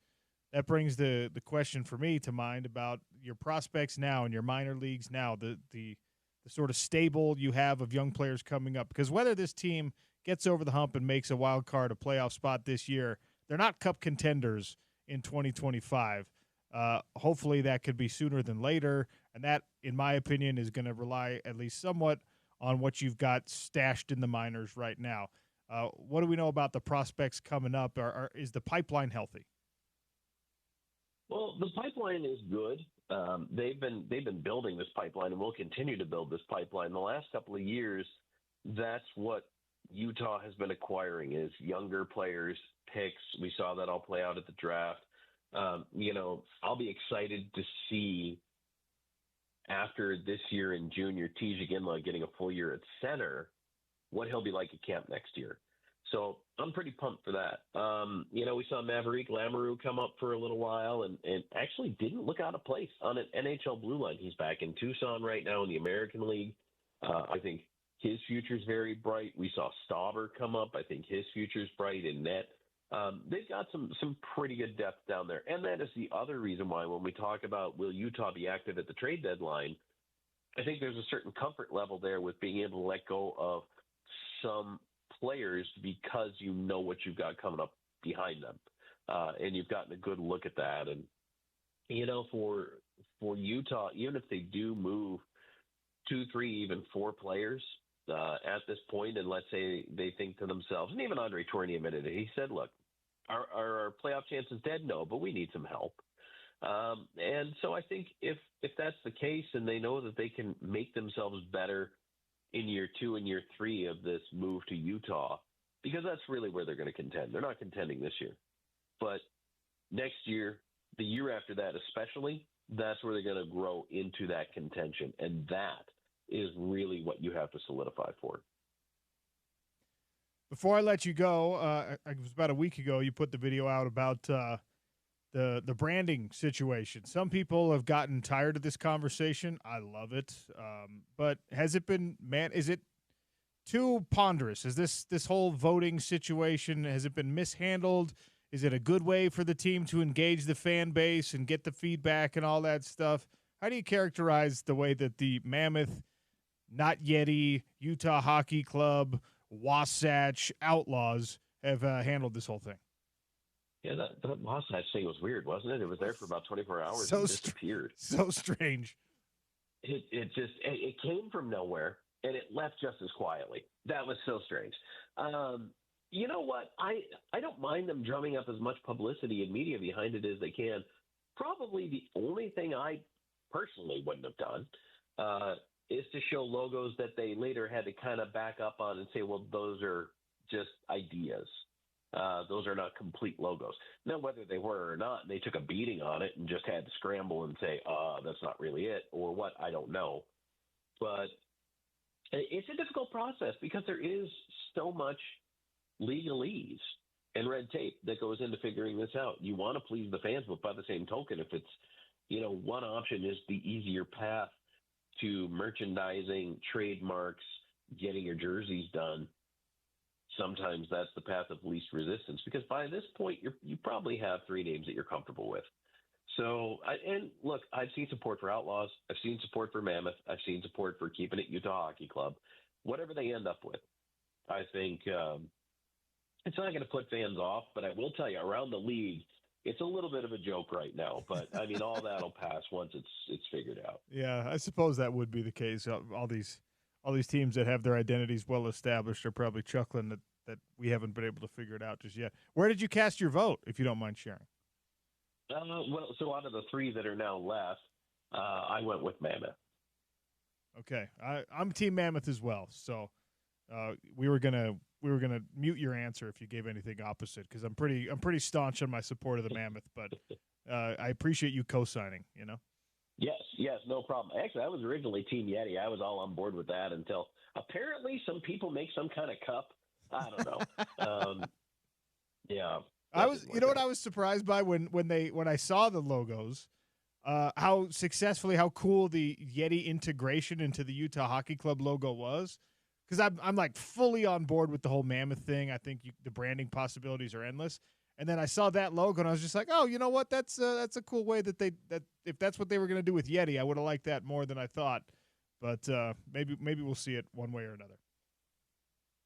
that brings the question for me to mind about your prospects now and your minor leagues now, the sort of stable you have of young players coming up. Because whether this team gets over the hump and makes a wild card, a playoff spot this year, they're not cup contenders in 2025. Hopefully that could be sooner than later, and that, in my opinion, is going to rely at least somewhat on what you've got stashed in the minors right now. What do we know about the prospects coming up? Is the pipeline healthy? Well, the pipeline is good. They've been building this pipeline and will continue to build this pipeline. The last couple of years, that's what Utah has been acquiring is younger players, picks. We saw that all play out at the draft. I'll be excited to see after this year in junior, TJ Ginla getting a full year at center, what he'll be like at camp next year. So I'm pretty pumped for that. We saw Maverick Lamoureux come up for a little while and actually didn't look out of place on an NHL blue line. He's back in Tucson right now in the American League. I think his future's very bright. We saw Stauber come up. I think his future's bright in net. They've got some pretty good depth down there. And that is the other reason why when we talk about will Utah be active at the trade deadline, I think there's a certain comfort level there with being able to let go of some players because you know what you've got coming up behind them. And you've gotten a good look at that. And, for Utah, even if they do move 2, 3, even 4 players at this point, and let's say they think to themselves, and even Andre Tournier admitted it, he said, look, our playoff chances dead? No, but we need some help. And so I think if that's the case and they know that they can make themselves better in year 2 and year 3 of this move to Utah, because that's really where they're going to contend. They're not contending this year. But next year, the year after that especially, that's where they're going to grow into that contention. And that is really what you have to solidify for. Before I let you go, it was about a week ago, you put the video out about the branding situation. Some people have gotten tired of this conversation. I love it. But has it been, is it too ponderous? Is this whole voting situation, has it been mishandled? Is it a good way for the team to engage the fan base and get the feedback and all that stuff? How do you characterize the way that the Mammoth, Not Yeti, Utah Hockey Club, Wasatch Outlaws have handled this whole thing? Yeah, that Wasatch thing was weird, wasn't it? It was there for about 24 hours and disappeared. So strange. It came from nowhere, and it left just as quietly. That was so strange. You know what? I don't mind them drumming up as much publicity and media behind it as they can. Probably the only thing I personally wouldn't have done is to show logos that they later had to kind of back up on and say, well, those are just ideas. Those are not complete logos. Now, whether they were or not, and they took a beating on it and just had to scramble and say, that's not really it, or what, I don't know. But it's a difficult process because there is so much legalese and red tape that goes into figuring this out. You want to please the fans, but by the same token, if it's, one option is the easier path to merchandising, trademarks, getting your jerseys done, sometimes that's the path of least resistance, because by this point, you probably have 3 names that you're comfortable with. So, look, I've seen support for Outlaws. I've seen support for Mammoth. I've seen support for keeping it Utah Hockey Club. Whatever they end up with, I think it's not going to put fans off, but I will tell you, around the league, it's a little bit of a joke right now. But, I mean, all that'll pass once it's figured out. Yeah, I suppose that would be the case. All these teams that have their identities well established are probably chuckling that we haven't been able to figure it out just yet. Where did you cast your vote, if you don't mind sharing? So out of the 3 that are now left, I went with Mammoth. Okay, I'm Team Mammoth as well. So We were gonna mute your answer if you gave anything opposite, because I'm pretty staunch on my support of the Mammoth, but I appreciate you co-signing. You know. Yes, no problem. Actually, I was originally Team Yeti. I was all on board with that until apparently some people make some kind of cup. I don't know. Yeah. I was, you know what I was surprised by when I saw the logos, how cool the Yeti integration into the Utah Hockey Club logo was. Because I'm like fully on board with the whole Mammoth thing. I think the branding possibilities are endless. And then I saw that logo and I was just like, oh, you know what? That's a cool way that if that's what they were going to do with Yeti, I would have liked that more than I thought. But maybe we'll see it one way or another.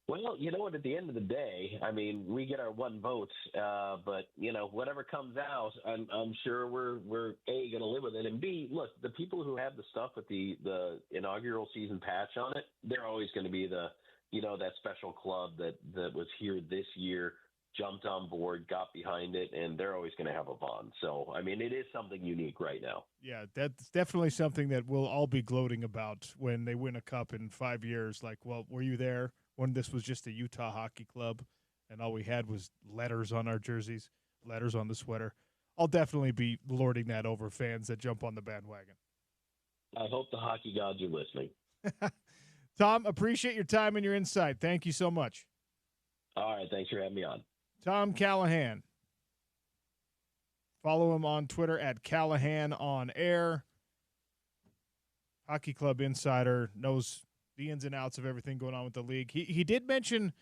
Well, you know what? At the end of the day, I mean, we get our one vote, but you know, whatever comes out, I'm sure we're A, going to live with it, and B, look, the people who have the stuff with the inaugural season patch on it, they're always going to be that special club that was here this year, jumped on board, got behind it, and they're always going to have a bond. So, I mean, it is something unique right now. Yeah, that's definitely something that we'll all be gloating about when they win a cup in 5 years. Like, well, were you there when this was just a Utah Hockey Club and all we had was letters on our jerseys, letters on the sweater? I'll definitely be lording that over fans that jump on the bandwagon. I hope the hockey gods are listening. Tom, appreciate your time and your insight. Thank you so much. All right, thanks for having me on. Tom Callahan. Follow him on Twitter at CallahanOnAir. Hockey Club insider, knows the ins and outs of everything going on with the league. He did mention,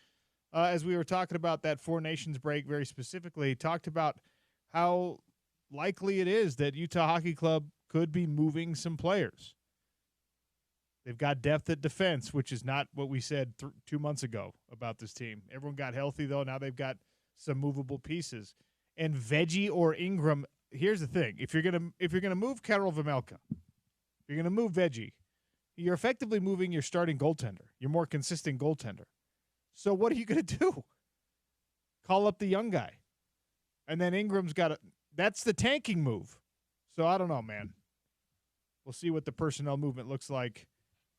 as we were talking about that Four Nations break very specifically, talked about how likely it is that Utah Hockey Club could be moving some players. They've got depth at defense, which is not what we said 2 months ago about this team. Everyone got healthy, though. Now they've got some movable pieces. And Veggie or Ingram, here's the thing. If you're gonna move Karol Vejmelka, you're gonna move Veggie, you're effectively moving your starting goaltender, your more consistent goaltender. So what are you gonna do? Call up the young guy. And then Ingram's that's the tanking move. So I don't know, man. We'll see what the personnel movement looks like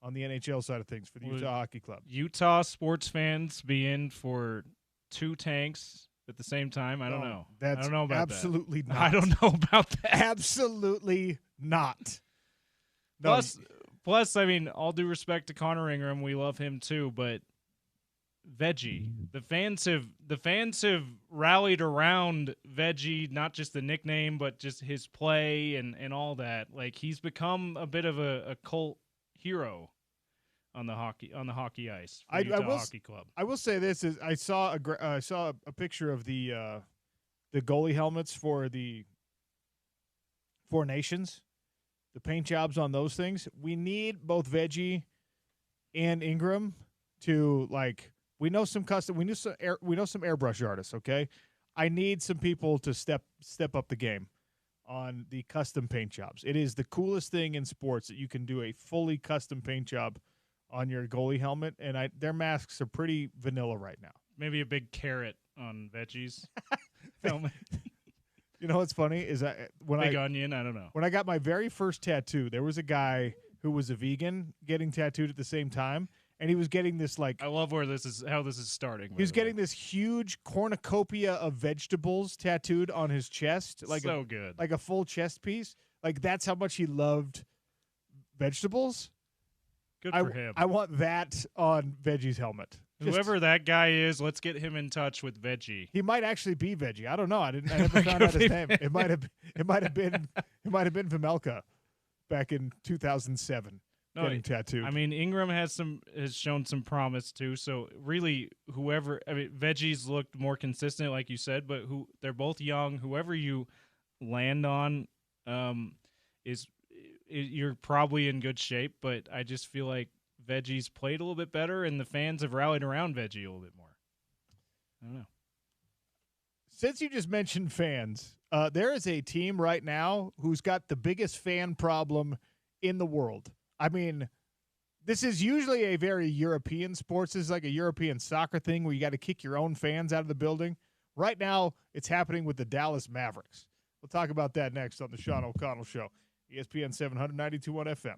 on the NHL side of things for the Utah Hockey Club. Utah sports fans be in for two tanks at the same time? I don't know. I don't know about absolutely that. Not. I don't know about that. Absolutely not. No. Plus, I mean, all due respect to Connor Ingram, we love him too, but Veggie, the fans have rallied around Veggie, not just the nickname, but just his play and all that. Like, he's become a bit of a cult hero on the hockey ice for Utah Hockey Club. I will say this: is I saw a picture of the goalie helmets for the Four Nations, the paint jobs on those things. We need both Veggie and Ingram to we know some airbrush artists. Okay, I need some people to step up the game on the custom paint jobs. It is the coolest thing in sports that you can do a fully custom paint job on your goalie helmet, and their masks are pretty vanilla right now. Maybe a big carrot on Veggie's helmet. You know what's funny is onion. I don't know. When I got my very first tattoo, there was a guy who was a vegan getting tattooed at the same time, and he was getting this I love how this is starting. He was getting this huge cornucopia of vegetables tattooed on his chest, good, like a full chest piece. Like, that's how much he loved vegetables. Good for him. I want that on Veggie's helmet. Whoever that guy is, let's get him in touch with Veggie. He might actually be Veggie. I don't know. I never found out his name. It might have been Vejmelka back in 2007. Getting tattooed. I mean, Ingram has shown some promise too. So really, Veggie's looked more consistent, like you said, but they're both young. Whoever you land on, you're probably in good shape. But I just feel like Veggie's played a little bit better, and the fans have rallied around Veggie a little bit more. I don't know. Since you just mentioned fans, there is a team right now who's got the biggest fan problem in the world. I mean, this is usually a very European sports. This is like a European soccer thing where you got to kick your own fans out of the building. Right now, it's happening with the Dallas Mavericks. We'll talk about that next on the Sean O'Connell Show. ESPN 792.1 FM.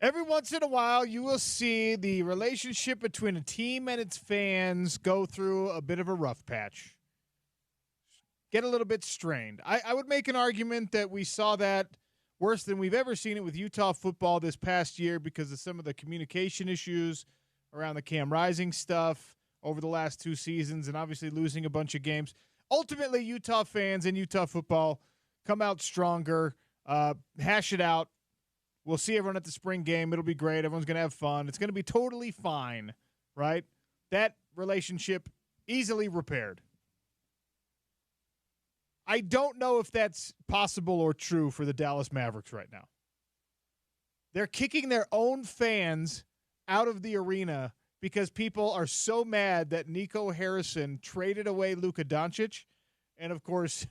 Every once in a while, you will see the relationship between a team and its fans go through a bit of a rough patch. Get a little bit strained. I would make an argument that we saw that worse than we've ever seen it with Utah football this past year because of some of the communication issues around the Cam Rising stuff over the last 2 seasons and obviously losing a bunch of games. Ultimately, Utah fans and Utah football come out stronger, hash it out. We'll see everyone at the spring game. It'll be great. Everyone's going to have fun. It's going to be totally fine, right? That relationship easily repaired. I don't know if that's possible or true for the Dallas Mavericks right now. They're kicking their own fans out of the arena because people are so mad that Nico Harrison traded away Luka Doncic and, of course,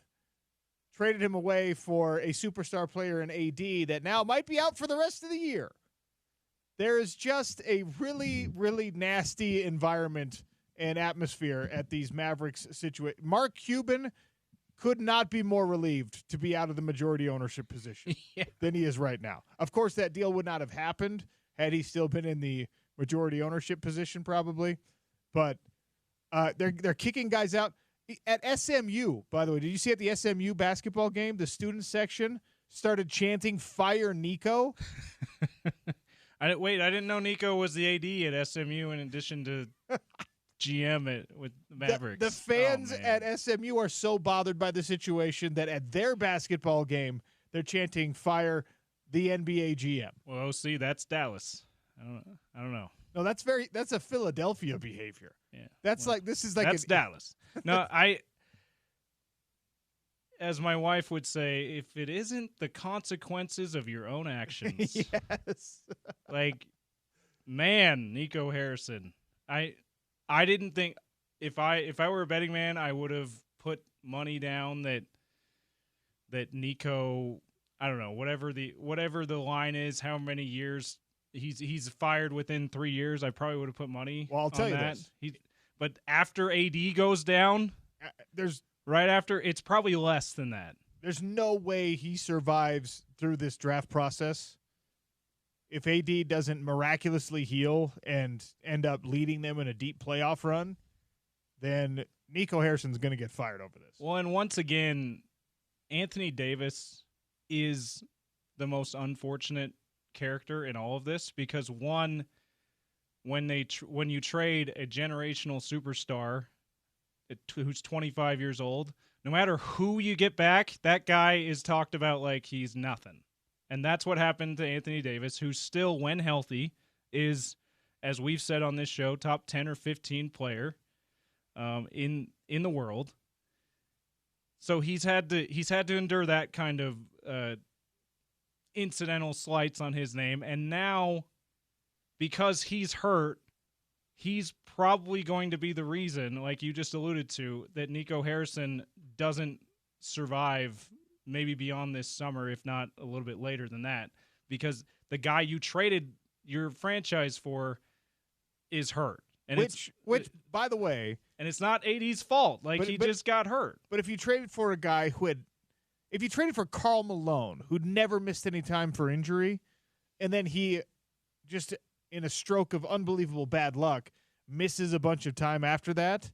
traded him away for a superstar player in AD that now might be out for the rest of the year. There is just a really, really nasty environment and atmosphere at these Mavericks situation. Mark Cuban could not be more relieved to be out of the majority ownership position than he is right now. Of course, that deal would not have happened had he still been in the majority ownership position probably. But they're kicking guys out. At SMU, by the way, did you see at the SMU basketball game, the student section started chanting "Fire Nico"? I didn't know Nico was the AD at SMU in addition to GM with the Mavericks. The fans at SMU are so bothered by the situation that at their basketball game, they're chanting "Fire the NBA GM." Well, see, that's Dallas. I don't know. No, that's a Philadelphia behavior. Yeah. That's Dallas. No, as my wife would say, if it isn't the consequences of your own actions. Yes. Like, man, Nico Harrison. I didn't think if I were a betting man, I would have put money down that Nico, I don't know, whatever the line is, how many years he's fired within 3 years, I probably would have put money. Well, I'll tell you that. this. But after AD goes down, right after, it's probably less than that. There's no way he survives through this draft process if AD doesn't miraculously heal and end up leading them in a deep playoff run. Then Nico Harrison's going to get fired over this. Well, and once again, Anthony Davis is the most unfortunate character in all of this because one, when you trade a generational superstar who's 25 years old, no matter who you get back, that guy is talked about like he's nothing. And that's what happened to Anthony Davis, who still, when healthy, is, as we've said on this show, top 10 or 15 player in the world. So he's had to endure that kind of incidental slights on his name, and now because he's hurt, he's probably going to be the reason, like you just alluded to, that Nico Harrison doesn't survive maybe beyond this summer, if not a little bit later than that, because the guy you traded your franchise for is hurt. And which, by the way, and it's not AD's fault. He just got hurt. But if you traded for a guy if you traded for Karl Malone, who'd never missed any time for injury, and then he just in a stroke of unbelievable bad luck misses a bunch of time after that,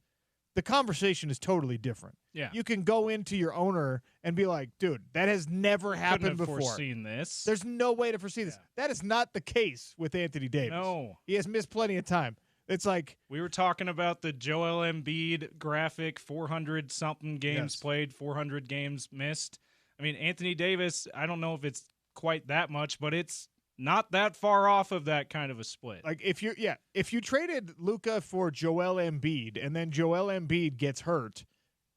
the conversation is totally different. Yeah. You can go into your owner and be like, dude, that has never happened before. Foreseen this. There's no way to foresee this. That is not the case with Anthony Davis. No. He has missed plenty of time. It's like we were talking about the Joel Embiid graphic, 400-something games played, 400 games missed. I mean, Anthony Davis, I don't know if it's quite that much, but it's not that far off of that kind of a split. Like if you traded Luka for Joel Embiid and then Joel Embiid gets hurt,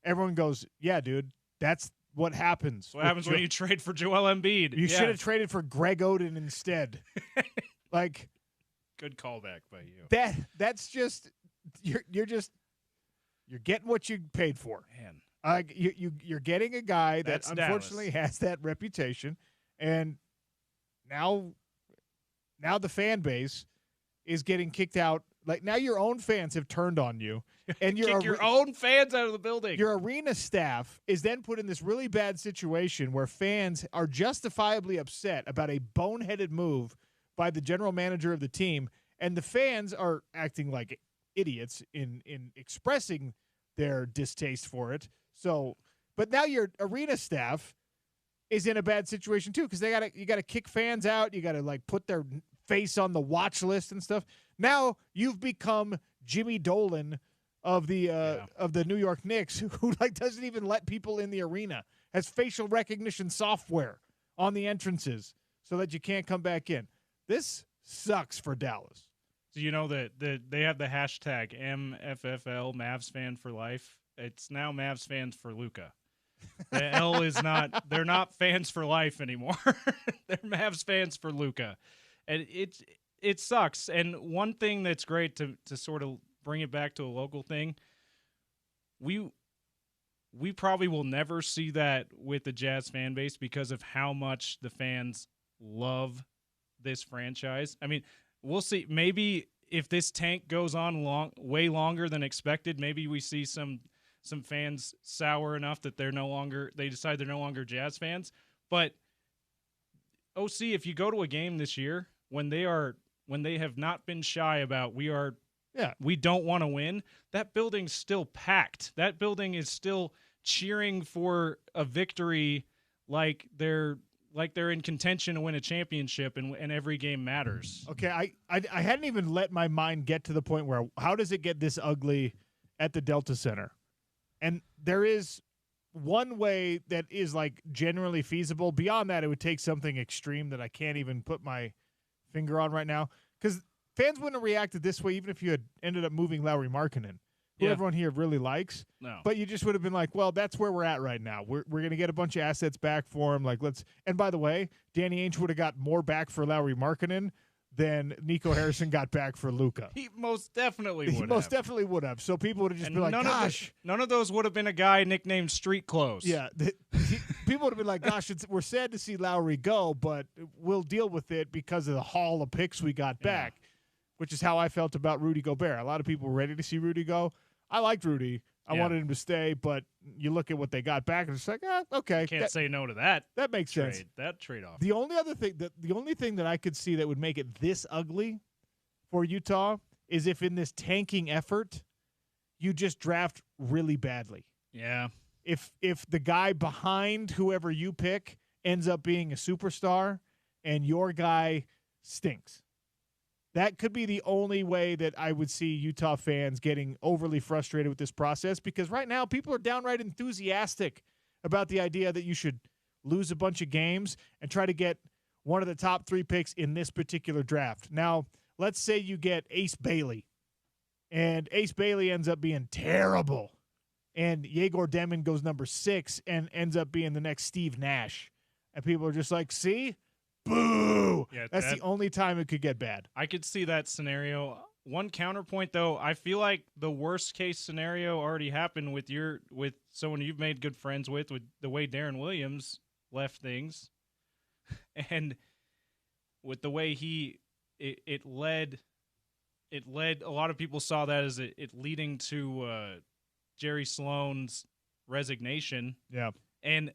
everyone goes, yeah, dude, that's what happens. What happens when you trade for Joel Embiid? You should have traded for Greg Oden instead. Like, good callback by you. That's just you're getting what you paid for. Man. You're getting a guy That's that unfortunately has that reputation, and now the fan base is getting kicked out. Like now your own fans have turned on you, and your own fans out of the building. Your arena staff is then put in this really bad situation where fans are justifiably upset about a boneheaded move by the general manager of the team, and the fans are acting like idiots in expressing their distaste for it. So, but now your arena staff is in a bad situation too, because you gotta kick fans out. You gotta like put their face on the watch list and stuff. Now you've become Jimmy Dolan of the New York Knicks, who like doesn't even let people in the arena, has facial recognition software on the entrances so that you can't come back in. This sucks for Dallas. So you know that they have the hashtag MFFL, Mavs fan for life. It's now Mavs fans for Luka. The L is not. They're not fans for life anymore. They're Mavs fans for Luka, and it sucks. And one thing that's great to sort of bring it back to a local thing, we probably will never see that with the Jazz fan base because of how much the fans love this franchise. I mean, we'll see. Maybe if this tank goes on way longer than expected, maybe we see some fans sour enough that they decide they're no longer Jazz fans. But OC, if you go to a game this year when they have not been shy about we don't want to win, that building's still packed. That building is still cheering for a victory like they're in contention to win a championship, and every game matters. Okay, I hadn't even let my mind get to the point where how does it get this ugly at the Delta Center? And there is one way that is like generally feasible. Beyond that, it would take something extreme that I can't even put my finger on right now, because fans wouldn't have reacted this way even if you had ended up moving Lauri Markkanen, who everyone here really likes. No. But you just would have been like, well, that's where we're at right now. We're going to get a bunch of assets back for him. And by the way, Danny Ainge would have got more back for Lauri Markkanen than Nico Harrison got back for Luka. He most definitely would have. Most definitely would have. So people would have just been like, gosh. None of those would have been a guy nicknamed Street Clothes. Yeah. People would have been like, gosh, we're sad to see Lowry go, but we'll deal with it because of the haul of picks we got back, which is how I felt about Rudy Gobert. A lot of people were ready to see Rudy go. I liked Rudy. I wanted him to stay, but you look at what they got back, and it's like, okay. Can't say no to that. That makes sense. That trade-off. The only thing that I could see that would make it this ugly for Utah is if in this tanking effort, you just draft really badly. Yeah. If the guy behind whoever you pick ends up being a superstar and your guy stinks. That could be the only way that I would see Utah fans getting overly frustrated with this process, because right now people are downright enthusiastic about the idea that you should lose a bunch of games and try to get one of the top 3 picks in this particular draft. Now, let's say you get Ace Bailey, and Ace Bailey ends up being terrible, and Yegor Demin goes number 6 and ends up being the next Steve Nash. And people are just like, see? Boo! Yeah, that's the only time it could get bad. I could see that scenario. One counterpoint, though, I feel like the worst case scenario already happened with someone you've made good friends with the way Darren Williams left things, and with the way it led a lot of people saw that as it leading to Jerry Sloan's resignation. Yeah, and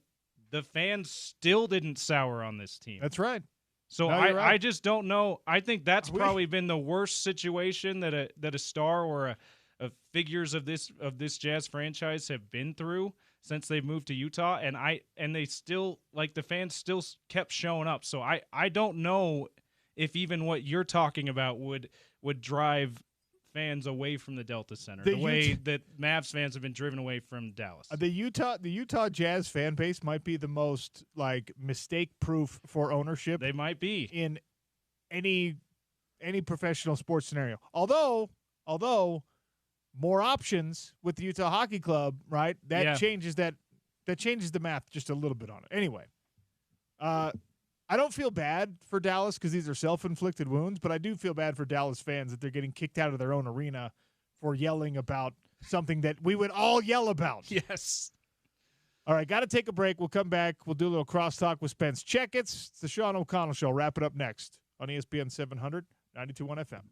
the fans still didn't sour on this team. That's right. So I just don't know. I think that's probably been the worst situation that a star or a figures of this Jazz franchise have been through since they moved to Utah, and they still, like, the fans still kept showing up. So I don't know if even what you're talking about would drive fans away from the Delta Center, the way that Mavs fans have been driven away from Dallas. The Utah Jazz fan base might be the most mistake-proof for ownership. They might be in any professional sports scenario. Although more options with the Utah Hockey Club, right? That changes that changes the math just a little bit on it. Anyway, I don't feel bad for Dallas because these are self-inflicted wounds, but I do feel bad for Dallas fans that they're getting kicked out of their own arena for yelling about something that we would all yell about. Yes. All right, got to take a break. We'll come back. We'll do a little crosstalk with Spence Checketts. It's the Sean O'Connell Show. Wrap it up next on ESPN 700, 92.1 FM.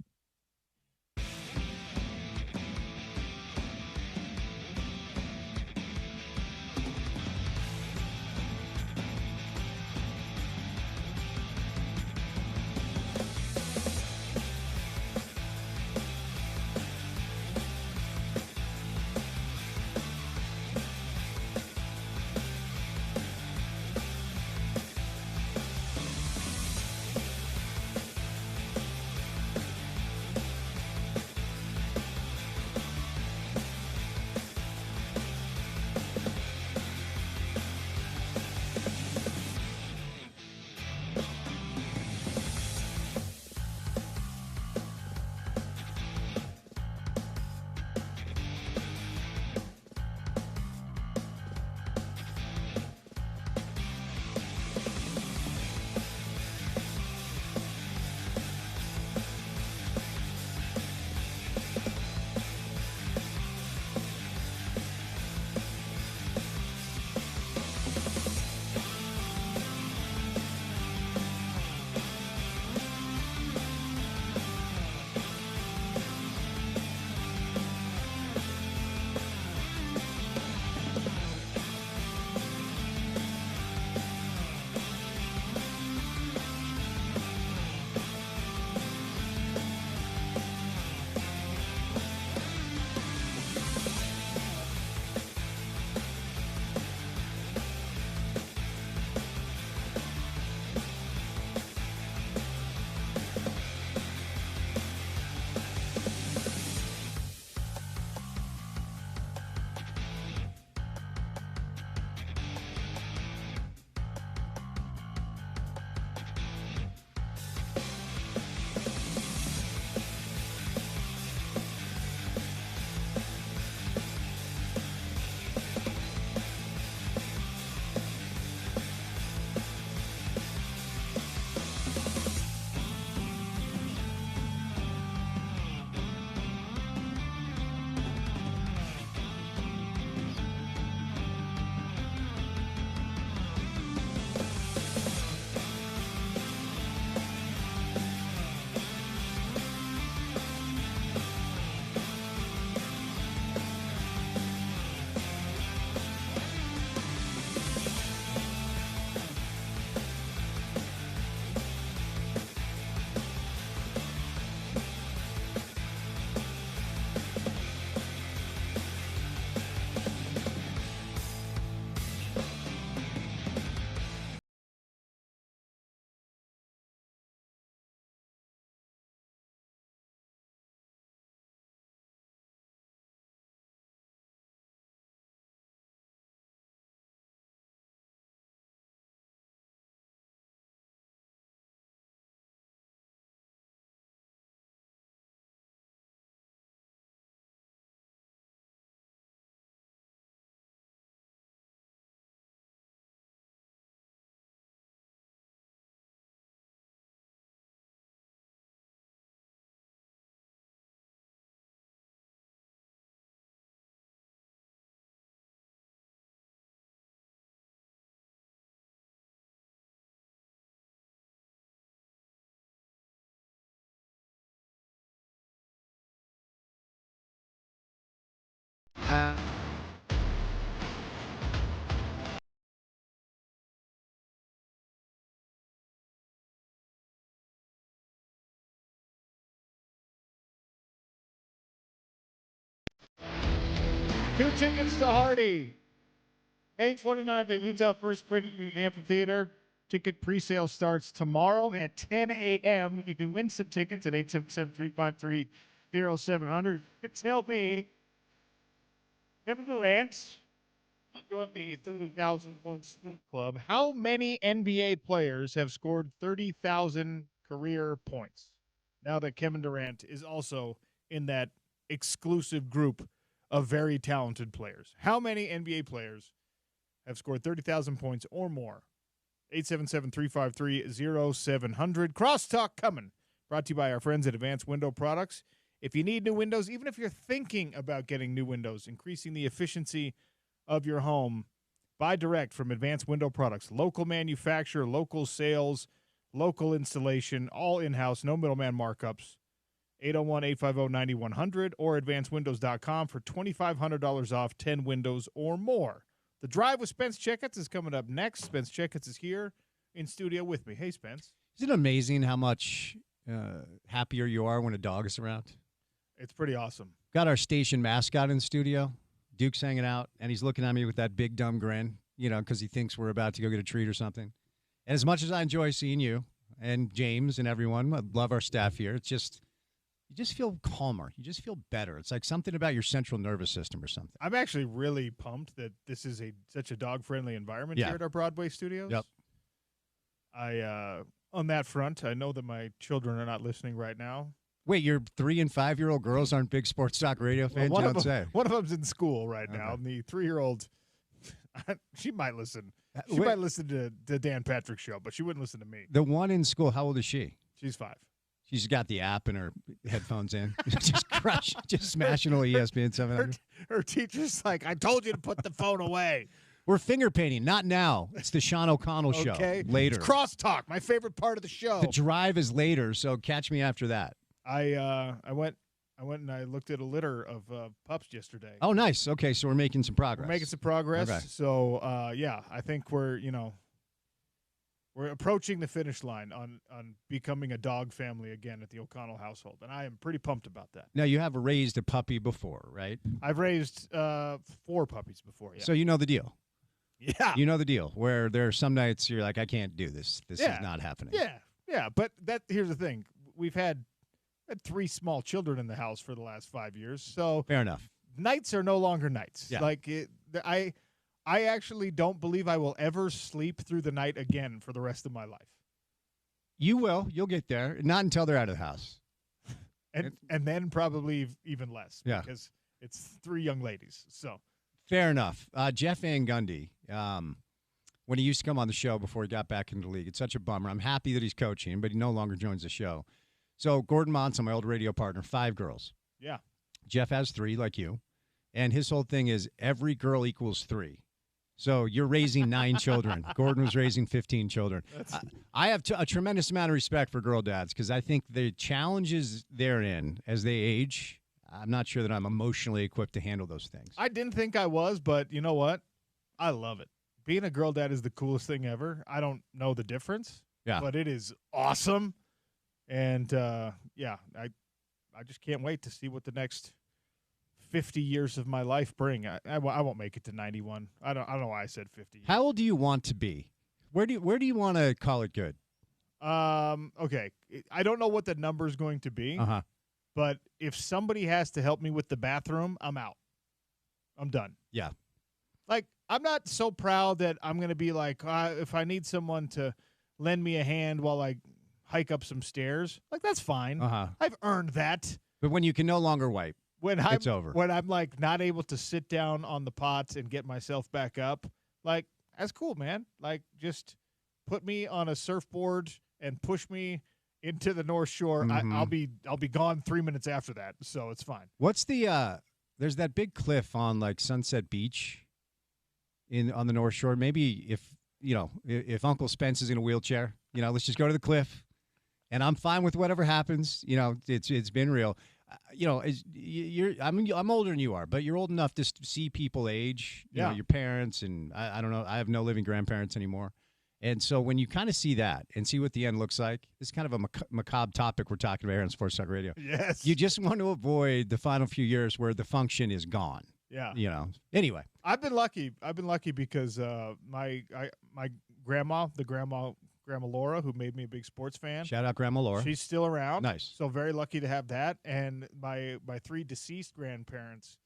Two tickets to Hardy. 8:29 at Utah First Print Amphitheater. Ticket pre-sale starts tomorrow at 10 a.m. You can win some tickets at 877-353-0700. Tell me, Kevin Durant, join the 30,000 points club. How many NBA players have scored 30,000 career points? Now that Kevin Durant is also in that exclusive group of very talented players. How many NBA players have scored 30,000 points or more? 877-353-0700. Crosstalk coming. Brought to you by our friends at Advanced Window Products. If you need new windows, even if you're thinking about getting new windows, increasing the efficiency of your home, buy direct from Advanced Window Products. Local manufacturer, local sales, local installation, all in-house, no middleman markups. 801-850-9100 or advancedwindows.com for $2,500 off 10 windows or more. The Drive with Spence Checketts is coming up next. Spence Checketts is here in studio with me. Hey, Spence. Isn't it amazing how much happier you are when a dog is around? It's pretty awesome. Got our station mascot in the studio. Duke's hanging out, and he's looking at me with that big dumb grin, because he thinks we're about to go get a treat or something. And as much as I enjoy seeing you and James and everyone, I love our staff here, it's just – you just feel calmer. You just feel better. It's like something about your central nervous system or something. I'm actually really pumped that this is such a dog-friendly environment here at our Broadway studios. Yep. On that front, I know that my children are not listening right now. Wait, your 3- and 5-year-old girls aren't big sports talk radio fans? Well, you don't say. One of them's in school right now, and the 3-year-old, she might listen. She might listen to the Dan Patrick Show, but she wouldn't listen to me. The one in school, how old is she? She's 5. She's got the app and her headphones in. just smashing all ESPN 700. Her teacher's like, I told you to put the phone away. We're finger painting, not now. It's the Sean O'Connell show later. It's crosstalk, my favorite part of the show. The Drive is later, so catch me after that. I went and I looked at a litter of pups yesterday. Oh, nice. Okay, so we're making some progress. We're making some progress. Okay. So, I think we're approaching the finish line on becoming a dog family again at the O'Connell household, and I am pretty pumped about that. Now, you have raised a puppy before, right? I've raised 4 puppies before, yeah. So you know the deal. Yeah. You know the deal, where there are some nights you're like, I can't do this. This is not happening. Yeah, but here's the thing. We've had 3 small children in the house for the last 5 years, so fair enough. Nights are no longer nights. Yeah. I actually don't believe I will ever sleep through the night again for the rest of my life. You will. You'll get there. Not until they're out of the house. And then probably even less. Yeah. Because it's 3 young ladies. So fair enough. Jeff Van Gundy, when he used to come on the show before he got back into the league, it's such a bummer. I'm happy that he's coaching, but he no longer joins the show. So Gordon Monson, my old radio partner, 5 girls. Yeah. Jeff has 3 like you. And his whole thing is every girl equals 3. So you're raising 9 children. Gordon was raising 15 children. I have a tremendous amount of respect for girl dads because I think the challenges they're in as they age, I'm not sure that I'm emotionally equipped to handle those things. I didn't think I was, but you know what? I love it. Being a girl dad is the coolest thing ever. I don't know the difference, but it is awesome. And, I just can't wait to see what the next 50 years of my life bring. I won't make it to 91. I don't know why I said 50. How old do you want to be? Where do you want to call it good? Okay. I don't know what the number is going to be. But if somebody has to help me with the bathroom, I'm out. I'm done. Yeah. Like, I'm not so proud that I'm going to be like, if I need someone to lend me a hand while I hike up some stairs, like, that's fine. I've earned that. But when you can no longer wipe, it's over. When I'm, like, not able to sit down on the pots and get myself back up, like, that's cool, man. Like, just put me on a surfboard and push me into the North Shore. I'll be gone 3 minutes after that, so it's fine. What's the there's that big cliff on, like, Sunset Beach on the North Shore. Maybe if Uncle Spence is in a wheelchair, let's just go to the cliff, and I'm fine with whatever happens. It's been real. I'm older than you are, but you're old enough to see people age. You know, your parents, and I don't know. I have no living grandparents anymore. And so when you kind of see that and see what the end looks like, it's kind of a macabre topic we're talking about here on Sports Talk Radio. Yes. You just want to avoid the final few years where the function is gone. Yeah. Anyway. I've been lucky because my grandma, Grandma Laura, who made me a big sports fan. Shout out Grandma Laura. She's still around. Nice. So very lucky to have that. And my 3 deceased grandparents,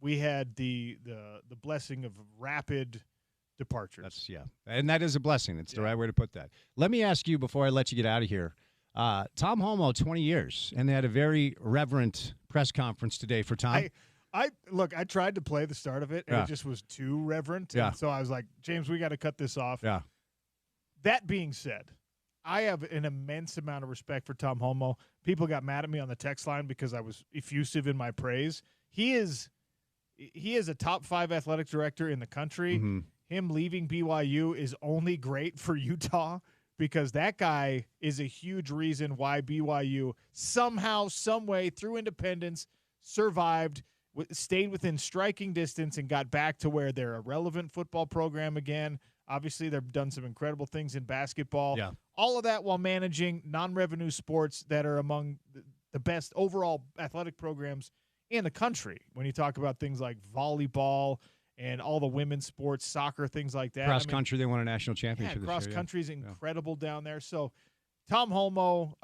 we had the blessing of rapid departures. And that is a blessing. It's the right way to put that. Let me ask you before I let you get out of here. Tom Homo, 20 years, and they had a very reverent press conference today for Tom. I tried to play the start of it, and it just was too reverent. Yeah. And so I was like, James, we got to cut this off. Yeah. That being said, I have an immense amount of respect for Tom Homo. People got mad at me on the text line because I was effusive in my praise. He is a top 5 athletic director in the country. Mm-hmm. Him leaving BYU is only great for Utah because that guy is a huge reason why BYU somehow, some way, through independence, survived, stayed within striking distance, and got back to where they're a relevant football program again. Obviously, they've done some incredible things in basketball. Yeah. All of that while managing non-revenue sports that are among the best overall athletic programs in the country. When you talk about things like volleyball and all the women's sports, soccer, things like that. Cross country, they won a national championship. Yeah, cross country is Yeah. incredible down there. So, Tom Homo,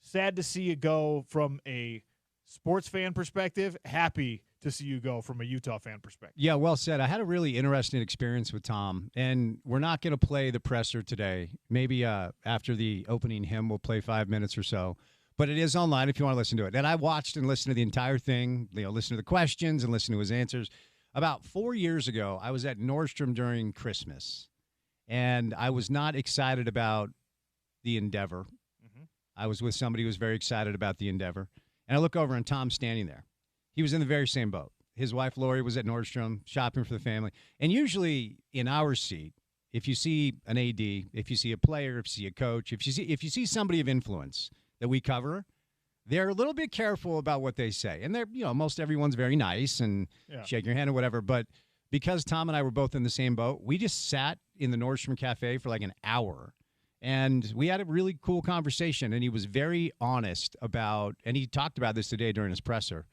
sad to see you go from a sports fan perspective. Happy to see you go from a Utah fan perspective. Yeah, well said. I had a really interesting experience with Tom, and we're not going to play the presser today. Maybe after the opening hymn, we'll play 5 minutes or so. But it is online if you want to listen to it. And I watched and listened to the entire thing, listen to the questions and listen to his answers. About 4 years ago, I was at Nordstrom during Christmas, and I was not excited about the endeavor. Mm-hmm. I was with somebody who was very excited about the endeavor. And I look over, and Tom's standing there. He was in the very same boat. His wife, Lori, was at Nordstrom shopping for the family. And usually in our seat, if you see an AD, if you see a player, if you see a coach, if you see somebody of influence that we cover, they're a little bit careful about what they say. And they're, most everyone's very nice and shake your hand or whatever. But because Tom and I were both in the same boat, we just sat in the Nordstrom Cafe for like an hour. And we had a really cool conversation. And he was very honest about, and he talked about this today during his presser,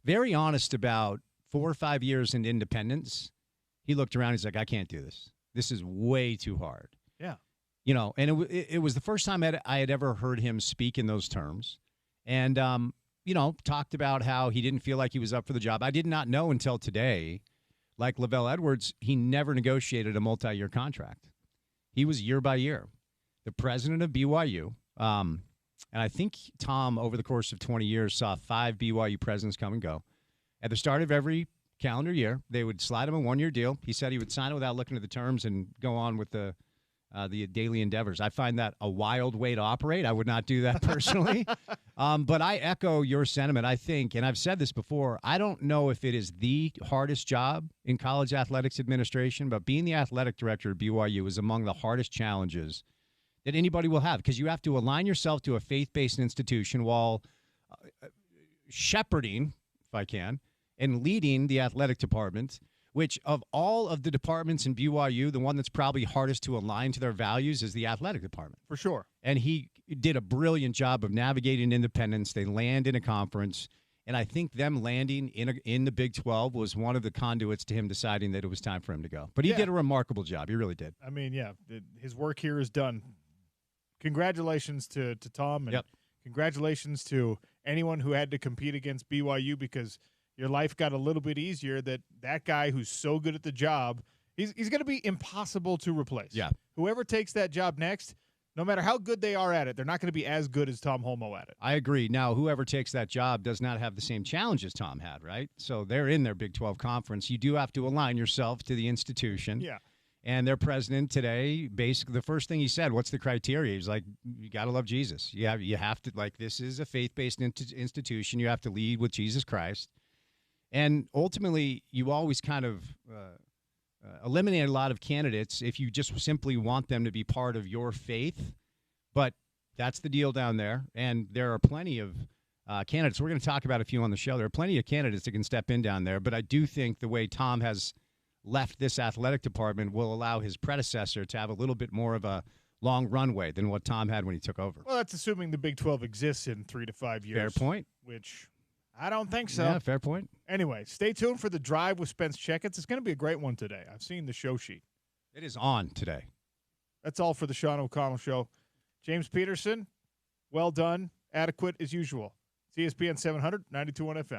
very honest about 4 or 5 years in independence. He looked around. He's like, I can't do this. This is way too hard. Yeah. And it was the first time I had ever heard him speak in those terms. And, talked about how he didn't feel like he was up for the job. I did not know until today, like Lavelle Edwards, he never negotiated a multi-year contract. He was year by year. The president of BYU, and I think Tom, over the course of 20 years, saw 5 BYU presidents come and go. At the start of every calendar year, they would slide him a 1-year deal. He said he would sign it without looking at the terms and go on with the daily endeavors. I find that a wild way to operate. I would not do that personally. But I echo your sentiment. I think, and I've said this before, I don't know if it is the hardest job in college athletics administration, but being the athletic director at BYU is among the hardest challenges that anybody will have, because you have to align yourself to a faith-based institution while shepherding, if I can, and leading the athletic department, which of all of the departments in BYU, the one that's probably hardest to align to their values is the athletic department. For sure. And he did a brilliant job of navigating independence. They land in a conference, and I think them landing in the Big 12 was one of the conduits to him deciding that it was time for him to go. But he did a remarkable job. He really did. I mean, his work here is done. Congratulations to Tom, and congratulations to anyone who had to compete against BYU, because your life got a little bit easier. That guy who's so good at the job, he's going to be impossible to replace. Yeah. Whoever takes that job next, no matter how good they are at it, they're not going to be as good as Tom Homo at it. I agree. Now, whoever takes that job does not have the same challenges Tom had, right? So they're in their Big 12 conference. You do have to align yourself to the institution. Yeah. And their president today, basically, the first thing he said, what's the criteria? He's like, you got to love Jesus. You have to, like, this is a faith-based institution. You have to lead with Jesus Christ. And ultimately, you always kind of eliminate a lot of candidates if you just simply want them to be part of your faith. But That's the deal down there. And there are plenty of candidates. We're going to talk about a few on the show. There are plenty of candidates that can step in down there. But I do think the way Tom has left this athletic department will allow his predecessor to have a little bit more of a long runway than what Tom had when he took over. Well, that's assuming the Big 12 exists in 3 to 5 years. Fair point. Which I don't think so. Yeah, fair point. Anyway, stay tuned for the drive with Spence Checketts. It's going to be a great one today. I've seen the show sheet. It is on today. That's all for the Sean O'Connell Show. James Peterson, well done. Adequate as usual. It's ESPN 700, 92.1 FM.